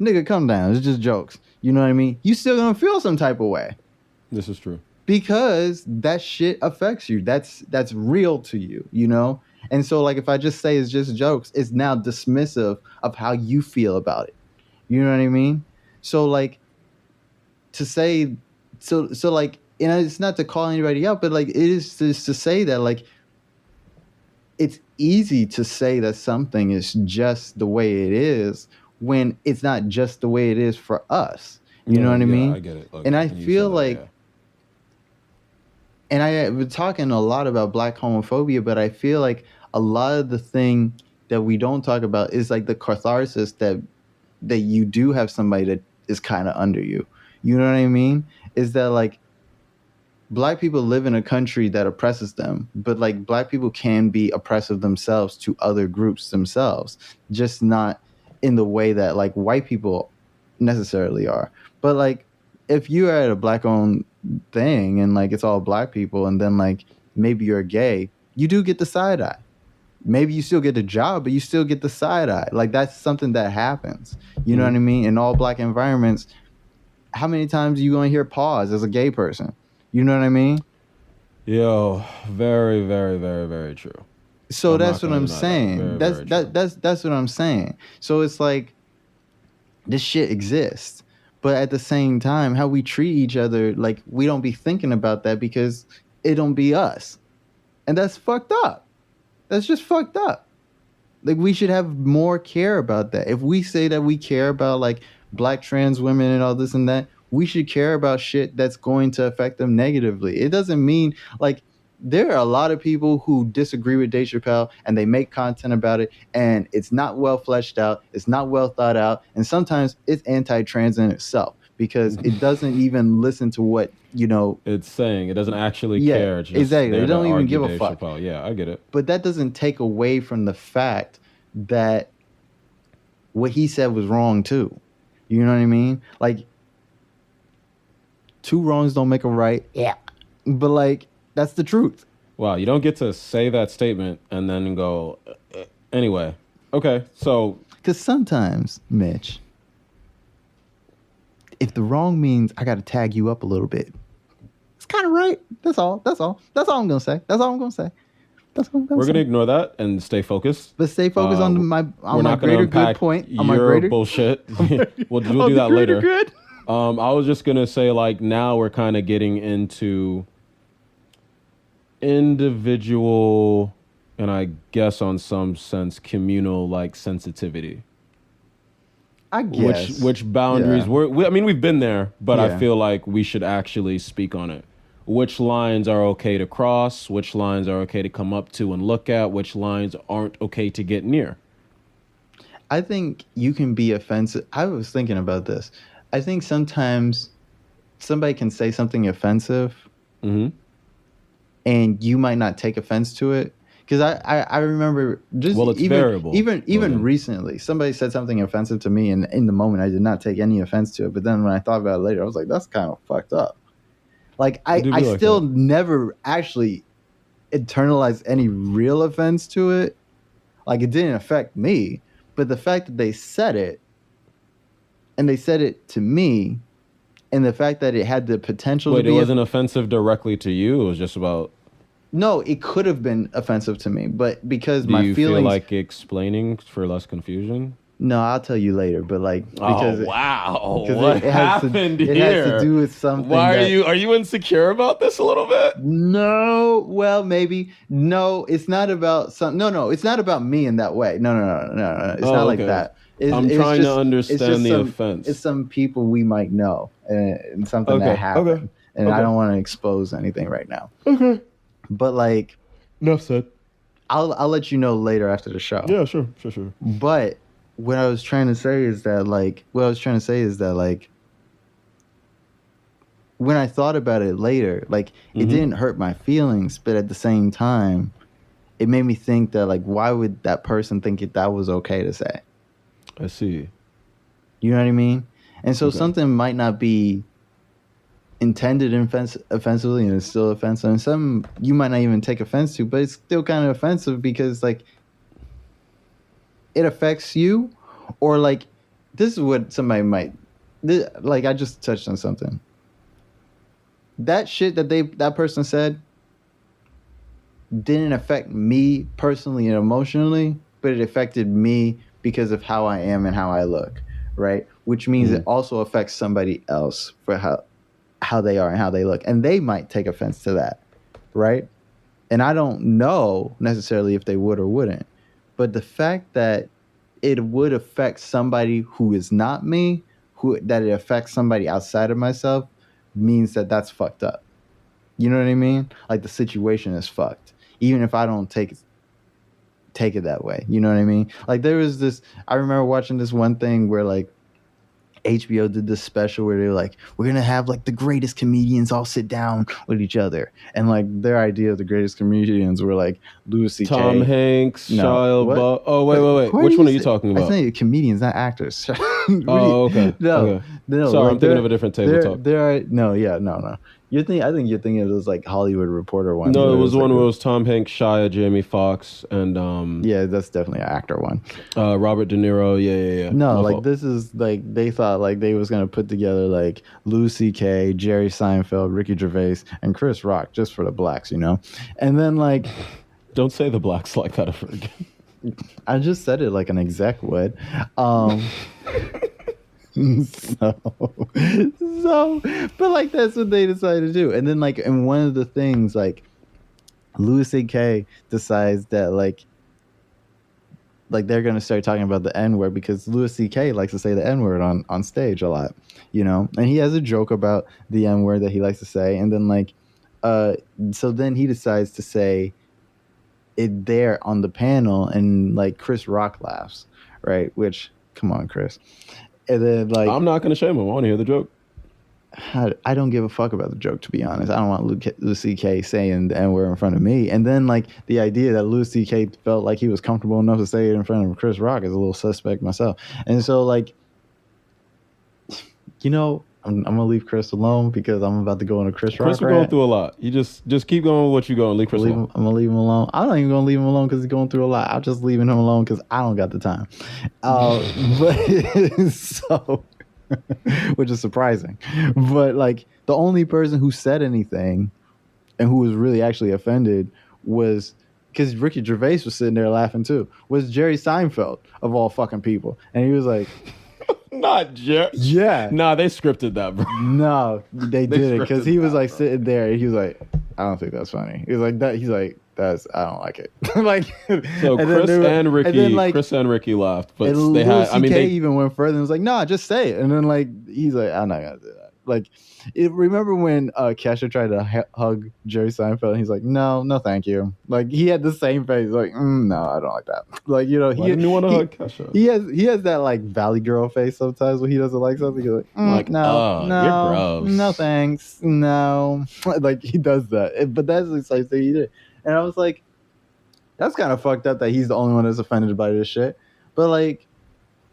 Speaker 2: nigga, come down. It's just jokes. You know what I mean? You still gonna feel some type of way
Speaker 1: This is true.
Speaker 2: because that shit affects you. That's real to you, you know? And so like if I just say it's just jokes, it's now dismissive of how you feel about it. You know what I mean? So like to say so like and it's not to call anybody out, but like it is just to say that like it's easy to say that something is just the way it is when it's not just the way it is for us. You know
Speaker 1: No,
Speaker 2: what I
Speaker 1: yeah,
Speaker 2: mean?
Speaker 1: I get it. Look,
Speaker 2: And I
Speaker 1: when you
Speaker 2: feel
Speaker 1: said that,
Speaker 2: like,
Speaker 1: yeah.
Speaker 2: and I have been talking a lot about black homophobia, but I feel like a lot of the thing that we don't talk about is like the catharsis that you do have somebody that is kind of under you. You know what I mean? Is that like black people live in a country that oppresses them, but like black people can be oppressive themselves to other groups themselves, just not in the way that like white people necessarily are. But like if you're at a black owned thing and like it's all black people and then like maybe you're gay, you do get the side eye. Maybe you still get the job, but you still get the side eye. Like that's something that happens. You know what I mean? In all black environments, how many times are you going to hear pause as a gay person? You know what I mean?
Speaker 1: Yo, very, very, very, very true.
Speaker 2: So
Speaker 1: I'm
Speaker 2: that's
Speaker 1: not
Speaker 2: what
Speaker 1: gonna
Speaker 2: I'm
Speaker 1: deny that.
Speaker 2: saying.
Speaker 1: Very, very true.
Speaker 2: That's what I'm saying. So it's like this shit exists, but at the same time, how we treat each other, like we don't be thinking about that because it don't be us, and that's fucked up. That's just fucked up. Like we should have more care about that. If we say that we care about like black trans women and all this and that, we should care about shit that's going to affect them negatively. It doesn't mean like there are a lot of people who disagree with Dave Chappelle and they make content about it and it's not well fleshed out, it's not well thought out, and sometimes it's anti-trans in itself because it doesn't even listen to what, you know,
Speaker 1: It's saying it doesn't actually
Speaker 2: yeah,
Speaker 1: care. It's just
Speaker 2: exactly.
Speaker 1: there
Speaker 2: They
Speaker 1: to
Speaker 2: don't even
Speaker 1: argue
Speaker 2: give a
Speaker 1: Dave
Speaker 2: fuck.
Speaker 1: Chappelle. Yeah, I get it.
Speaker 2: But that doesn't take away from the fact that what he said was wrong too. You know what I mean? Like two wrongs don't make a right. Yeah. But like that's the truth.
Speaker 1: Wow, you don't get to say that statement and then go. Anyway, okay, so
Speaker 2: Because sometimes, Mitch, if the wrong means I got to tag you up a little bit, it's kind of right. That's all. That's all. That's all I'm gonna say. That's all I'm gonna say.
Speaker 1: We're gonna ignore that and stay focused.
Speaker 2: But stay focused on my greater good point. On my
Speaker 1: your
Speaker 2: greater
Speaker 1: bullshit. we'll do that later. Good. I was just gonna say, like, now we're kind of getting into individual, and I guess on some sense communal, like, sensitivity.
Speaker 2: I guess.
Speaker 1: Which boundaries I mean, we've been there, but I feel like we should actually speak on it. Which lines are okay to cross? Which lines are okay to come up to and look at? Which lines aren't okay to get near?
Speaker 2: I think you can be offensive. I was thinking about this. I think sometimes somebody can say something offensive, and you might not take offense to it. Because I remember just
Speaker 1: it's variable.
Speaker 2: Even recently, somebody said something offensive to me, and in the moment, I did not take any offense to it. But then when I thought about it later, I was like, that's kind of fucked up. Like, I still never actually internalized any real offense to it. Like, it didn't affect me. But the fact that they said it, and they said it to me, and the fact that it had the potential to be...
Speaker 1: Wait, it wasn't offensive directly to you? It was just about...
Speaker 2: No, it could have been offensive to me, but because my feelings... Do you
Speaker 1: feel like explaining for less confusion?
Speaker 2: No, I'll tell you later, but like... Because
Speaker 1: wow. What happened here?
Speaker 2: It has to do with something.
Speaker 1: Why are you insecure about this a little bit?
Speaker 2: No, well, maybe. No, it's not about some... No, it's not about me in that way. No. It's not like that.
Speaker 1: I'm trying to understand the offense.
Speaker 2: It's some people we might know and something that happened. And I don't want to expose anything right now.
Speaker 1: Okay.
Speaker 2: But like,
Speaker 1: enough said.
Speaker 2: I'll let you know later after the show.
Speaker 1: Yeah, sure.
Speaker 2: But what I was trying to say is that when I thought about it later, like it didn't hurt my feelings, but at the same time, it made me think that like, why would that person think that was okay to say?
Speaker 1: I see.
Speaker 2: You know what I mean? And so something might not be intended offensively and it's still offensive, and some you might not even take offense to, but it's still kind of offensive because like it affects you, or like this is what somebody might like. I just touched on something. That shit that person said didn't affect me personally and emotionally, but it affected me because of how I am and how I look, right? Which means it also affects somebody else for how they are and how they look. And they might take offense to that, right? And I don't know necessarily if they would or wouldn't. But the fact that it would affect somebody who is not me, that it affects somebody outside of myself, means that that's fucked up. You know what I mean? Like the situation is fucked. Even if I don't take it that way. You know what I mean? Like there was this, I remember watching this one thing where like HBO did this special where they were like, we're going to have like the greatest comedians all sit down with each other. And like their idea of the greatest comedians were like Louis C.K.
Speaker 1: Tom Hanks, Shia LaBeouf. Oh, wait. Which one are you talking about?
Speaker 2: I think comedians, not actors.
Speaker 1: Okay.
Speaker 2: No.
Speaker 1: Sorry,
Speaker 2: like
Speaker 1: I'm thinking of a different table talk.
Speaker 2: No. I think you're thinking it was like Hollywood Reporter one.
Speaker 1: No, it was one where it was Tom Hanks, Shia, Jamie Foxx, and
Speaker 2: yeah, that's definitely an actor one.
Speaker 1: Robert De Niro, yeah.
Speaker 2: No, like this is like they thought like they was gonna put together like Louis C.K., Jerry Seinfeld, Ricky Gervais, and Chris Rock just for the blacks, you know. And then like,
Speaker 1: don't say the blacks like that ever again.
Speaker 2: I just said it like an exec would. So, but like that's what they decided to do. And then like, and one of the things like Louis C.K. decides that like they're gonna start talking about the N-word because Louis C.K. likes to say the N-word on stage a lot, you know, and he has a joke about the N-word that he likes to say, and then like so then he decides to say it there on the panel, and like Chris Rock laughs, right? Which, come on, Chris. And then like,
Speaker 1: I'm not gonna shame him. I want to hear the joke.
Speaker 2: I don't give a fuck about the joke, to be honest. I don't want Louis C.K. saying the N-word in front of me. And then like the idea that Louis C.K. felt like he was comfortable enough to say it in front of Chris Rock is a little suspect myself. And so like, you know, I'm gonna leave Chris alone because I'm about to go on a Chris Rock.
Speaker 1: Chris, we're going through a lot. You just keep going with what you're going. Leave Chris alone. I'm
Speaker 2: gonna leave him alone. I'm not even gonna leave him alone because he's going through a lot. I'm just leaving him alone because I don't got the time. But so, which is surprising. But like the only person who said anything and who was really actually offended was because Ricky Gervais was sitting there laughing too, was Jerry Seinfeld of all fucking people, and he was like,
Speaker 1: Not Jerry.
Speaker 2: yeah,
Speaker 1: Nah, they scripted that, bro.
Speaker 2: no, they did it because he was like
Speaker 1: bro.
Speaker 2: sitting there, and he was like, I don't think that's funny. He was like that. He's like, that's I don't like it. Like,
Speaker 1: So Chris and Ricky laughed, but
Speaker 2: and
Speaker 1: they had.
Speaker 2: CK
Speaker 1: I mean, they
Speaker 2: even went further and was like, "Nah, just say it." And then like he's like, "I'm not gonna do that." Like, remember when Kesha tried to hug Jerry Seinfeld? And he's like, "No, no, thank you." Like he had the same face. Like, no, I don't like that. Like
Speaker 1: why didn't you want to hug Kesha?
Speaker 2: He has that like Valley Girl face sometimes when he doesn't like something. He's like, no,
Speaker 1: you're gross.
Speaker 2: No, thanks, no. Like he does that, but that's the same thing he did. And I was like, that's kind of fucked up that he's the only one that's offended by this shit. But like,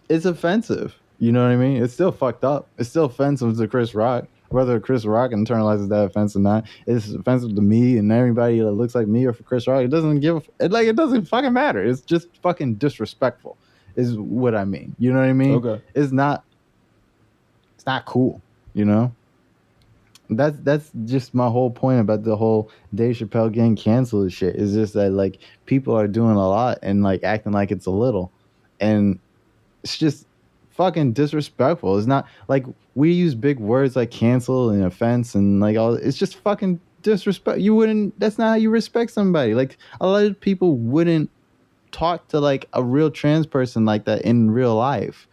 Speaker 2: it's offensive. You know what I mean? It's still fucked up. It's still offensive to Chris Rock. Whether Chris Rock internalizes that offense or not, it's offensive to me and everybody that looks like me or for Chris Rock. It doesn't it doesn't fucking matter. It's just fucking disrespectful, is what I mean. You know what I mean?
Speaker 1: Okay.
Speaker 2: It's not cool. You know? That's just my whole point about the whole Dave Chappelle getting canceled and shit. Is just that like people are doing a lot and like acting like it's a little, and it's just fucking disrespectful. It's not like we use big words like cancel and offense and like all. It's just fucking disrespect. You wouldn't. That's not how you respect somebody. Like a lot of people wouldn't talk to like a real trans person like that in real life.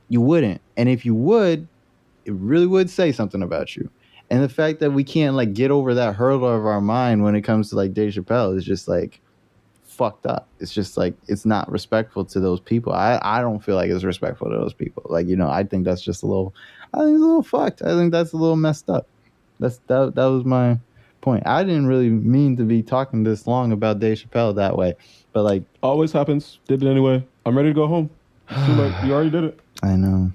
Speaker 2: You wouldn't, and if you would, it really would say something about you. And the fact that we can't like get over that hurdle of our mind when it comes to like Dave Chappelle is just like fucked up. It's just like it's not respectful to those people. I don't feel like it's respectful to those people. Like, you know, I think that's just I think it's a little fucked. I think that's a little messed up. That was my point. I didn't really mean to be talking this long about Dave Chappelle that way, but like
Speaker 1: always happens. Did it anyway. I'm ready to go home. Like, you already did it.
Speaker 2: I know.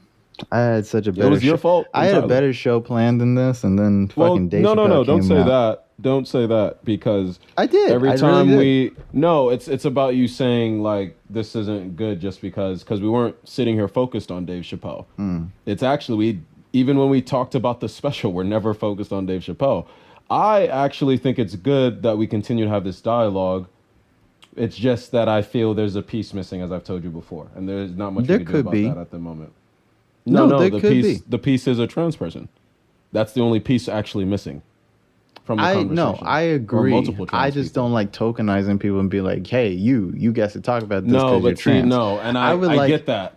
Speaker 2: I had such a better.
Speaker 1: It was your fault.
Speaker 2: I had a better show planned than this, and then fucking Dave Chappelle
Speaker 1: no. Don't say
Speaker 2: out.
Speaker 1: that. Don't say that because
Speaker 2: I did.
Speaker 1: Every
Speaker 2: I
Speaker 1: time
Speaker 2: really did.
Speaker 1: it's about you saying like this isn't good just because we weren't sitting here focused on Dave Chappelle. It's actually even when we talked about the special, we're never focused on Dave Chappelle. I actually think it's good that we continue to have this dialogue. It's just that I feel there's a piece missing, as I've told you before, and there's not much we can do about that at the moment. No, the piece is a trans person. That's the only piece actually missing from the conversation.
Speaker 2: No, I agree. I just
Speaker 1: people.
Speaker 2: don't like tokenizing people and be like, hey, you get to talk about this because you're trans.
Speaker 1: No, and I get that.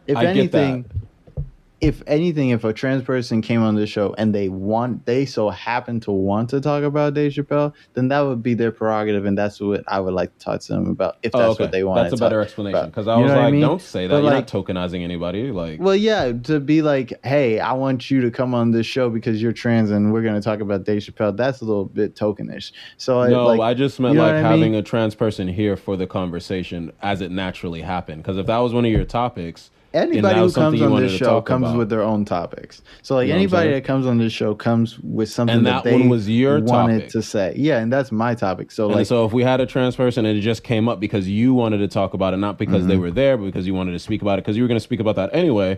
Speaker 2: If anything, if a trans person came on this show and they so happen to want to talk about Dave Chappelle, then that would be their prerogative, and that's what I would like to talk to them about if that's what they want.
Speaker 1: That's a better explanation, because I was like, don't say that. You're not tokenizing anybody. Like,
Speaker 2: well, yeah, to be like, hey, I want you to come on this show because you're trans and we're going to talk about Dave Chappelle. That's a little bit tokenish. So
Speaker 1: I just meant like having a trans person here for the conversation as it naturally happened. Because if that was one of your topics.
Speaker 2: Anybody who comes on this show comes with their own topics. So like anybody that comes on this show comes with something that they
Speaker 1: one was your
Speaker 2: wanted
Speaker 1: topic
Speaker 2: to say. Yeah, and that's my topic. So
Speaker 1: so if we had a trans person and it just came up because you wanted to talk about it, not because they were there, but because you wanted to speak about it, because you were going to speak about that anyway,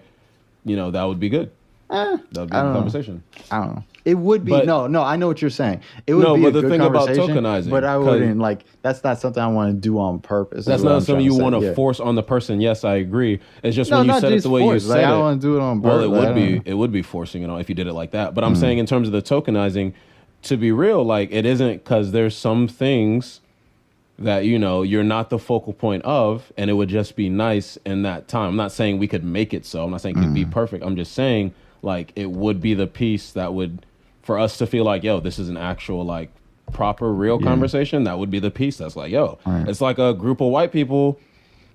Speaker 1: you know, that would be good. That would be a conversation.
Speaker 2: I don't know. It would be no. I know what you're saying. It would be a good conversation. About tokenizing, but I wouldn't like. That's not something I want to do on purpose.
Speaker 1: That's not something you want to force on the person. Yes, I agree. It's just when you said it the way you said it.
Speaker 2: I don't want to do it on purpose.
Speaker 1: Well, it would be forcing if you did it like that. But I'm saying in terms of the tokenizing, to be real, like it isn't, because there's some things that you're not the focal point of, and it would just be nice in that time. I'm not saying we could make it so. I'm not saying it could be perfect. I'm just saying like it would be the piece that would. For us to feel like, yo, this is an actual, like, proper, real conversation, that would be the piece that's like, yo, it's like a group of white people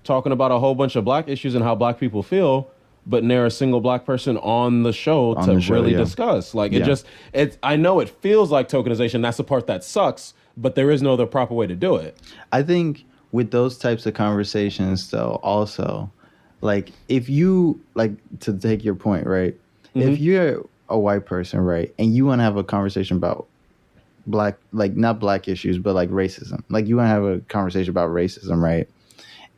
Speaker 1: talking about a whole bunch of black issues and how black people feel, but ne'er a single black person on the show to really discuss. Like, I know it feels like tokenization. That's the part that sucks, but there is no other proper way to do it.
Speaker 2: I think with those types of conversations, though, also, like, if you, like, to take your point, right, if you're a white person, right, and you want to have a conversation about not black issues, but like racism, like you want to have a conversation about racism, right,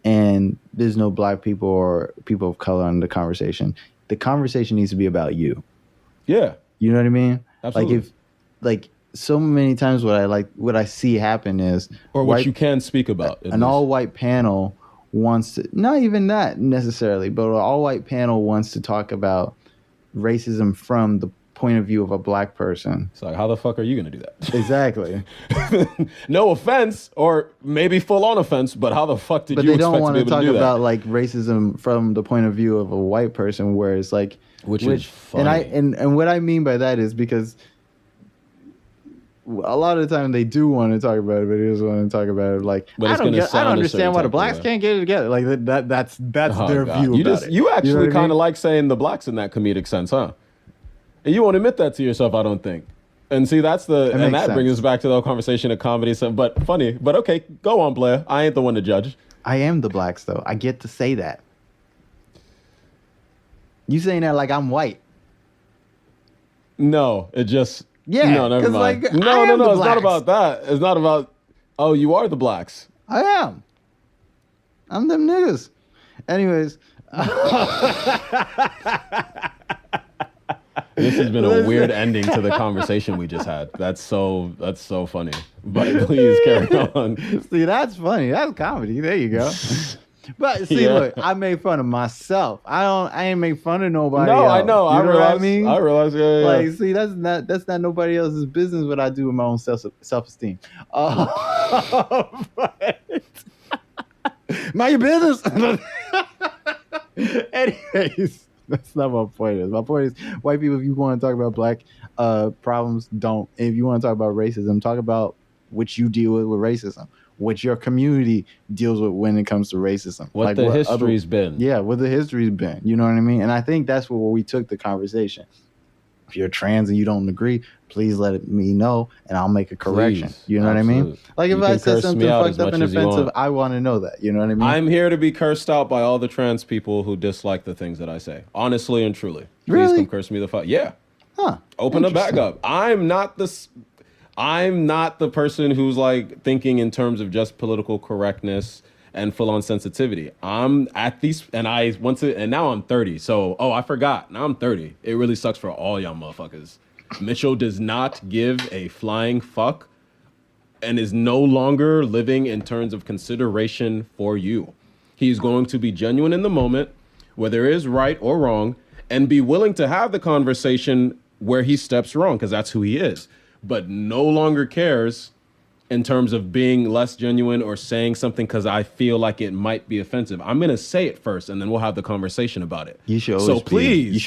Speaker 2: and there's no black people or people of color in the conversation needs to be about you.
Speaker 1: Yeah,
Speaker 2: you know what I mean?
Speaker 1: Absolutely.
Speaker 2: Like so many times what I see happen is,
Speaker 1: or what you can speak about.
Speaker 2: An all-white panel wants to, not even that necessarily, but an all-white panel wants to talk about racism from the point of view of a black person.
Speaker 1: It's like, how the fuck are you gonna do that?
Speaker 2: Exactly.
Speaker 1: No offense, or maybe full-on offense, but how the fuck did you expect to be able to do that? But they don't want to talk
Speaker 2: about like racism from the point of view of a white person, where it's like,
Speaker 1: which is funny.
Speaker 2: And what I mean by that is because a lot of the time they do want to talk about it, but they just want to talk about it like, I don't understand why the blacks can't get it together. Like that's their view about it.
Speaker 1: You actually kind of like saying the blacks in that comedic sense, huh? And you won't admit that to yourself, I don't think. And see, that brings us back to the whole conversation of comedy. So, but funny. But okay, go on, Blair. I ain't the one to judge.
Speaker 2: I am the blacks, though. I get to say that. You saying that like I'm white?
Speaker 1: No, it just no, never mind.
Speaker 2: Like,
Speaker 1: no. It's not about that. It's not about. Oh, you are the blacks.
Speaker 2: I am. I'm them niggas. Anyways.
Speaker 1: This has been a weird ending to the conversation we just had. That's so funny. But please carry on.
Speaker 2: See, that's funny. That's comedy. There you go. But see, look, I made fun of myself. I ain't make fun of nobody else.
Speaker 1: I know.
Speaker 2: You know what I mean?
Speaker 1: I realize. Yeah.
Speaker 2: Like, see, that's not nobody else's business what I do with my own self-esteem. Mind your business. Anyways. That's not my point is. My point is, white people, if you want to talk about black problems, don't. If you want to talk about racism, talk about what you deal with racism, what your community deals with when it comes to racism.
Speaker 1: What the history's been.
Speaker 2: Yeah, what the history's been. You know what I mean? And I think that's where we took the conversation. If you're trans and you don't agree, please let me know and I'll make a correction.
Speaker 1: Please,
Speaker 2: you know
Speaker 1: absolutely.
Speaker 2: what I mean? Like if I said something fucked up and offensive, I want to know that. You know what I mean?
Speaker 1: I'm here to be cursed out by all the trans people who dislike the things that I say. Honestly and truly. Please
Speaker 2: really?
Speaker 1: Come curse me the fuck. Yeah.
Speaker 2: Huh.
Speaker 1: Open the back up. I'm not the person who's like thinking in terms of just political correctness and full-on sensitivity. I'm at these, and now I'm 30. So, I forgot. Now I'm 30. It really sucks for all y'all motherfuckers. Mitchell does not give a flying fuck and is no longer living in terms of consideration for you. He's going to be genuine in the moment, whether it is right or wrong, and be willing to have the conversation where he steps wrong, because that's who he is, but no longer cares in terms of being less genuine or saying something because I feel like it might be offensive. I'm going to say it first, and then we'll have the conversation about it.
Speaker 2: You should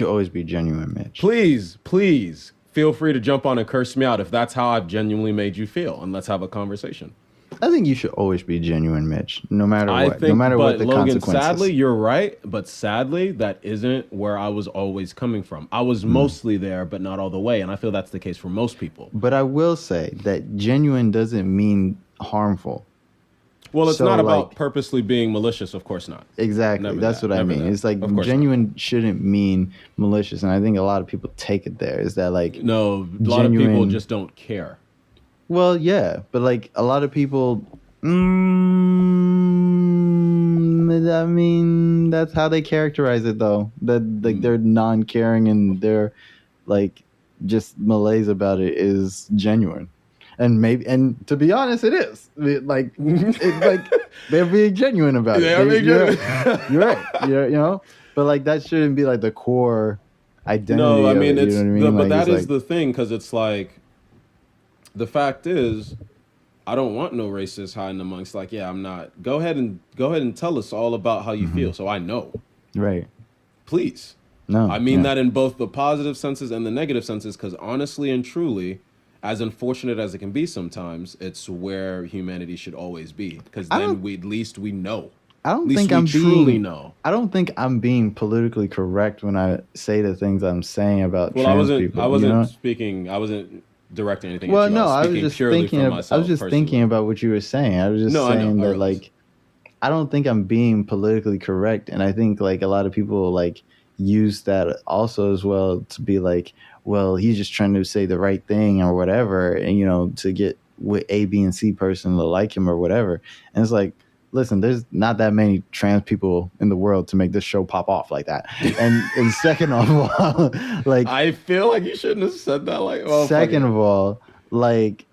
Speaker 2: always be genuine, Mitch.
Speaker 1: Please feel free to jump on and curse me out if that's how I've genuinely made you feel, and let's have a conversation.
Speaker 2: I think you should always be genuine, Mitch, no matter what. No matter what the
Speaker 1: Logan,
Speaker 2: consequences.
Speaker 1: Sadly, you're right, but sadly, that isn't where I was always coming from. I was mostly there, but not all the way, and I feel that's the case for most people.
Speaker 2: But I will say that genuine doesn't mean harmful.
Speaker 1: Well, it's not about purposely being malicious, of course not.
Speaker 2: Exactly, that's what I mean. It's like genuine shouldn't mean malicious, and I think a lot of people take it there. Is that like
Speaker 1: no? A lot of people just don't care.
Speaker 2: Well, yeah, but like a lot of people, I mean, that's how they characterize it, though. That like they're non-caring and they're like just malaise about it is genuine, and to be honest, it is. Like they're being genuine about it.
Speaker 1: They are being genuine.
Speaker 2: You're right. But like that shouldn't be like the core identity.
Speaker 1: No, I mean
Speaker 2: it's. You know what I mean?
Speaker 1: But that is the thing, because it's like. The fact is, I don't want no racist hiding amongst. Like, yeah, I'm not. Go ahead and tell us all about how you feel, so I know.
Speaker 2: Right.
Speaker 1: Please.
Speaker 2: No.
Speaker 1: I mean that in both the positive senses and the negative senses, because honestly and truly, as unfortunate as it can be sometimes, it's where humanity should always be. Because then at least we know.
Speaker 2: I don't think I'm truly know. I don't think I'm being politically correct when I say the things I'm saying about trans people.
Speaker 1: I wasn't speaking. I wasn't directing anything.
Speaker 2: Well, no, I was just thinking. I was just thinking about what you were saying. I was just saying that, like, I don't think I'm being politically correct, and I think like a lot of people like use that also as well to be like, well, he's just trying to say the right thing or whatever, and to get with A, B, and C person to like him or whatever. And it's like, listen, there's not that many trans people in the world to make this show pop off like that. And second of all, like,
Speaker 1: I feel like you shouldn't have said that. Like, well,
Speaker 2: second of all, like,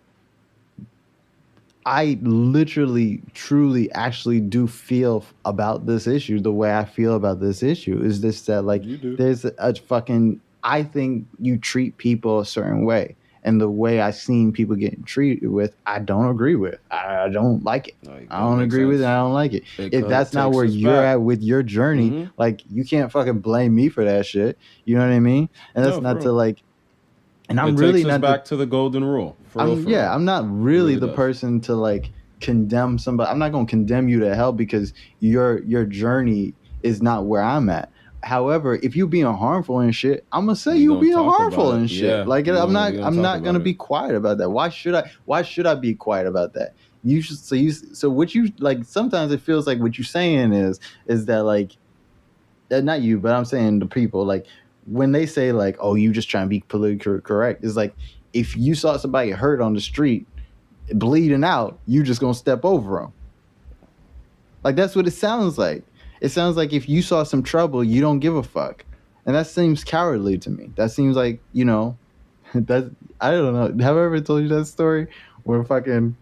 Speaker 2: I literally, truly, actually do feel about this issue the way I feel about this issue. Is this that, like, there's a fucking, I think you treat people a certain way. And the way I've seen people getting treated with, I don't agree with. I don't like it. I don't agree with it. I don't like it. If that's not where you're at with your journey, like, you can't fucking blame me for that shit. You know what I mean? And that's not to, like, and I'm really not
Speaker 1: back to the golden rule.
Speaker 2: I'm not really the person to, like, condemn somebody. I'm not going to condemn you to hell because your journey is not where I'm at. However, if you being harmful and shit, I'm gonna say you being harmful and shit. Yeah, like, I'm not gonna be quiet about that. Why should I be quiet about that? You should. So what you, like, sometimes it feels like what you're saying is that, like, not you, but I'm saying the people, like, when they say, like, oh, you just trying to be politically correct, it's like, if you saw somebody hurt on the street bleeding out, you just gonna step over them. Like, that's what it sounds like. It sounds like if you saw some trouble, you don't give a fuck. And that seems cowardly to me. That seems like, you know, that, I don't know. Have I ever told you that story? Where fucking,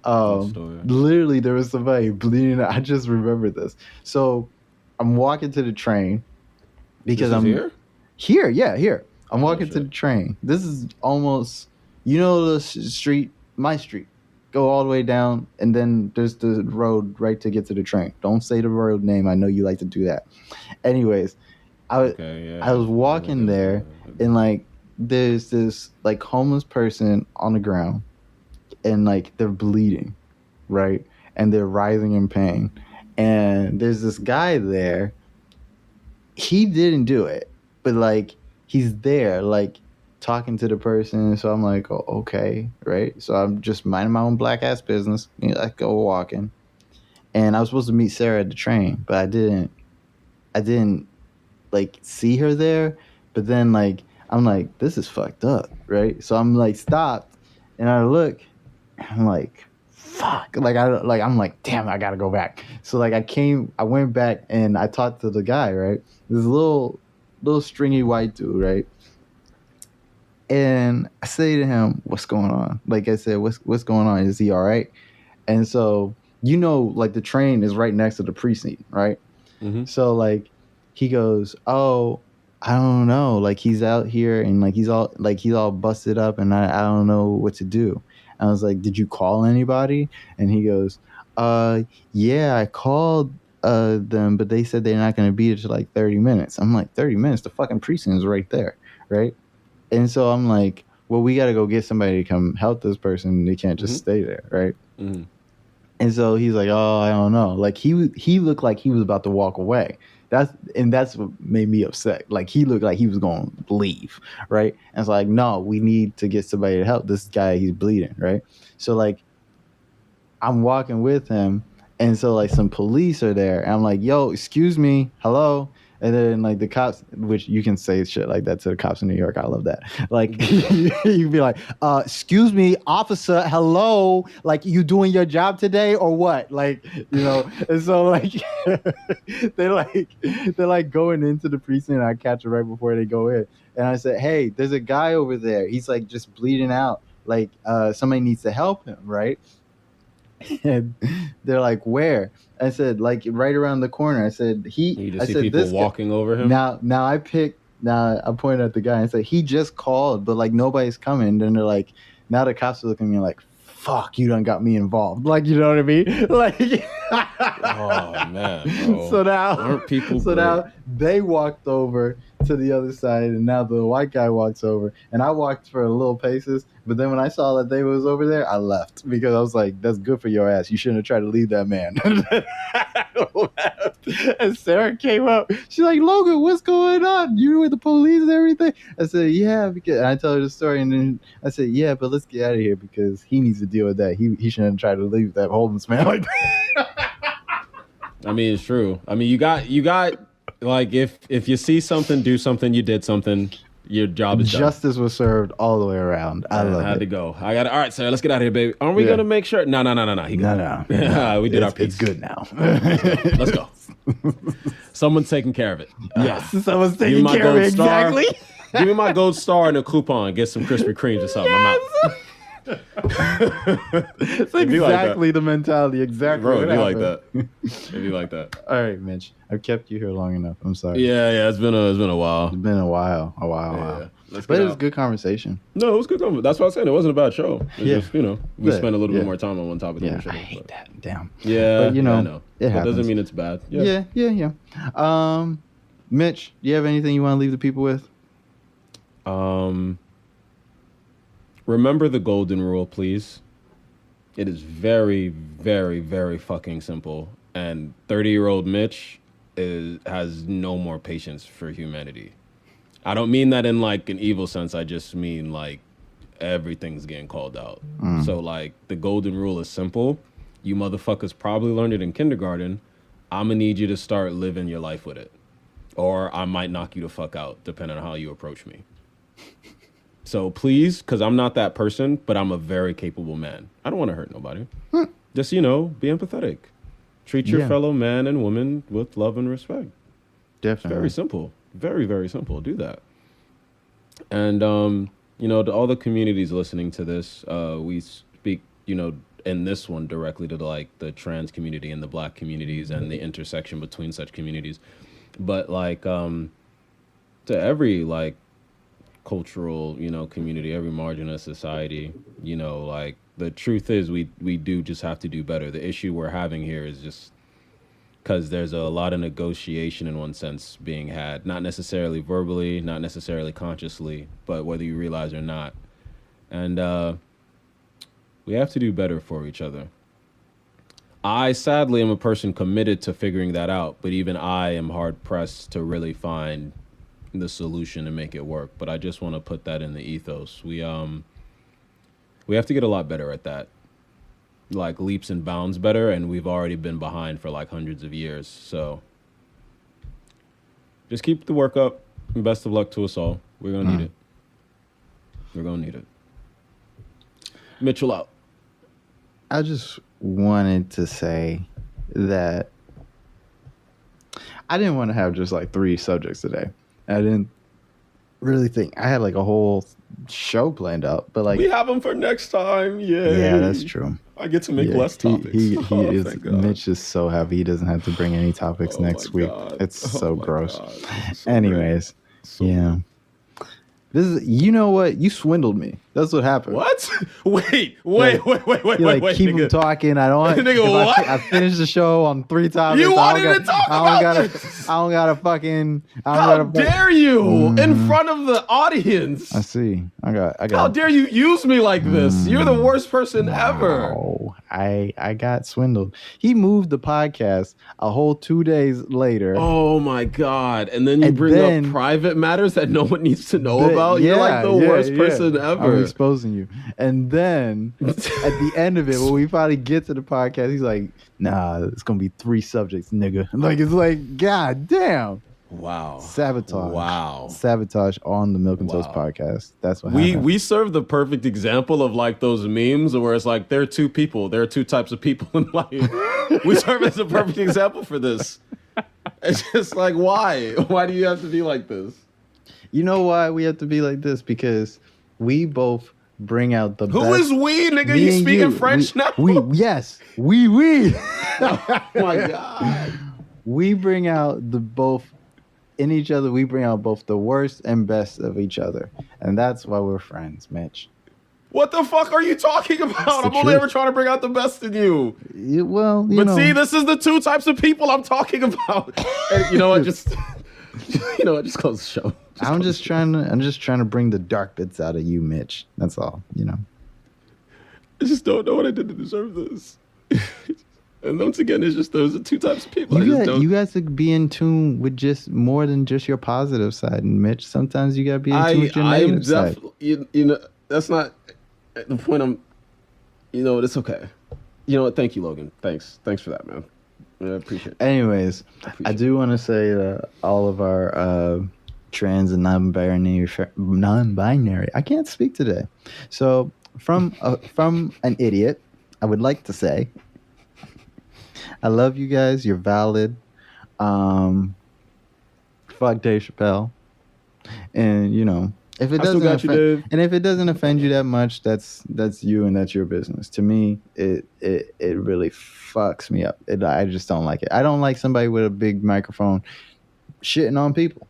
Speaker 2: literally there was somebody bleeding out. I just remember this. So I'm walking to the train because I'm here. Yeah, here. I'm walking to the train. This is almost, you know, the street, my street. Go all the way down, and then there's the road right to get to the train. Don't say the road name. I know you like to do that. Anyways, I was walking there, and, like, there's this, like, homeless person on the ground, and, like, they're bleeding, right? And they're writhing in pain. And there's this guy there. He didn't do it, but, like, he's there, like, talking to the person. So I'm like, oh, okay, right? So I'm just minding my own black ass business. You know, I go walking, and I was supposed to meet Sarah at the train, but I didn't like see her there. But then, like, I'm like, this is fucked up, right? So I'm like stopped, and I look, and I'm like, fuck, I'm like, damn, I gotta go back. So, like, I went back and I talked to the guy, right? This little stringy white dude, right? And I say to him, what's going on? Like I said, what's going on? Is he all right? And so, you know, like, the train is right next to the precinct, right? Mm-hmm. So, like, he goes, oh, I don't know. Like, he's out here and, like, he's all busted up, and I don't know what to do. I was like, did you call anybody? And he goes, yeah, I called them, but they said they're not going to be here till, like, 30 minutes. I'm like, 30 minutes? The fucking precinct is right there, right? And so I'm like, well, we got to go get somebody to come help this person. They can't just stay there, right? Mm-hmm. And so he's like, oh, I don't know. Like, he looked like he was about to walk away. That's what made me upset. Like, he looked like he was going to leave, right? And it's like, no, we need to get somebody to help this guy. He's bleeding, right? So, like, I'm walking with him, and so, like, some police are there, and I'm like, yo, excuse me, hello. And then, like, the cops, which you can say shit like that to the cops in New York. I love that. Like, you'd be like, excuse me, officer, hello. Like, you doing your job today or what? Like, you know. And so, like, they're like going into the precinct, and I catch it right before they go in. And I said, hey, there's a guy over there. He's, like, just bleeding out. Like, somebody needs to help him, right? And they're like, where? I said, like, right around the corner. I said,
Speaker 1: you just see people walking over him.
Speaker 2: Now I pointed at the guy and said, he just called, but, like, nobody's coming. And they're like, now the cops are looking at me like, fuck, you done got me involved. Like, you know what I mean? Like,
Speaker 1: oh man. Bro.
Speaker 2: So now,
Speaker 1: aren't people
Speaker 2: now they walked over to the other side, and now the white guy walks over, and I walked for a little paces. But then when I saw that they was over there, I left because I was like, that's good for your ass. You shouldn't have tried to leave that man. And Sarah came up. She's like, Logan, what's going on? You with the police and everything? I said, yeah, because, and I told her the story, and then I said, yeah, but let's get out of here because he needs to deal with that. He shouldn't have tried to leave that homeless man like that.
Speaker 1: I mean, it's true. I mean, you got like, if you see something, do something, you did something, your job is done.
Speaker 2: Justice was served all the way around. I love it.
Speaker 1: I had to go. All right, Sarah, let's get out of here, baby. Aren't we gonna make sure? No. No. We did our piece.
Speaker 2: It's good now.
Speaker 1: Let's go. Someone's taking care of it.
Speaker 2: Yes, someone's taking care of it. Exactly.
Speaker 1: Give me my gold star and a coupon. Get some Krispy Kremes or something. Yes. I'm out.
Speaker 2: It's exactly the mentality. Exactly.
Speaker 1: Bro,
Speaker 2: what
Speaker 1: it'd be like
Speaker 2: happened.
Speaker 1: that. It'd be like that.
Speaker 2: All right, Mitch. I've kept you here long enough. I'm sorry.
Speaker 1: Yeah. It's been a while.
Speaker 2: It's been a while.
Speaker 1: Yeah.
Speaker 2: But it was a good conversation.
Speaker 1: No, it was good. That's what I was saying. It wasn't a bad show. It's
Speaker 2: Yeah.
Speaker 1: just, we spent a little bit more time on one topic than
Speaker 2: Yeah,
Speaker 1: we should
Speaker 2: I
Speaker 1: have.
Speaker 2: hate that. Damn.
Speaker 1: Yeah,
Speaker 2: but
Speaker 1: I know.
Speaker 2: It happens.
Speaker 1: doesn't mean it's bad.
Speaker 2: Yeah. Mitch, do you have anything you want to leave the people with?
Speaker 1: Remember the golden rule, please. It is very, very, very fucking simple. And 30-year-old Mitch has no more patience for humanity. I don't mean that in like an evil sense. I just mean like everything's getting called out. So like the golden rule is simple. You motherfuckers probably learned it in kindergarten. I'm gonna need you to start living your life with it. Or I might knock you the fuck out, depending on how you approach me. So please, because I'm not that person, but I'm a very capable man. I don't want to hurt nobody. Just, be empathetic. Treat your fellow man and woman with love and respect.
Speaker 2: Definitely.
Speaker 1: It's very simple. Very, very simple. Do that. And, to all the communities listening to this, we speak, in this one directly to the trans community and the black communities and the intersection between such communities. But to every cultural, community, every margin of society, the truth is we do just have to do better. The issue we're having here is just because there's a lot of negotiation in one sense being had, not necessarily verbally, not necessarily consciously, but whether you realize or not. And we have to do better for each other. I sadly am a person committed to figuring that out, but even I am hard pressed to really find the solution and make it work. But I just want to put that in the ethos. We have to get a lot better at that, like leaps and bounds better, and we've already been behind for hundreds of years. So just keep the work up, and best of luck to us all. We're gonna need it. We're gonna need it. Mitchell out.
Speaker 2: I just wanted to say that I didn't want to have just 3 subjects today. I didn't really think I had a whole show planned out, but
Speaker 1: we have them for next time.
Speaker 2: Yeah, that's true.
Speaker 1: I get to make less topics.
Speaker 2: He is. Mitch is so happy he doesn't have to bring any topics next week.
Speaker 1: God.
Speaker 2: It's so gross.
Speaker 1: So
Speaker 2: Anyways,
Speaker 1: great.
Speaker 2: This is, you know what? You swindled me. That's what happened.
Speaker 1: What? Wait.
Speaker 2: You keep him talking. I don't.
Speaker 1: Nigga, what?
Speaker 2: I finished the show on 3 topics.
Speaker 1: You wanted to talk about this.
Speaker 2: I don't gotta fucking.
Speaker 1: How dare you in front of the audience?
Speaker 2: I see. I got.
Speaker 1: How dare you use me like this? You're the worst person ever.
Speaker 2: No, I got swindled. He moved the podcast a whole 2 days later.
Speaker 1: Oh my God! And then you bring up private matters that no one needs to know about. You're the worst person ever.
Speaker 2: I'm exposing you. And then at the end of it, when we finally get to the podcast, he's like, "Nah, it's gonna be 3 subjects, nigga." God damn.
Speaker 1: Wow.
Speaker 2: Sabotage.
Speaker 1: Wow.
Speaker 2: Sabotage on the Milk and Toast podcast. That's what happened.
Speaker 1: We serve the perfect example of those memes where it's there are 2 people. There are 2 types of people in life. We serve as a perfect example for this. It's just why? Why do you have to be like this?
Speaker 2: You know why we have to be like this? Because we both bring out the best.
Speaker 1: Who is we, nigga? You speaking French now?
Speaker 2: Yes. We.
Speaker 1: Oh my God.
Speaker 2: We bring out in each other, we bring out both the worst and best of each other. And that's why we're friends, Mitch.
Speaker 1: What the fuck are you talking about? I'm only ever trying to bring out the best in you.
Speaker 2: See,
Speaker 1: this is the 2 types of people I'm talking about. And you know what? Just close the show.
Speaker 2: I'm just trying to bring the dark bits out of you, Mitch. That's all,
Speaker 1: I just don't know what I did to deserve this. And once again, it's just those are 2 types of people.
Speaker 2: You guys could be in tune with just more than just your positive side, and Mitch. Sometimes you gotta be in tune with your negative side.
Speaker 1: That's not the point. It's okay. You know what? Thank you, Logan. Thanks for that, man. I appreciate it.
Speaker 2: Anyways, I do want to say that all of our trans and non-binary. I can't speak today. So from an idiot, I would like to say, I love you guys. You're valid. Fuck Dave Chappelle, and If it
Speaker 1: I still
Speaker 2: doesn't
Speaker 1: got you,
Speaker 2: offend,
Speaker 1: Dave.
Speaker 2: and if it doesn't offend you that much, that's you and that's your business. To me, it really fucks me up. I just don't like it. I don't like somebody with a big microphone shitting on people,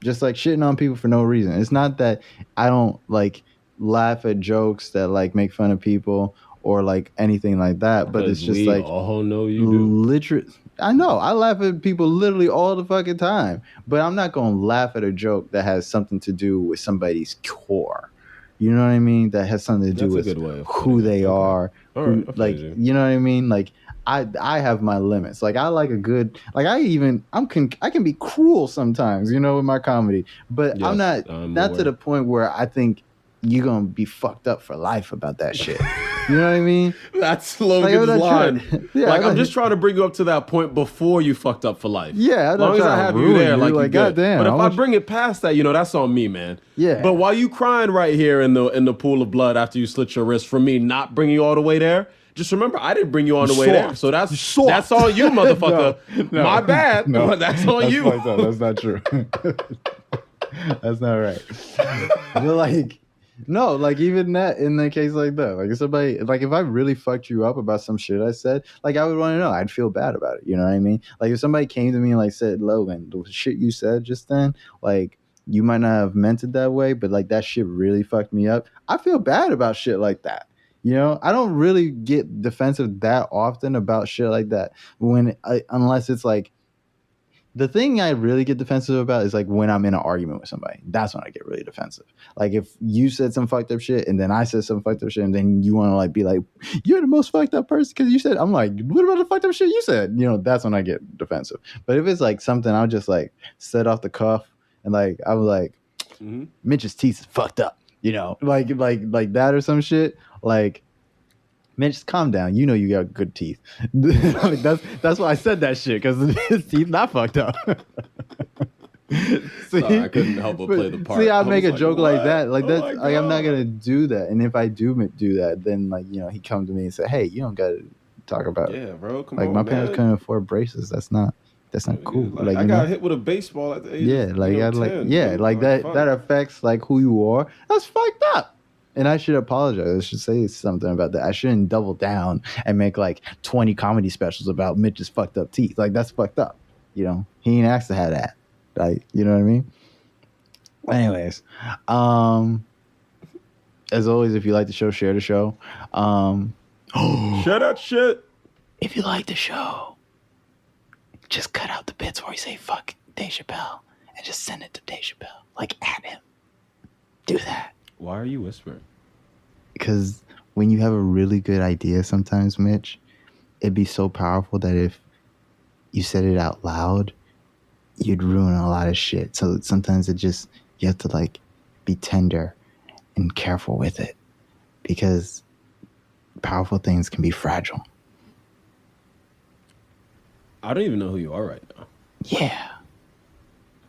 Speaker 2: just like shitting on people for no reason. It's not that I don't like laugh at jokes that like make fun of people or like anything like that, but it's just
Speaker 1: we
Speaker 2: like
Speaker 1: all know you do.
Speaker 2: literally. I know I laugh at people literally all the fucking time, but I'm not gonna laugh at a joke that has something to do with somebody's core. You know what I mean? That has something to do with who they are. Like you know what I mean? Like I have my limits. Like I like a good. Like I can be cruel sometimes. You know, with my comedy, but I'm not to the point where I think you're gonna be fucked up for life about that shit. You know what I mean?
Speaker 1: That's Logan's line. Yeah, like I'm just trying to bring you up to that point before you fucked up for life.
Speaker 2: Yeah,
Speaker 1: as long as I have you there, like you good.
Speaker 2: Goddamn,
Speaker 1: but if I bring it past that, that's on me, man.
Speaker 2: Yeah.
Speaker 1: But while you crying right here in the pool of blood after you slit your wrist for me not bringing you all the way there, just remember I didn't bring you all the way there. So that's on you, motherfucker. No, my bad. No, that's on you.
Speaker 2: That's not true. That's not right. But like. No, like even that in the case like that, like if somebody, like if I really fucked you up about some shit I said, like I would want to know. I'd feel bad about it. You know what I mean? Like if somebody came to me and like said, Logan, the shit you said just then, like you might not have meant it that way, but like that shit really fucked me up. I feel bad about shit like that. You know, I don't really get defensive that often about shit like that unless it's like. The thing I really get defensive about is like when I'm in an argument with somebody. That's when I get really defensive. Like if you said some fucked up shit and then I said some fucked up shit and then you want to like be like, you're the most fucked up person because you said, I'm like, what about the fucked up shit you said? You know, that's when I get defensive. But if it's like something I'll just like set off the cuff and like I was like, Mitch's teeth is fucked up. You know, like that or some shit. Like. Man, just calm down. You know you got good teeth. Like that's why I said that shit because his teeth not fucked up.
Speaker 1: See, sorry, I couldn't help but play the part.
Speaker 2: See, I make a joke like that. Like that. Like I'm not gonna do that. And if I do that, then like he comes to me and say, "Hey, you don't gotta talk about."
Speaker 1: Yeah, bro. Come
Speaker 2: on,
Speaker 1: like
Speaker 2: my parents couldn't afford braces. That's not cool.
Speaker 1: Like I got hit with a baseball at the age of 10,
Speaker 2: like that affects like who you are. That's fucked up. And I should apologize. I should say something about that. I shouldn't double down and make like 20 comedy specials about Mitch's fucked up teeth. Like that's fucked up. You know, he ain't asked to have that. Like, you know what I mean? Anyways, as always, if you like the show, share the show.
Speaker 1: Share that shit.
Speaker 2: If you like the show, just cut out the bits where we say fuck Dave Chappelle and just send it to Dave Chappelle. Like at him. Do that.
Speaker 1: Why are you whispering?
Speaker 2: Because when you have a really good idea sometimes, Mitch, it'd be so powerful that if you said it out loud, you'd ruin a lot of shit. So sometimes you have to like be tender and careful with it because powerful things can be fragile.
Speaker 1: I don't even know who you are right now.
Speaker 2: Yeah.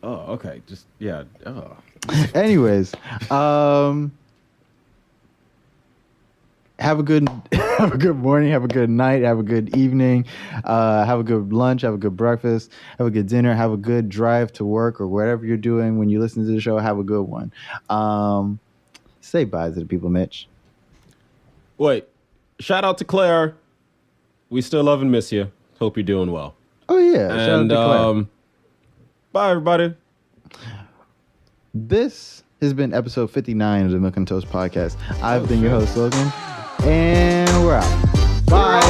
Speaker 1: Oh, okay. Just, yeah. Oh.
Speaker 2: Anyways, have a good morning, have a good night, have a good evening, have a good lunch, have a good breakfast, have a good dinner, have a good drive to work or whatever you're doing when you listen to the show. Have a good one. Say bye to the people, Mitch.
Speaker 1: Wait, shout out to Claire. We still love and miss you. Hope you're doing well.
Speaker 2: Oh yeah, shout out to Claire.
Speaker 1: Bye everybody.
Speaker 2: This has been episode 59 of the Milk and Toast podcast. I've been your host, Logan, and we're out. Bye.